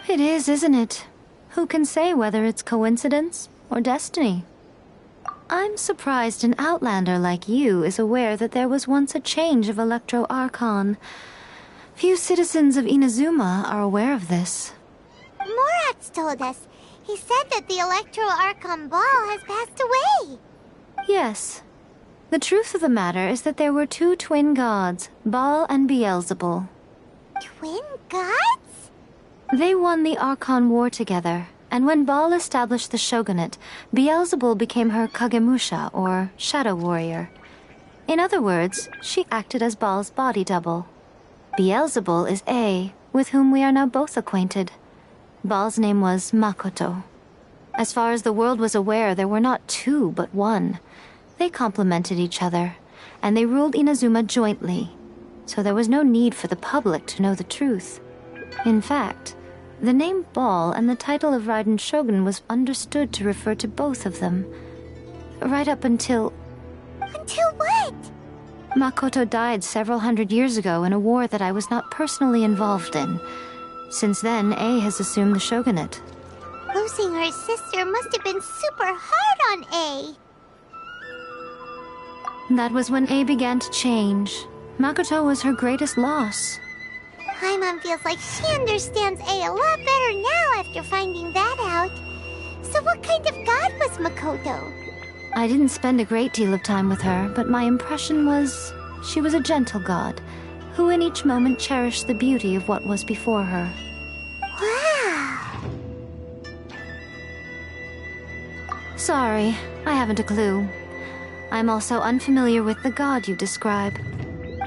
It is, isn't it? Who can say whether it's coincidence or destiny? I'm surprised an outlander like you is aware that there was once a change of Electro Archon. Few citizens of Inazuma are aware of this. Morat's told us. He said that the Electro Archon Ball has passed away. Yes. The truth of the matter is that there were two twin gods, Baal and Beelzebul. Twin gods? They won the Archon War together, and when Baal established the shogunate, Beelzebul became her Kagemusha, or shadow warrior. In other words, she acted as Baal's body double. Beelzebul is A, with whom we are now both acquainted. Baal's name was Makoto. As far as the world was aware, there were not two, but one. They complemented each other, and they ruled Inazuma jointly, so there was no need for the public to know the truth. In fact, the name Baal and the title of Raiden Shogun was understood to refer to both of them. Right up until... Until what? Makoto died several hundred years ago in a war that I was not personally involved in. Since then, A has assumed the shogunate. Losing her sister must have been super hard on A. That was when A began to change. Makoto was her greatest loss. Paimon feels like she understands A lot better now after finding that out. So what kind of god was Makoto? I didn't spend a great deal of time with her, but my impression was she was a gentle god, who in each moment cherished the beauty of what was before her. Wow! Sorry, I haven't a clue. I'm also unfamiliar with the god you describe.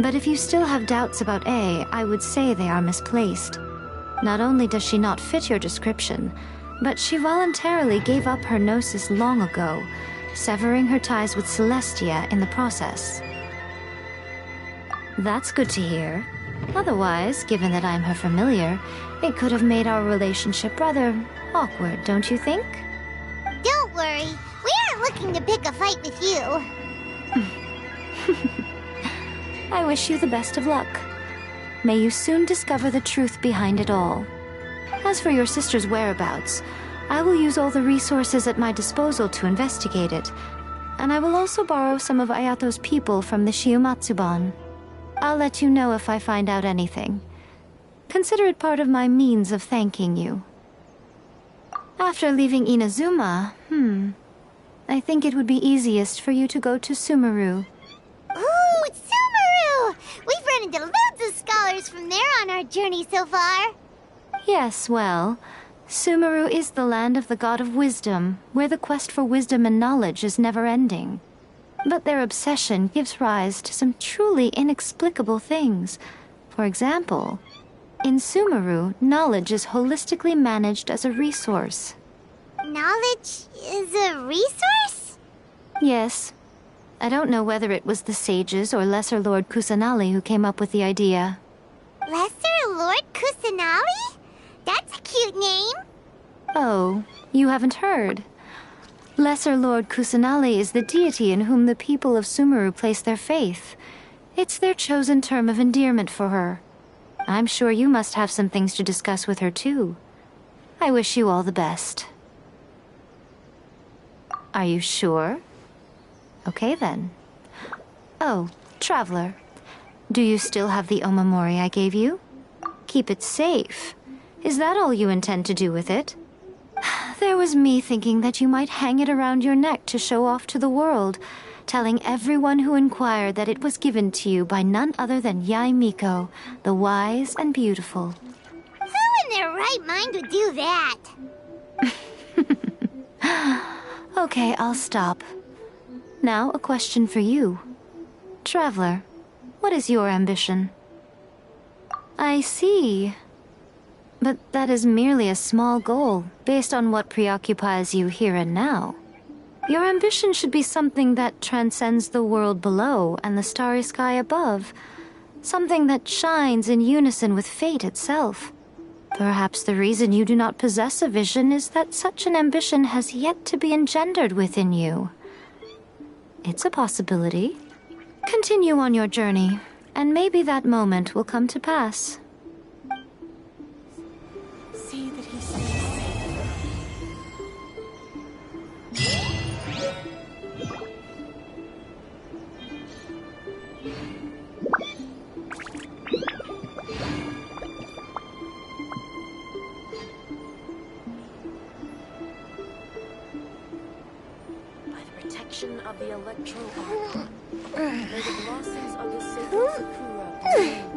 But if you still have doubts about A, I would say they are misplaced. Not only does she not fit your description, but she voluntarily gave up her gnosis long ago, severing her ties with Celestia in the process. That's good to hear. Otherwise, given that I'm her familiar, it could have made our relationship rather awkward, don't you think? Don't worry. We aren't looking to pick a fight with you. I wish you the best of luck. May you soon discover the truth behind it all. As for your sister's whereabouts, I will use all the resources at my disposal to investigate it, and I will also borrow some of Ayato's people from the Shiumatsuban. I'll let you know if I find out anything. Consider it part of my means of thanking you. After leaving Inazuma, I think it would be easiest for you to go to Sumeru. Ooh, Sumeru! We've run into loads of scholars from there on our journey so far. Yes, well, Sumeru is the land of the god of wisdom, where the quest for wisdom and knowledge is never-ending. But their obsession gives rise to some truly inexplicable things. For example, in Sumeru, knowledge is holistically managed as a resource. Knowledge is a resource? Yes. I don't know whether it was the sages or Lesser Lord Kusanali who came up with the idea. Lesser Lord Kusanali? That's a cute name. Oh, you haven't heard. Lesser Lord Kusanali is the deity in whom the people of Sumeru place their faith. It's their chosen term of endearment for her. I'm sure you must have some things to discuss with her, too. I wish you all the best. Are you sure? Okay, then. Oh, Traveler. Do you still have the Omamori I gave you? Keep it safe. Is that all you intend to do with it? There was me thinking that you might hang it around your neck to show off to the world, telling everyone who inquired that it was given to you by none other than Yae Miko, the wise and beautiful. Who in their right mind would do that? Okay, I'll stop. Now, a question for you. Traveler, what is your ambition? I see. But that is merely a small goal, based on what preoccupies you here and now. Your ambition should be something that transcends the world below and the starry sky above. Something that shines in unison with fate itself. Perhaps the reason you do not possess a vision is that such an ambition has yet to be engendered within you. It's a possibility. Continue on your journey, and maybe that moment will come to pass. Say that he stays safe. protection of the Electro Arc. May the blossoms of the sacred Sakura bloom